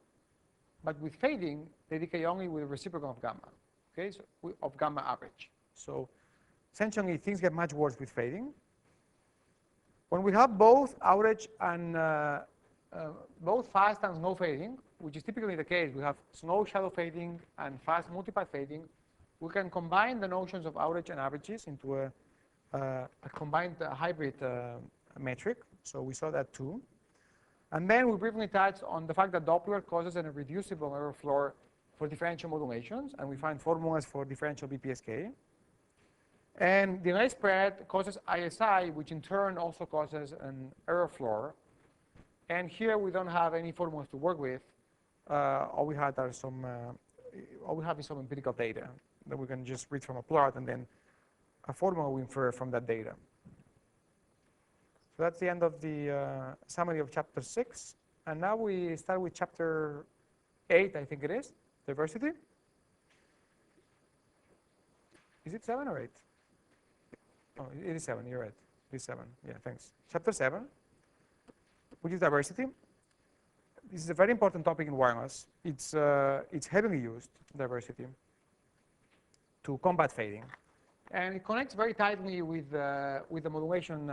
[SPEAKER 1] but with fading, they decay only with the reciprocal of gamma, okay, so of gamma average. So essentially, things get much worse with fading. When we have both outage and both fast and slow fading, which is typically the case, we have slow shadow fading and fast multipath fading, we can combine the notions of outage and averages into a combined hybrid metric. So we saw that too. And then we briefly touched on the fact that Doppler causes an irreducible error floor for differential modulations, and we find formulas for differential BPSK. And delay spread causes ISI, which in turn also causes an error floor. And here we don't have any formulas to work with. All we have is some empirical data that we can just read from a plot, and then a formula we infer from that data. So that's the end of the summary of chapter 6. And now we start with chapter 8, I think it is, diversity. Is it 7 or 8? Oh, it is 7, you're right. It is 7, yeah, thanks. Chapter 7, which is diversity. This is a very important topic in wireless. It's heavily used, diversity, to combat fading. And it connects very tightly with the modulation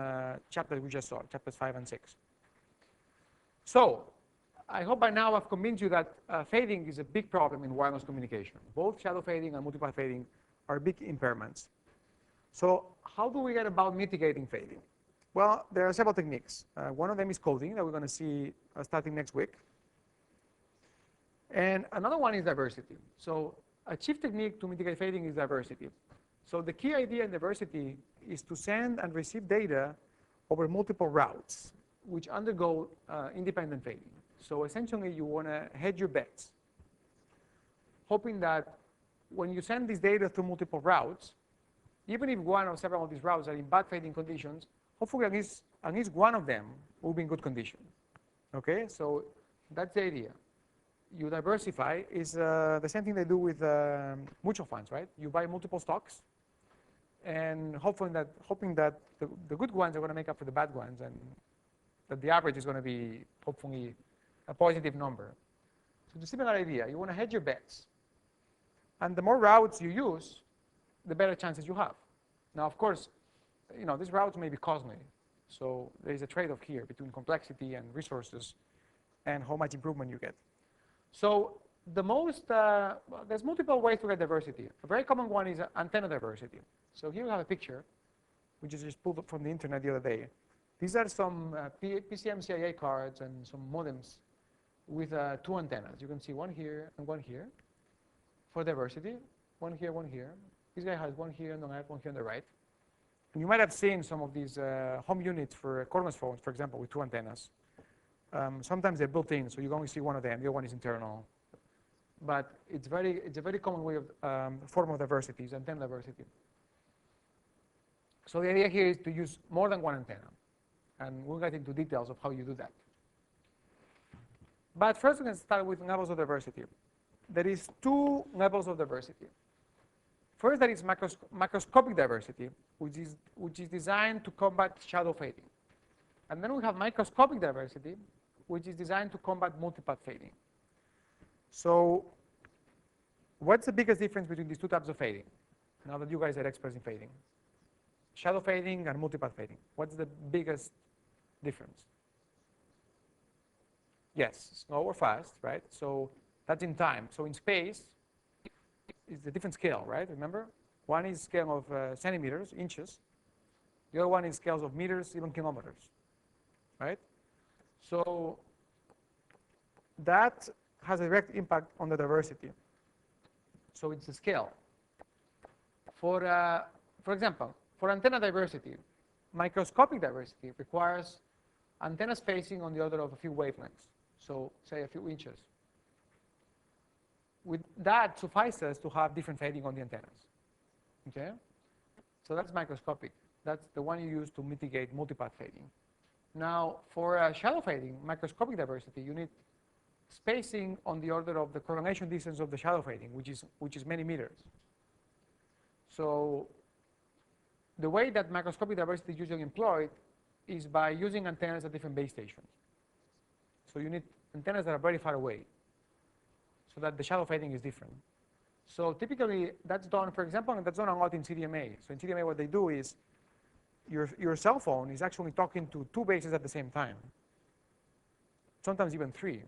[SPEAKER 1] chapter we just saw, chapters 5 and 6. So I hope by now I've convinced you that fading is a big problem in wireless communication. Both shadow fading and multipath fading are big impairments. So how do we get about mitigating fading? Well, there are several techniques. One of them is coding that we're going to see starting next week. And another one is diversity. So a chief technique to mitigate fading is diversity. So the key idea in diversity is to send and receive data over multiple routes, which undergo independent fading. So essentially, you want to hedge your bets, hoping that when you send this data through multiple routes, even if one or several of these routes are in bad fading conditions, hopefully at least one of them will be in good condition. Okay, so that's the idea. You diversify is the same thing they do with mutual funds, right? You buy multiple stocks, and hoping that the good ones are going to make up for the bad ones, and that the average is going to be hopefully a positive number. So it's a similar idea. You want to hedge your bets, and the more routes you use, the better chances you have. Now, of course, these routes may be costly, so there is a trade-off here between complexity and resources, and how much improvement you get. So there's multiple ways to get diversity. A very common one is antenna diversity. So here we have a picture, which is just pulled up from the internet the other day. These are some PCM-CIA cards and some modems with 2 antennas. You can see one here and one here for diversity. One here, one here. This guy has one here on the left, one here on the right. And you might have seen some of these home units for cordless phones, for example, with 2 antennas. Sometimes they're built in, so you only see one of them. The other one is internal. But it's a very common way of form of diversity, is antenna diversity. So the idea here is to use more than one antenna. And we'll get into details of how you do that. But first, we're going to start with levels of diversity. There is 2 levels of diversity. First, there is macroscopic diversity, which is designed to combat shadow fading. And then we have microscopic diversity, which is designed to combat multipath fading. So what's the biggest difference between these two types of fading? Now that you guys are experts in fading. Shadow fading and multipath fading. What's the biggest difference? Yes, slow or fast, right? So that's in time. So in space, it's a different scale, right? Remember? One is scale of centimeters, inches. The other one is scales of meters, even kilometers, right? So that has a direct impact on the diversity. So it's the scale. For example, for antenna diversity, microscopic diversity requires antenna spacing on the order of a few wavelengths. So say a few inches. With that suffices to have different fading on the antennas. Okay? So that's microscopic. That's the one you use to mitigate multipath fading. Now, for shallow fading, microscopic diversity, you need spacing on the order of the coronation distance of the shallow fading, which is many meters. So the way that microscopic diversity is usually employed is by using antennas at different base stations. So you need antennas that are very far away so that the shallow fading is different. So typically that's done, for example, and that's done a lot in CDMA. So in CDMA what they do is your cell phone is actually talking to two bases at the same time, sometimes even three.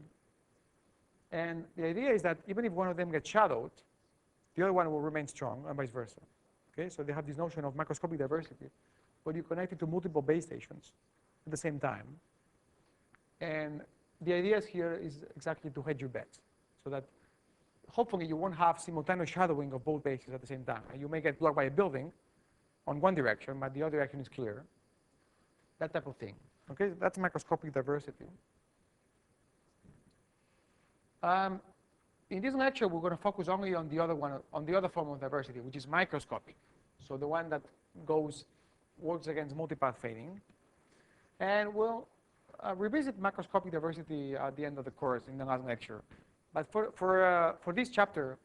[SPEAKER 1] And the idea is that even if one of them gets shadowed, the other one will remain strong and vice versa. Okay, so they have this notion of microscopic diversity, where you connect it to multiple base stations at the same time. And the idea here is exactly to hedge your bets, so that hopefully you won't have simultaneous shadowing of both bases at the same time. And you may get blocked by a building on one direction, but the other direction is clear. That type of thing. Okay, that's microscopic diversity. In this lecture, we're going to focus only on the other one, on the other form of diversity, which is microscopic. So the one that works against multipath fading. And we'll revisit macroscopic diversity at the end of the course in the last lecture. But for this chapter,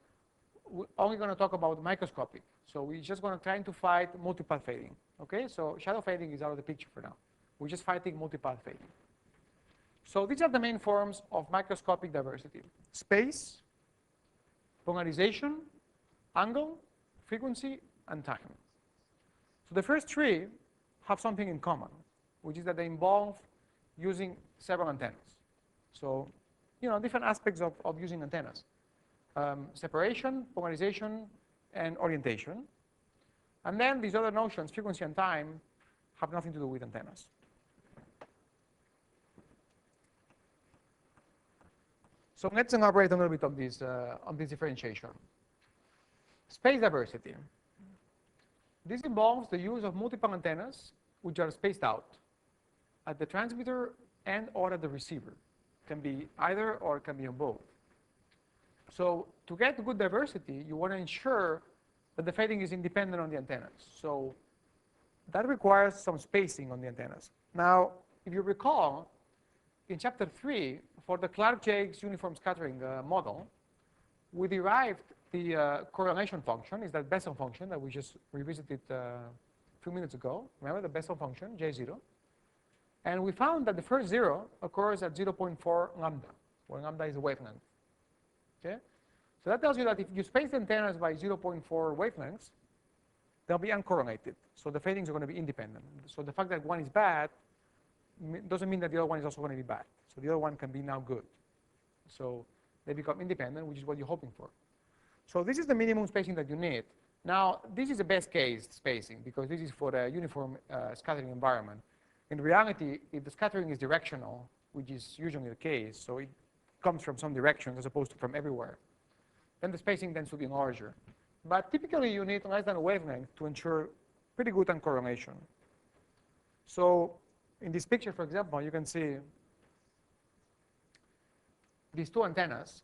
[SPEAKER 1] we're only going to talk about microscopic. So we're just going to try to fight multipath fading. Okay, so shadow fading is out of the picture for now. We're just fighting multipath fading. So these are the main forms of microscopic diversity: space, polarization, angle, frequency, and time. So the first three have something in common, which is that they involve using several antennas. So, different aspects of using antennas. Separation, polarization, and orientation. And then these other notions, frequency and time, have nothing to do with antennas. So let's elaborate a little bit on this differentiation. Space diversity. This involves the use of multiple antennas which are spaced out at the transmitter and or at the receiver. Can be either or can be on both. So to get good diversity, you want to ensure that the fading is independent on the antennas. So that requires some spacing on the antennas. Now, if you recall, in chapter 3, for the Clark-Jakes uniform scattering model, we derived the correlation function, is that Bessel function that we just revisited a few minutes ago. Remember the Bessel function, J0? And we found that the first zero occurs at 0.4 lambda, where lambda is a wavelength. Okay? So that tells you that if you space the antennas by 0.4 wavelengths, they'll be uncorrelated. So the fadings are going to be independent. So the fact that one is bad doesn't mean that the other one is also going to be bad. So the other one can be now good. So they become independent, which is what you're hoping for. So this is the minimum spacing that you need. Now, this is the best case spacing, because this is for a uniform scattering environment. In reality, if the scattering is directional, which is usually the case, so it comes from some direction as opposed to from everywhere, then the spacing tends to be larger. But typically, you need less than a wavelength to ensure pretty good uncorrelation. So in this picture, for example, you can see these two antennas.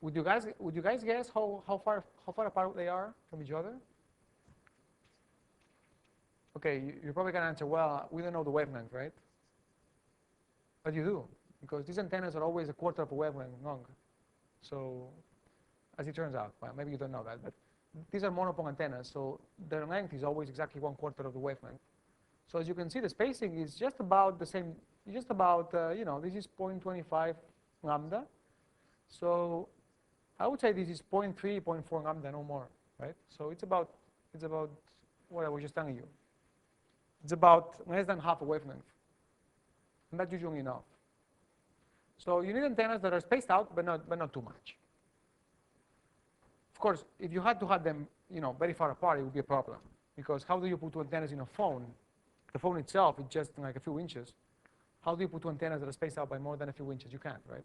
[SPEAKER 1] Would you guys guess how far apart they are from each other? Okay, you're probably going to answer, well, we don't know the wavelength, right? But you do, because these antennas are always a quarter of a wavelength long. So, as it turns out, well, maybe you don't know that, but these are monopole antennas, so their length is always exactly 1/4 of the wavelength. So as you can see, the spacing is just about the same just about, this is 0.25 lambda. So I would say this is 0.3, 0.4 lambda, no more, right? So it's about what I was just telling you. It's about less than half a wavelength. And that's usually enough. So you need antennas that are spaced out, but not too much. Of course, if you had to have them, very far apart, it would be a problem. Because how do you put two antennas in a phone? The phone itself is just like a few inches. How do you put two antennas that are spaced out by more than a few inches? You can't, right?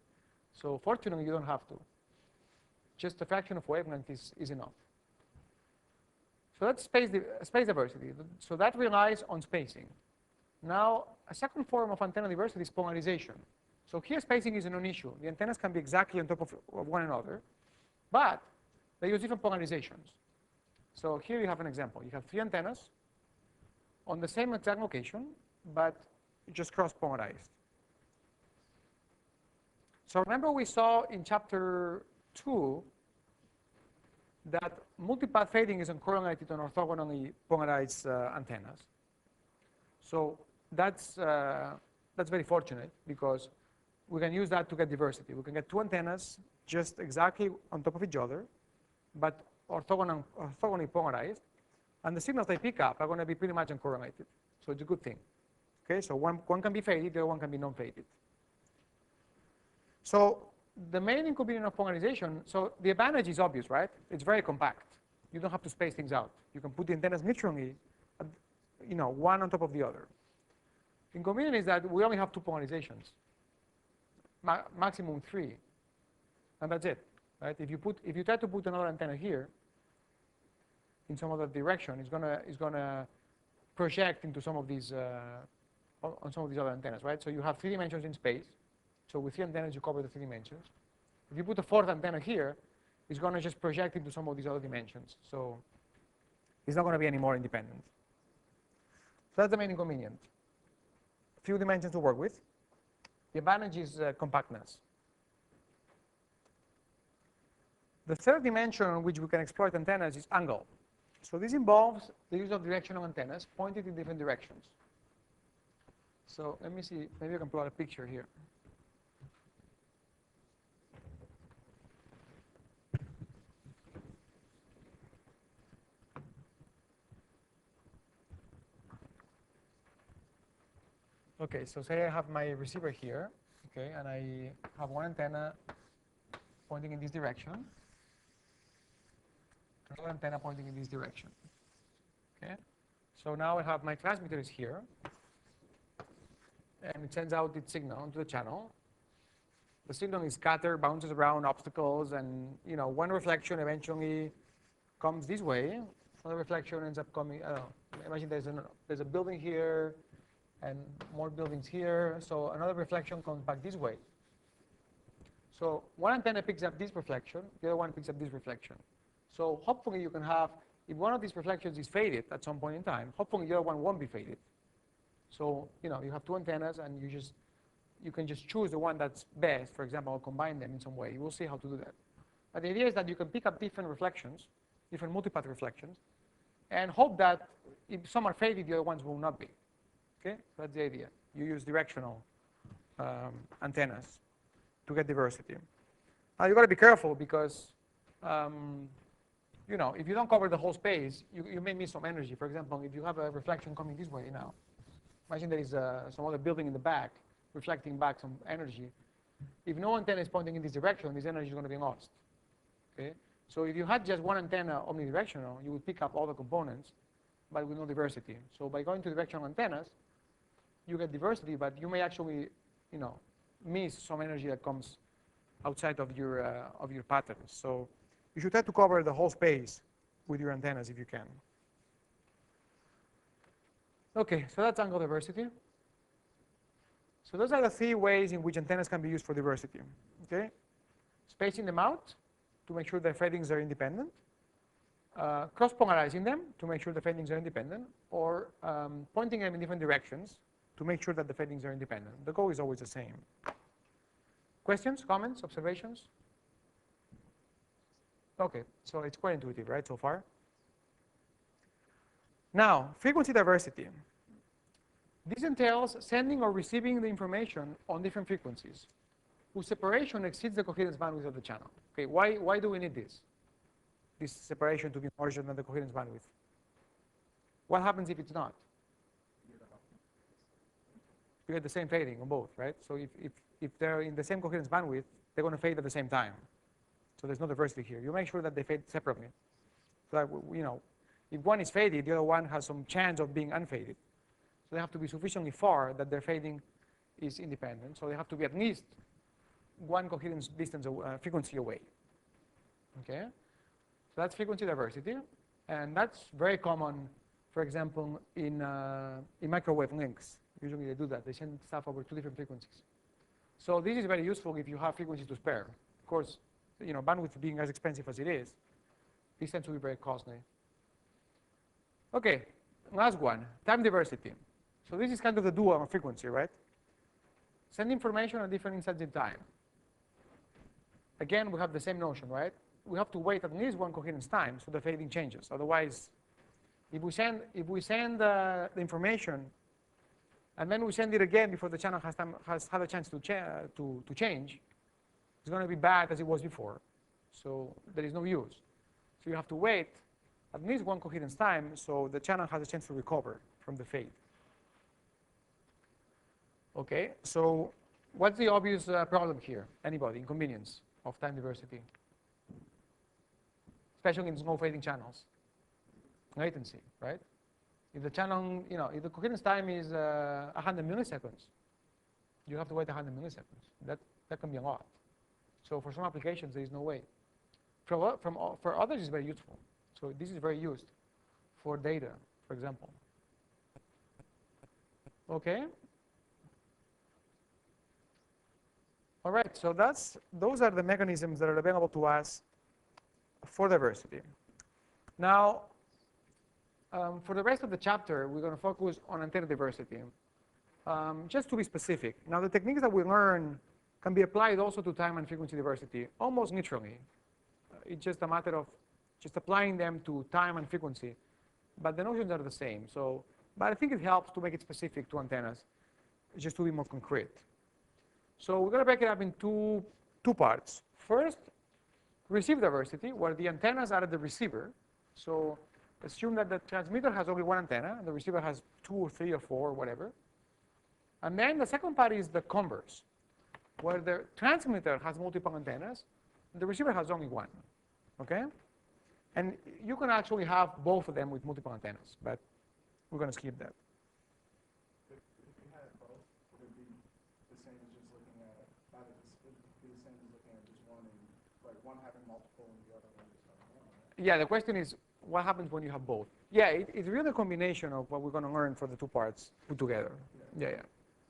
[SPEAKER 1] So fortunately, you don't have to. Just a fraction of wavelength is enough. So that's space diversity. So that relies on spacing. Now, a second form of antenna diversity is polarization. So here spacing is a non-issue. The antennas can be exactly on top of one another, but they use different polarizations. So here you have an example. You have 3 antennas on the same exact location, but just cross-polarized. So remember we saw in chapter 2 that multipath fading is uncorrelated on orthogonally polarized antennas. So that's very fortunate because we can use that to get diversity. We can get 2 antennas just exactly on top of each other, but orthogonally polarized, and the signals they pick up are going to be pretty much uncorrelated. So it's a good thing. Okay, so one can be faded, the other one can be non-faded. So the main inconvenience of polarization, so the advantage is obvious, right? It's very compact. You don't have to space things out. You can put the antennas literally, one on top of the other. Inconvenient is that we only have 2 polarizations, maximum 3, and that's it, right? If you try to put another antenna here in some other direction, it's gonna project into some of these on some of these other antennas, right? So you have 3 dimensions in space. So with 3 antennas, you cover the 3 dimensions. If you put a 4th antenna here, it's going to just project into some of these other dimensions. So it's not going to be any more independent. So that's the main inconvenience. Few dimensions to work with. The advantage is compactness. The third dimension on which we can exploit antennas is angle. So this involves the use of directional antennas pointed in different directions. So let me see, maybe I can plot a picture here. Okay, so say I have my receiver here, okay, and I have one antenna pointing in this direction, another antenna pointing in this direction, okay? So now I have my transmitter is here, and it sends out its signal into the channel. The signal is scattered, bounces around obstacles, and one reflection eventually comes this way. Another reflection ends up coming. Imagine there's a building here, and more buildings here. So another reflection comes back this way. So one antenna picks up this reflection, the other one picks up this reflection. So hopefully you can have, if one of these reflections is faded at some point in time, hopefully the other one won't be faded. So you have 2 antennas, and you can just choose the one that's best, for example, or combine them in some way. We'll see how to do that. But the idea is that you can pick up different reflections, different multipath reflections, and hope that if some are faded, the other ones will not be. Okay, so that's the idea. You use directional antennas to get diversity. Now you got to be careful because, if you don't cover the whole space, you may miss some energy. For example, if you have a reflection coming this way now, imagine there is some other building in the back reflecting back some energy. If no antenna is pointing in this direction, this energy is going to be lost. Okay, so if you had just one antenna omnidirectional, you would pick up all the components, but with no diversity. So by going to directional antennas, you get diversity, but you may actually, miss some energy that comes outside of your patterns. So you should try to cover the whole space with your antennas if you can. Okay, so that's angle diversity. So those are the 3 ways in which antennas can be used for diversity. Okay, spacing them out to make sure the fadings are independent, cross-polarizing them to make sure the fadings are independent, or pointing them in different directions to make sure that the fadings are independent. The goal is always the same. Questions, comments, observations? Okay, so it's quite intuitive, right, so far? Now, frequency diversity. This entails sending or receiving the information on different frequencies whose separation exceeds the coherence bandwidth of the channel. Okay, why do we need this? This separation to be larger than the coherence bandwidth. What happens if it's not? You get the same fading on both, right? So if they're in the same coherence bandwidth, they're going to fade at the same time. So there's no diversity here. You make sure that they fade separately. So that, you know, if one is faded, the other one has some chance of being unfaded. So they have to be sufficiently far that their fading is independent. So they have to be at least one coherence distance frequency away. Okay? So that's frequency diversity. And that's very common, for example, in microwave links. Usually they do that. They send stuff over 2 different frequencies. So this is very useful if you have frequencies to spare. Of course, you know, bandwidth being as expensive as it is, this tends to be very costly. Okay, last one, time diversity. So this is kind of the dual frequency, right? Send information at different instants in time. Again, we have the same notion, right? We have to wait at least one coherence time so the fading changes. Otherwise, if we send the information and then we send it again before the channel has had a chance to change, it's going to be bad as it was before. So there is no use. So you have to wait at least one coherence time so the channel has a chance to recover from the fade. Okay, so what's the obvious problem here? Anybody? Inconvenience of time diversity, especially in small fading channels. Latency, right? If the channel, you know, if the coherence time is 100 milliseconds, you have to wait 100 milliseconds. That can be a lot. So for some applications, there is no way. For others, it's very useful. So this is very used for data, for example. Okay. All right. So those are the mechanisms that are available to us for diversity. Now, for the rest of the chapter, we're going to focus on antenna diversity. Just to be specific, now the techniques that we learn can be applied also to time and frequency diversity, almost neutrally. It's just a matter of just applying them to time and frequency, but the notions are the same. So, but I think it helps to make it specific to antennas, just to be more concrete. So we're going to break it up in two parts. First, receive diversity, where the antennas are at the receiver. So assume that the transmitter has only one antenna, and the receiver has 2 or 3 or 4 or whatever. And then the second part is the converse, where the transmitter has multiple antennas, and the receiver has only one. Okay? And you can actually have both of them with multiple antennas, but we're going to skip that.
[SPEAKER 4] If you had both, would it be the same as just looking at, not at this, would it be the same as looking at just one, and like one having multiple and the other one just having one? Right?
[SPEAKER 1] Yeah, the question is, what happens when you have both? Yeah, it's really a combination of what we're going to learn for the 2 parts put together. Yeah.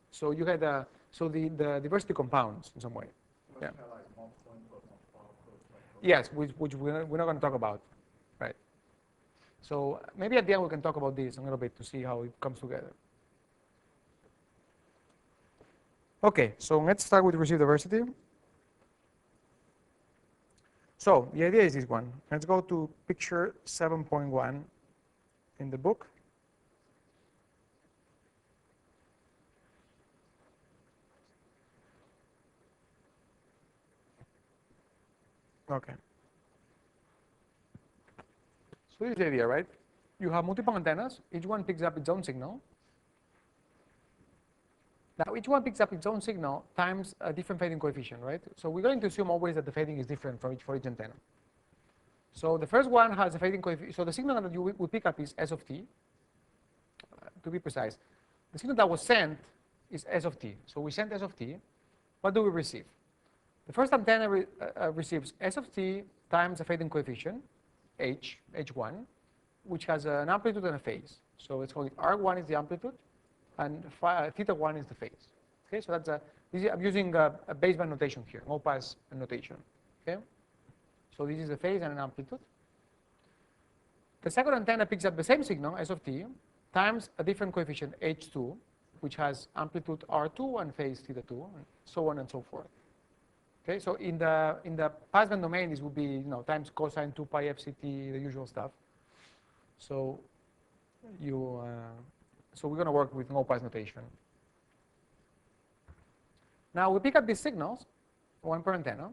[SPEAKER 1] So you had the diversity compounds in some way.
[SPEAKER 4] Unless you had like multiple input, multiple output.
[SPEAKER 1] Yes, which we're not going to talk about, right? So maybe at the end we can talk about this a little bit to see how it comes together. Okay, so let's start with receive diversity. So the idea is this one. Let's go to picture 7.1 in the book. Okay. So this is the idea, right? You have multiple antennas. Each one picks up its own signal. Now, each one picks up its own signal times a different fading coefficient, right? So we're going to assume always that the fading is different for each antenna. So the first one has a fading coefficient. So the signal that you will pick up is S of t, to be precise. The signal that was sent is S of t. So we sent S of t. What do we receive? The first antenna receives S of t times a fading coefficient, H1, which has an amplitude and a phase. So let's call it R1 is the amplitude, and theta 1 is the phase. Okay, so that's I'm using a baseband notation here, low pass notation. Okay, so this is a phase and an amplitude. The second antenna picks up the same signal, S of t, times a different coefficient, H2, which has amplitude R2 and phase theta 2, and so on and so forth. Okay, so in the passband domain, this would be times cosine 2 pi FCT, the usual stuff. So you So we're going to work with no-pass notation. Now we pick up these signals, one per antenna,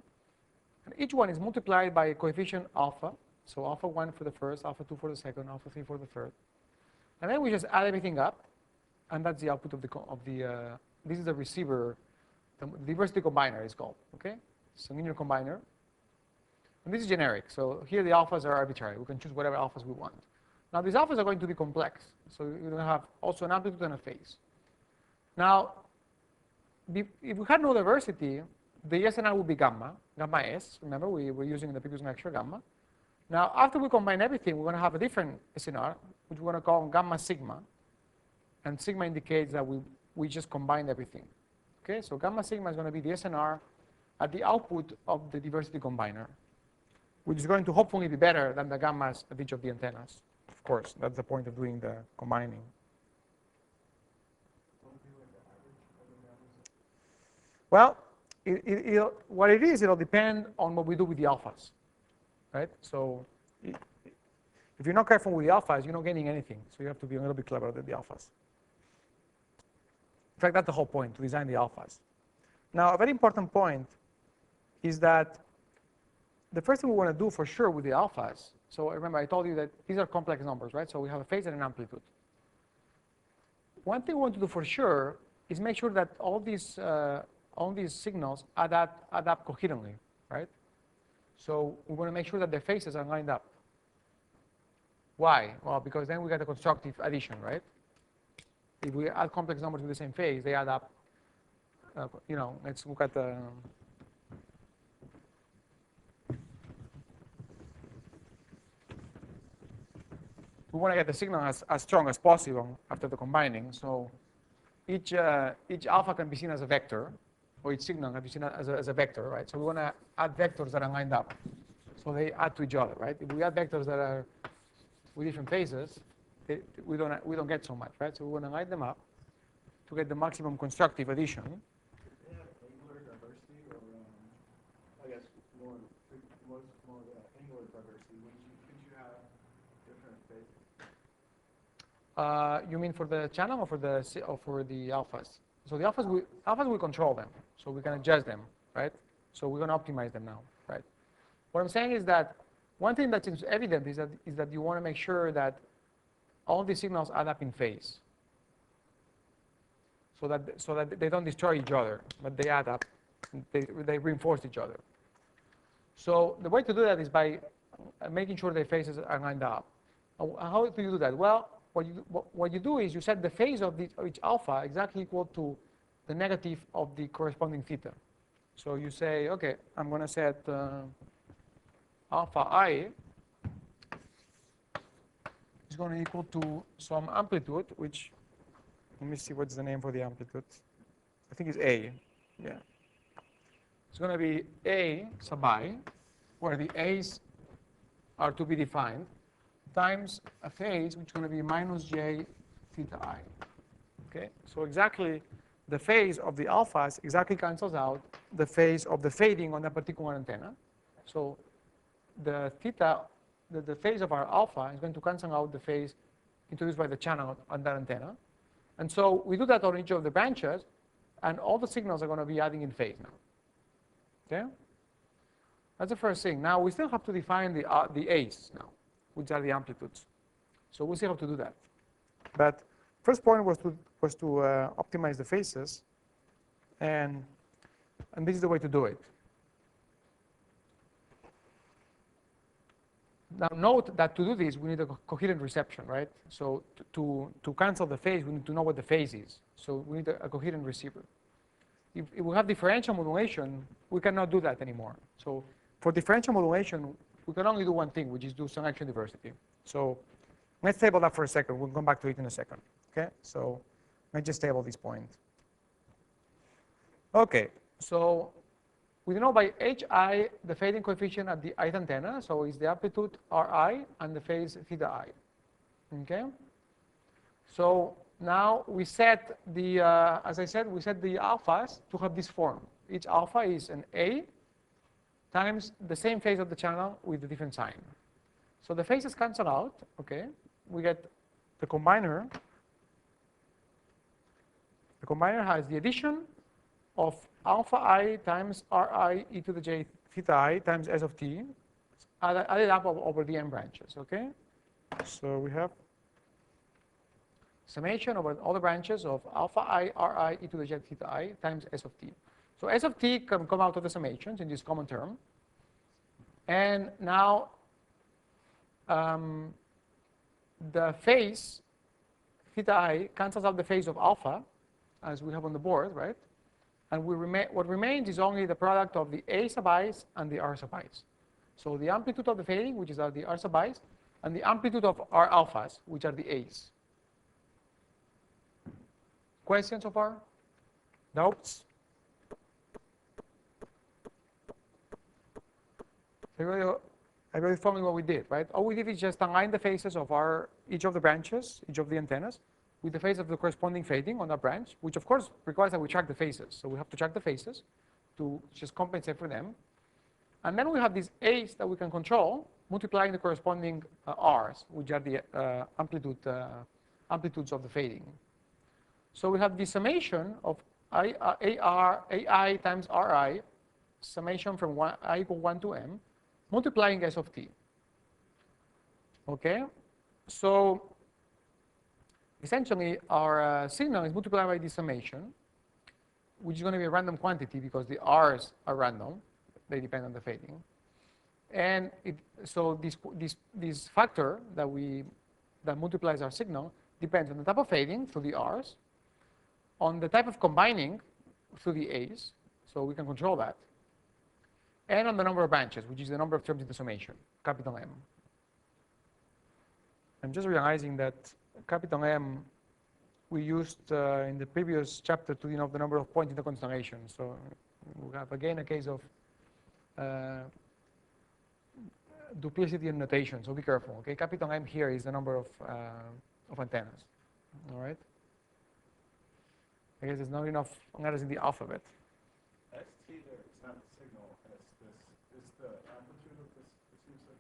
[SPEAKER 1] and each one is multiplied by a coefficient alpha. So alpha 1 for the first, alpha 2 for the second, alpha 3 for the third. And then we just add everything up, and that's the output of the this is the receiver, the diversity combiner is called, okay? So linear combiner. And this is generic, so here the alphas are arbitrary. We can choose whatever alphas we want. Now these alphas are going to be complex, so you're going to have also an amplitude and a phase. Now, if we had no diversity, the SNR would be gamma S. Remember, we were using in the previous lecture gamma. Now, after we combine everything, we're going to have a different SNR, which we're going to call gamma sigma. And sigma indicates that we just combined everything. Okay, so gamma sigma is going to be the SNR at the output of the diversity combiner, which is going to hopefully be better than the gammas at each of the antennas. Of course, that's the point of doing the combining. Well, what it is, it'll depend on what we do with the alphas, right? So if you're not careful with the alphas, you're not gaining anything. So you have to be a little bit clever with the alphas. In fact, that's the whole point, to design the alphas. Now, a very important point is that the first thing we want to do for sure with the alphas, so remember I told you that these are complex numbers, right? So we have a phase and an amplitude. One thing we want to do for sure is make sure that all these signals add up coherently, right? So we want to make sure that the phases are lined up. Why? Well, because then we get a constructive addition, right? If we add complex numbers with the same phase, they add up. Let's look at the. We want to get the signal as strong as possible after the combining. So each alpha can be seen as a vector, or each signal can be seen as a vector, right? So we want to add vectors that are lined up, so they add to each other, right? If we add vectors that are with different phases, we don't get so much, right? So we want to line them up to get the maximum constructive addition.
[SPEAKER 4] Do they have angular diversity, or I guess more angular diversity? Couldn't you have different phases?
[SPEAKER 1] You mean for the channel or for the alphas? So the alphas we control them, so we can adjust them, right? So we're going to optimize them now, right? What I'm saying is that one thing that is evident is that you want to make sure that all these signals add up in phase, so that they don't destroy each other, but they add up, they reinforce each other. So the way to do that is by making sure the phases are lined up. How do you do that? Well, what you do is you set the phase of each alpha exactly equal to the negative of the corresponding theta. So you say, okay, I'm going to set alpha I is going to equal to some amplitude, which, let me see what's the name for the amplitude. I think it's A. Yeah. It's going to be A sub I, where the A's are to be defined, times a phase, which is going to be minus j theta I. Okay, so exactly the phase of the alphas exactly cancels out the phase of the fading on that particular antenna. So the theta, the phase of our alpha is going to cancel out the phase introduced by the channel on that antenna. And so we do that on each of the branches, and all the signals are going to be adding in phase now. Okay? That's the first thing. Now we still have to define the A's now, which are the amplitudes. So we'll see how to do that. But first point was to optimize the phases, and this is the way to do it. Now note that to do this, we need a coherent reception, right? So to cancel the phase, we need to know what the phase is. So we need a coherent receiver. If we have differential modulation, we cannot do that anymore. So for differential modulation, we can only do one thing, which is do selection diversity. So let's table that for a second. We'll come back to it in a second. Okay? So let's just table this point. Okay, so we know by Hi the fading coefficient at the ith antenna, so it's the amplitude Ri and the phase theta I. Okay? So now we set the, as I said, we set the alphas to have this form. Each alpha is an A times the same phase of the channel with a different sign. So the phases cancel out, okay? We get the combiner The combiner has the addition of alpha I times Ri e to the j theta I times S of t added up over the n branches, okay? So we have summation over all the branches of alpha I Ri e to the j theta I times S of t. So S of t can come out of the summations in this common term. And now the phase theta I cancels out the phase of alpha, as we have on the board, right? And what remains is only the product of the A sub i's and the R sub i's. So the amplitude of the fading, which is the R sub i's, and the amplitude of R alphas, which are the A's. Questions so far? Doubts? Everybody following what we did, right? All we did is just align the faces of each of the branches, each of the antennas, with the phase of the corresponding fading on that branch, which of course requires that we track the faces. So we have to track the faces to just compensate for them. And then we have these A's that we can control, multiplying the corresponding R's, which are the amplitudes of the fading. So we have the summation of AI times Ri, summation from I equal 1 to m, multiplying S of t. Okay? So essentially, our signal is multiplied by this summation, which is going to be a random quantity because the R's are random. They depend on the fading. And so this factor that multiplies our signal depends on the type of fading through the R's, on the type of combining through the A's, so we can control that, and on the number of branches, which is the number of terms in the summation, capital M. I'm just realizing that capital M we used in the previous chapter to denote the number of points in the constellation. So we have again a case of duplicity in notation, so be careful. Okay, capital M here is the number of antennas. All right. I guess there's not enough letters in the alphabet.
[SPEAKER 4] ST there, it's not the signal, it's the amplitude of this.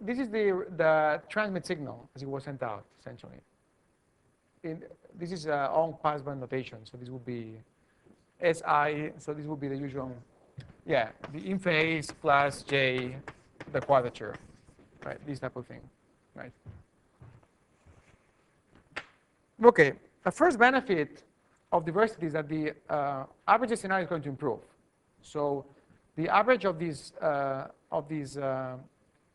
[SPEAKER 1] This is the transmit signal as it was sent out, essentially. This is all passband notation, so this would be SI, so this would be the usual, yeah, the in phase plus J, the quadrature, right, this type of thing, right. Okay, the first benefit of diversity is that the average scenario is going to improve. So the average of these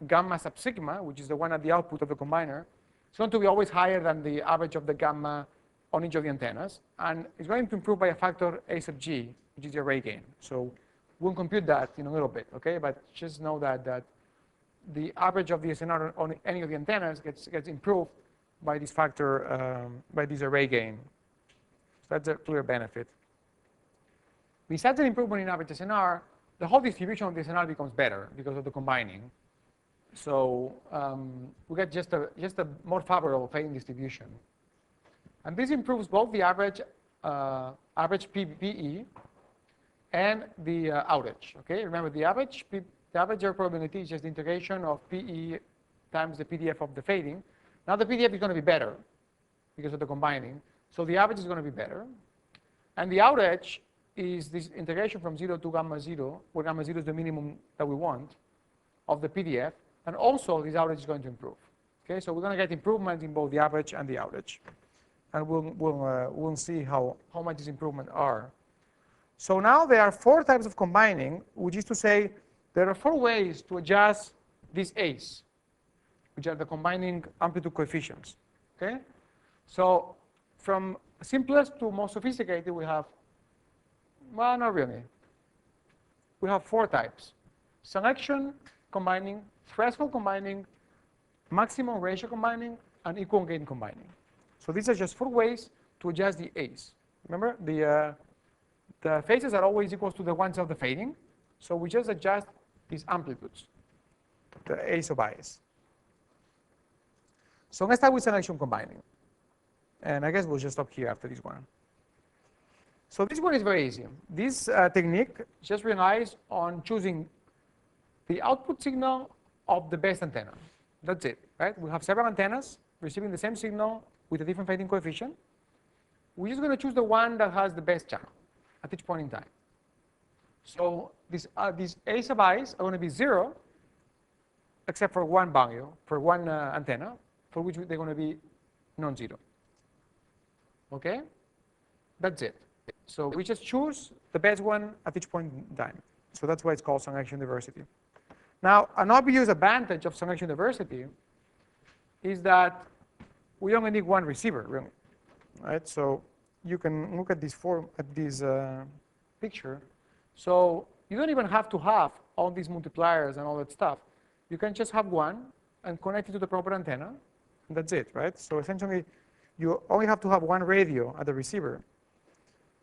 [SPEAKER 1] gamma sub sigma, which is the one at the output of the combiner, is going to be always higher than the average of the gamma on each of the antennas, and it's going to improve by a factor A sub g, which is the array gain. So we'll compute that in a little bit, okay? But just know that the average of the SNR on any of the antennas gets improved by this factor, by this array gain. So that's a clear benefit. Besides an improvement in average SNR, the whole distribution of the SNR becomes better because of the combining. So we get just a more favorable fading distribution. And this improves both the average PE and the outage. Okay, remember the average error probability is just the integration of PE times the PDF of the fading. Now the PDF is going to be better because of the combining. So the average is going to be better. And the outage is this integration from 0 to gamma 0, where gamma 0 is the minimum that we want of the PDF. And also this outage is going to improve. Okay, so we're going to get improvement in both the average and the outage. And we'll see how much these improvements are. So now there are 4 types of combining, which is to say there are 4 ways to adjust these A's, which are the combining amplitude coefficients. Okay? So from simplest to most sophisticated, we have, well, not really. We have 4 types: selection combining, threshold combining, maximum ratio combining, and equal gain combining. So these are just 4 ways to adjust the A's. Remember, the phases are always equal to the ones of the fading. So we just adjust these amplitudes, the A sub i's. So let's start with selection combining. And I guess we'll just stop here after this one. So this one is very easy. This technique just relies on choosing the output signal of the best antenna. That's it, right? We have several antennas receiving the same signal with a different fading coefficient. we're just going to choose the one that has the best channel at each point in time. So these A sub i's are going to be 0, except for one value, for one antenna, for which they're going to be non-zero. Okay? That's it. So we just choose the best one at each point in time. So that's why it's called selection diversity. Now, an obvious advantage of selection diversity is that we only need one receiver, really. Right? So you can look at this picture. So you don't even have to have all these multipliers and all that stuff. You can just have one and connect it to the proper antenna, and that's it, right? So essentially, you only have to have one radio at the receiver.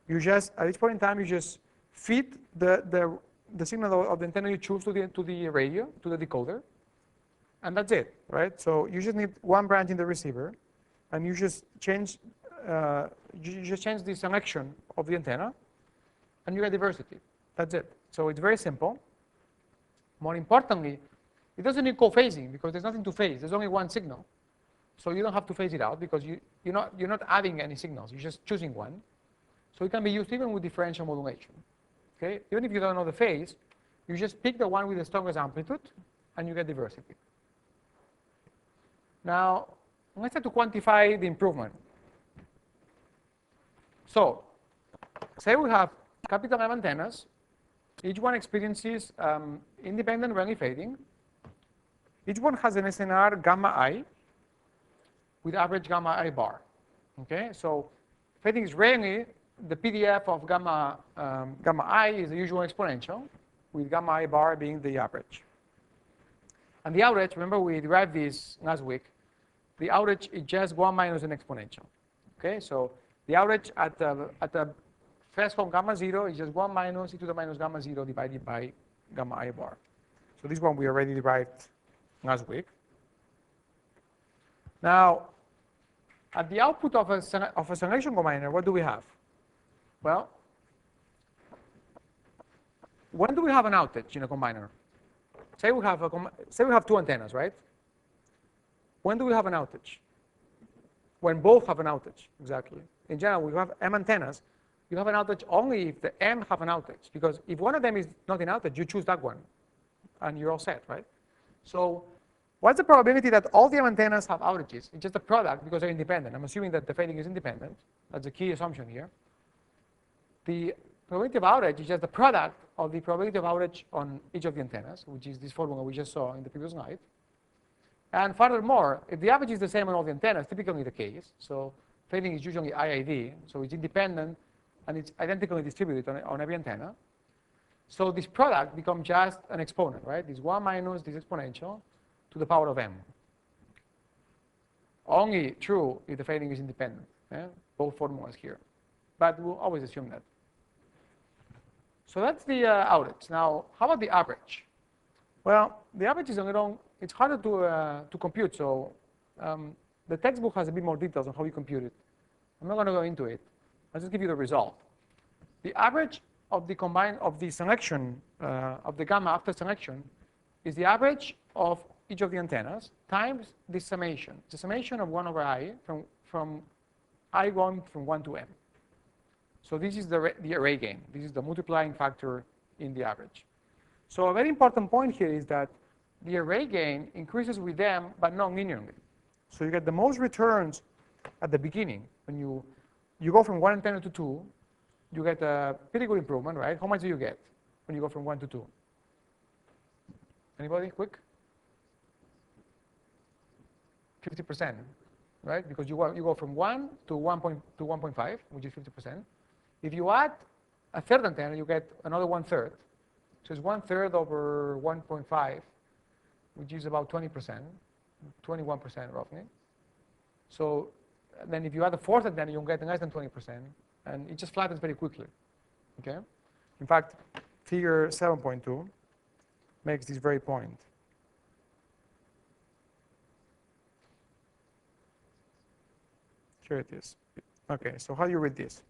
[SPEAKER 1] You just, at each point in time, you just feed the signal of the antenna you choose to the radio, to the decoder, and that's it, right? So you just need one branch in the receiver, and you just change the selection of the antenna, and you get diversity. That's it. So it's very simple. More importantly, it doesn't need co-phasing because there's nothing to phase. There's only one signal. So you don't have to phase it out because you're not adding any signals. You're just choosing one. So it can be used even with differential modulation. Okay? Even if you don't know the phase, you just pick the one with the strongest amplitude, and you get diversity. Now, let's try to quantify the improvement. So, say we have capital M antennas. Each one experiences independent Rayleigh fading. Each one has an SNR gamma I with average gamma I bar. Okay, so fading is Rayleigh. The PDF of gamma I is the usual exponential, with gamma I bar being the average. And the average, remember we derived this last week, the average is just 1 minus an exponential. Okay, so the average at the threshold gamma 0 is just 1 minus e to the minus gamma 0 divided by gamma I bar. So this one we already derived last week. Now, at the output of a selection combiner, what do we have? Well, when do we have an outage in a combiner? Say we have two antennas, right? When do we have an outage? When both have an outage, exactly. In general, we have M antennas. You have an outage only if the M have an outage, because if one of them is not in outage, you choose that one, and you're all set, right? So what's the probability that all the M antennas have outages? It's just a product because they're independent. I'm assuming that the fading is independent. That's the key assumption here. The probability of outage is just the product of the probability of outage on each of the antennas, which is this formula we just saw in the previous slide. And furthermore, if the average is the same on all the antennas, typically the case, so fading is usually IID, so it's independent and it's identically distributed on every antenna. So this product becomes just an exponent, right? This 1 minus this exponential to the power of M. Only true if the fading is independent. Both formulas here. But we'll always assume that. So that's the outage. Now, how about the average? Well, the average is a little, it's harder to compute, so the textbook has a bit more details on how you compute it. I'm not going to go into it. I'll just give you the result. The average of the selection, of the gamma after selection, is the average of each of the antennas times the summation. The summation of 1 over I from I going from 1 to M. So this is the array gain. This is the multiplying factor in the average. So a very important point here is that the array gain increases with them, but not linearly. So you get the most returns at the beginning. When you go from 1 antenna to 2, you get a pretty good improvement, right? How much do you get when you go from 1 to 2? Anybody, quick? 50%, right? Because you go from 1 to 1.5, which is 50%. If you add a third antenna, you get another 1/3. So it's 1/3 over 1.5, which is about 20%, 21% roughly. So then if you add a fourth antenna, you'll get less than 20%, and it just flattens very quickly. Okay? In fact, figure 7.2 makes this very point. Here it is. Okay, so how do you read this?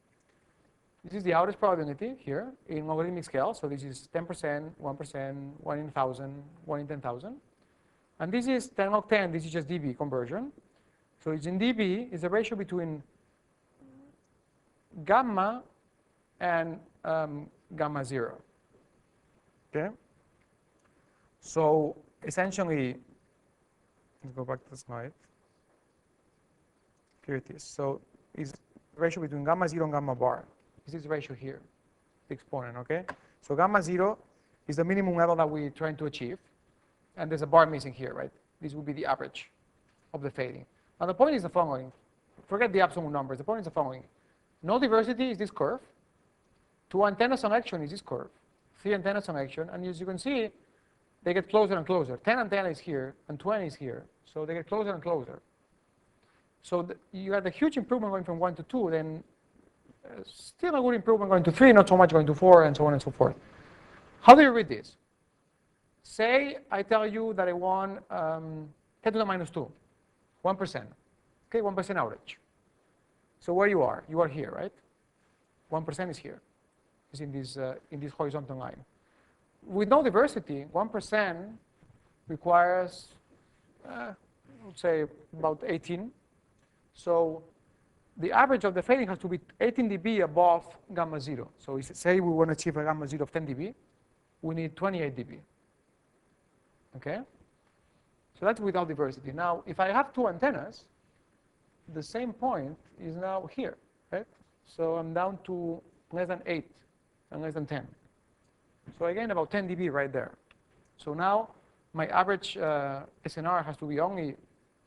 [SPEAKER 1] This is the outage probability here in logarithmic scale. So this is 10%, 1%, 1 in 1,000, 1 in 10,000. And this is 10 log 10. This is just dB conversion. So it's in dB is the ratio between gamma and gamma 0. Okay? So essentially, let's go back to the slide. Here it is. So it's the ratio between gamma 0 and gamma bar. This is the ratio here, the exponent, okay? So gamma 0 is the minimum level that we're trying to achieve. And there's a bar missing here, right? This will be the average of the fading. Now the point is the following. Forget the absolute numbers. The point is the following. No diversity is this curve. 2 antenna selection is this curve. 3 antenna selection. And as you can see, they get closer and closer. 10 antenna is here, and 20 is here. So they get closer and closer. So you had a huge improvement going from 1 to 2, then still a good improvement going to 3, not so much going to 4, and so on and so forth. How do you read this? Say I tell you that I want 10 to the minus 2, 1%. Okay, 1% outage. So where you are here, right? 1% is here. It's in this horizontal line. With no diversity, 1% requires, let's say, about 18. So the average of the fading has to be 18 dB above gamma 0. So say we want to achieve a gamma 0 of 10 dB, we need 28 dB. Okay? So that's without diversity. Now, if I have 2 antennas, the same point is now here, right? So I'm down to less than 8 and less than 10. So I gain about 10 dB right there. So now my average SNR has to be only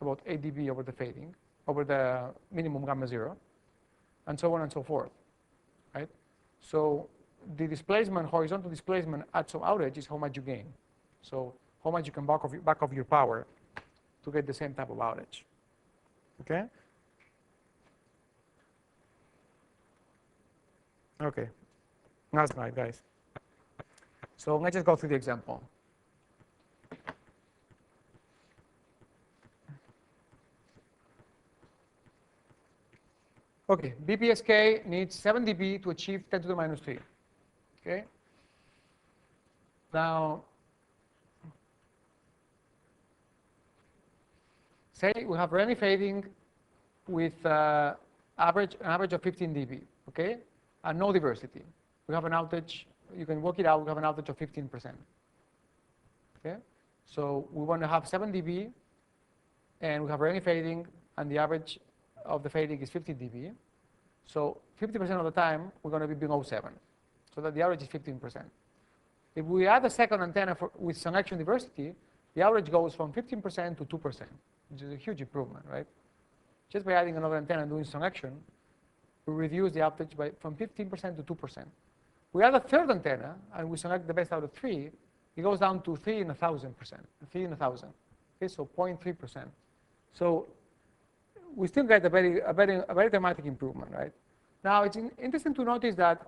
[SPEAKER 1] about 8 dB over the fading, over the minimum gamma 0, and so on and so forth, right? So the displacement, horizontal displacement at some outage is how much you gain. So how much you can back off your power to get the same type of outage, okay? Okay, last slide, guys. So let's just go through the example. Okay, BPSK needs 7 dB to achieve 10 to the minus 3. Okay. Now, say we have Rayleigh fading with an average of 15 dB. Okay, and no diversity. We have an outage. You can work it out. We have an outage of 15%. Okay, so we want to have 7 dB, and we have Rayleigh fading, and the average of the fading is 50 dB. So 50% of the time, we're going to be below 7. So that the average is 15%. If we add a second antenna with selection diversity, the average goes from 15% to 2%, which is a huge improvement, right? Just by adding another antenna and doing selection, we reduce the outage from 15% to 2%. We add a third antenna, and we select the best out of 3, it goes down to 3 in 1,000%, 3 in 1,000. Okay, so 0.3%. So we still get a very dramatic improvement, right? Now, it's interesting to notice that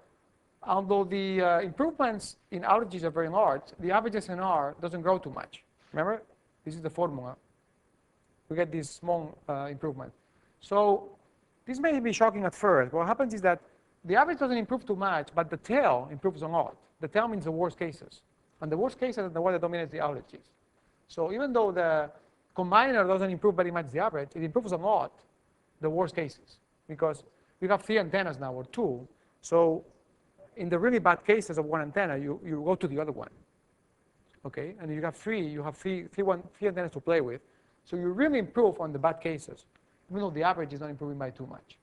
[SPEAKER 1] although the improvements in outages are very large, the average SNR doesn't grow too much. Remember? This is the formula. We get this small improvement. So this may be shocking at first. What happens is that the average doesn't improve too much, but the tail improves a lot. The tail means the worst cases. And the worst cases are the one that dominates the outages. So even though the combiner doesn't improve very much the average, it improves a lot the worst cases, because we have 3 antennas now, or 2. So in the really bad cases of 1 antenna, you go to the other one. Okay, and you have 3 antennas to play with. So you really improve on the bad cases, even though the average is not improving by too much.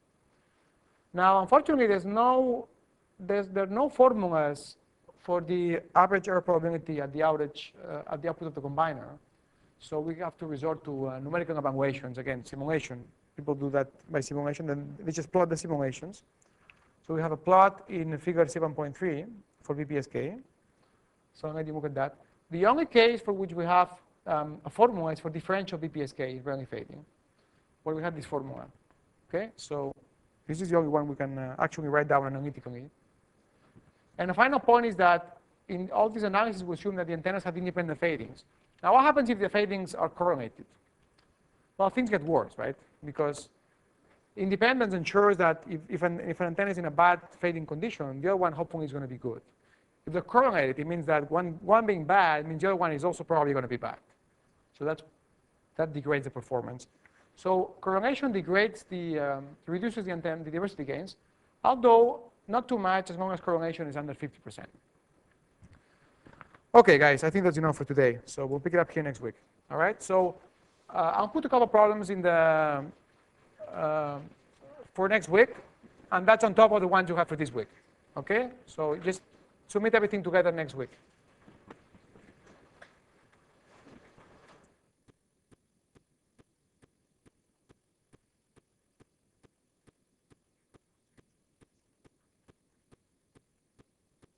[SPEAKER 1] Now, unfortunately, there are no formulas for the average error probability at the outage, at the output of the combiner. So we have to resort to numerical evaluations, again, simulation. People do that by simulation, then they just plot the simulations. So we have a plot in figure 7.3 for BPSK. So I'm going to look at that. The only case for which we have a formula is for differential BPSK, Rayleigh fading, where we have this formula. Okay, so this is the only one we can actually write down analytically. And the final point is that in all these analyses, we assume that the antennas have independent fadings. Now, what happens if the fadings are correlated? Well, things get worse, right? Because independence ensures that if an antenna is in a bad fading condition, the other one hopefully is going to be good. If they're correlated, it means that one being bad means the other one is also probably going to be bad. So that degrades the performance. So correlation degrades reduces the antenna, the diversity gains, although not too much as long as correlation is under 50%. Okay, guys, I think that's enough for today. So we'll pick it up here next week. All right, so I'll put a couple problems in the for next week, and that's on top of the ones you have for this week. Okay, so just submit everything together next week.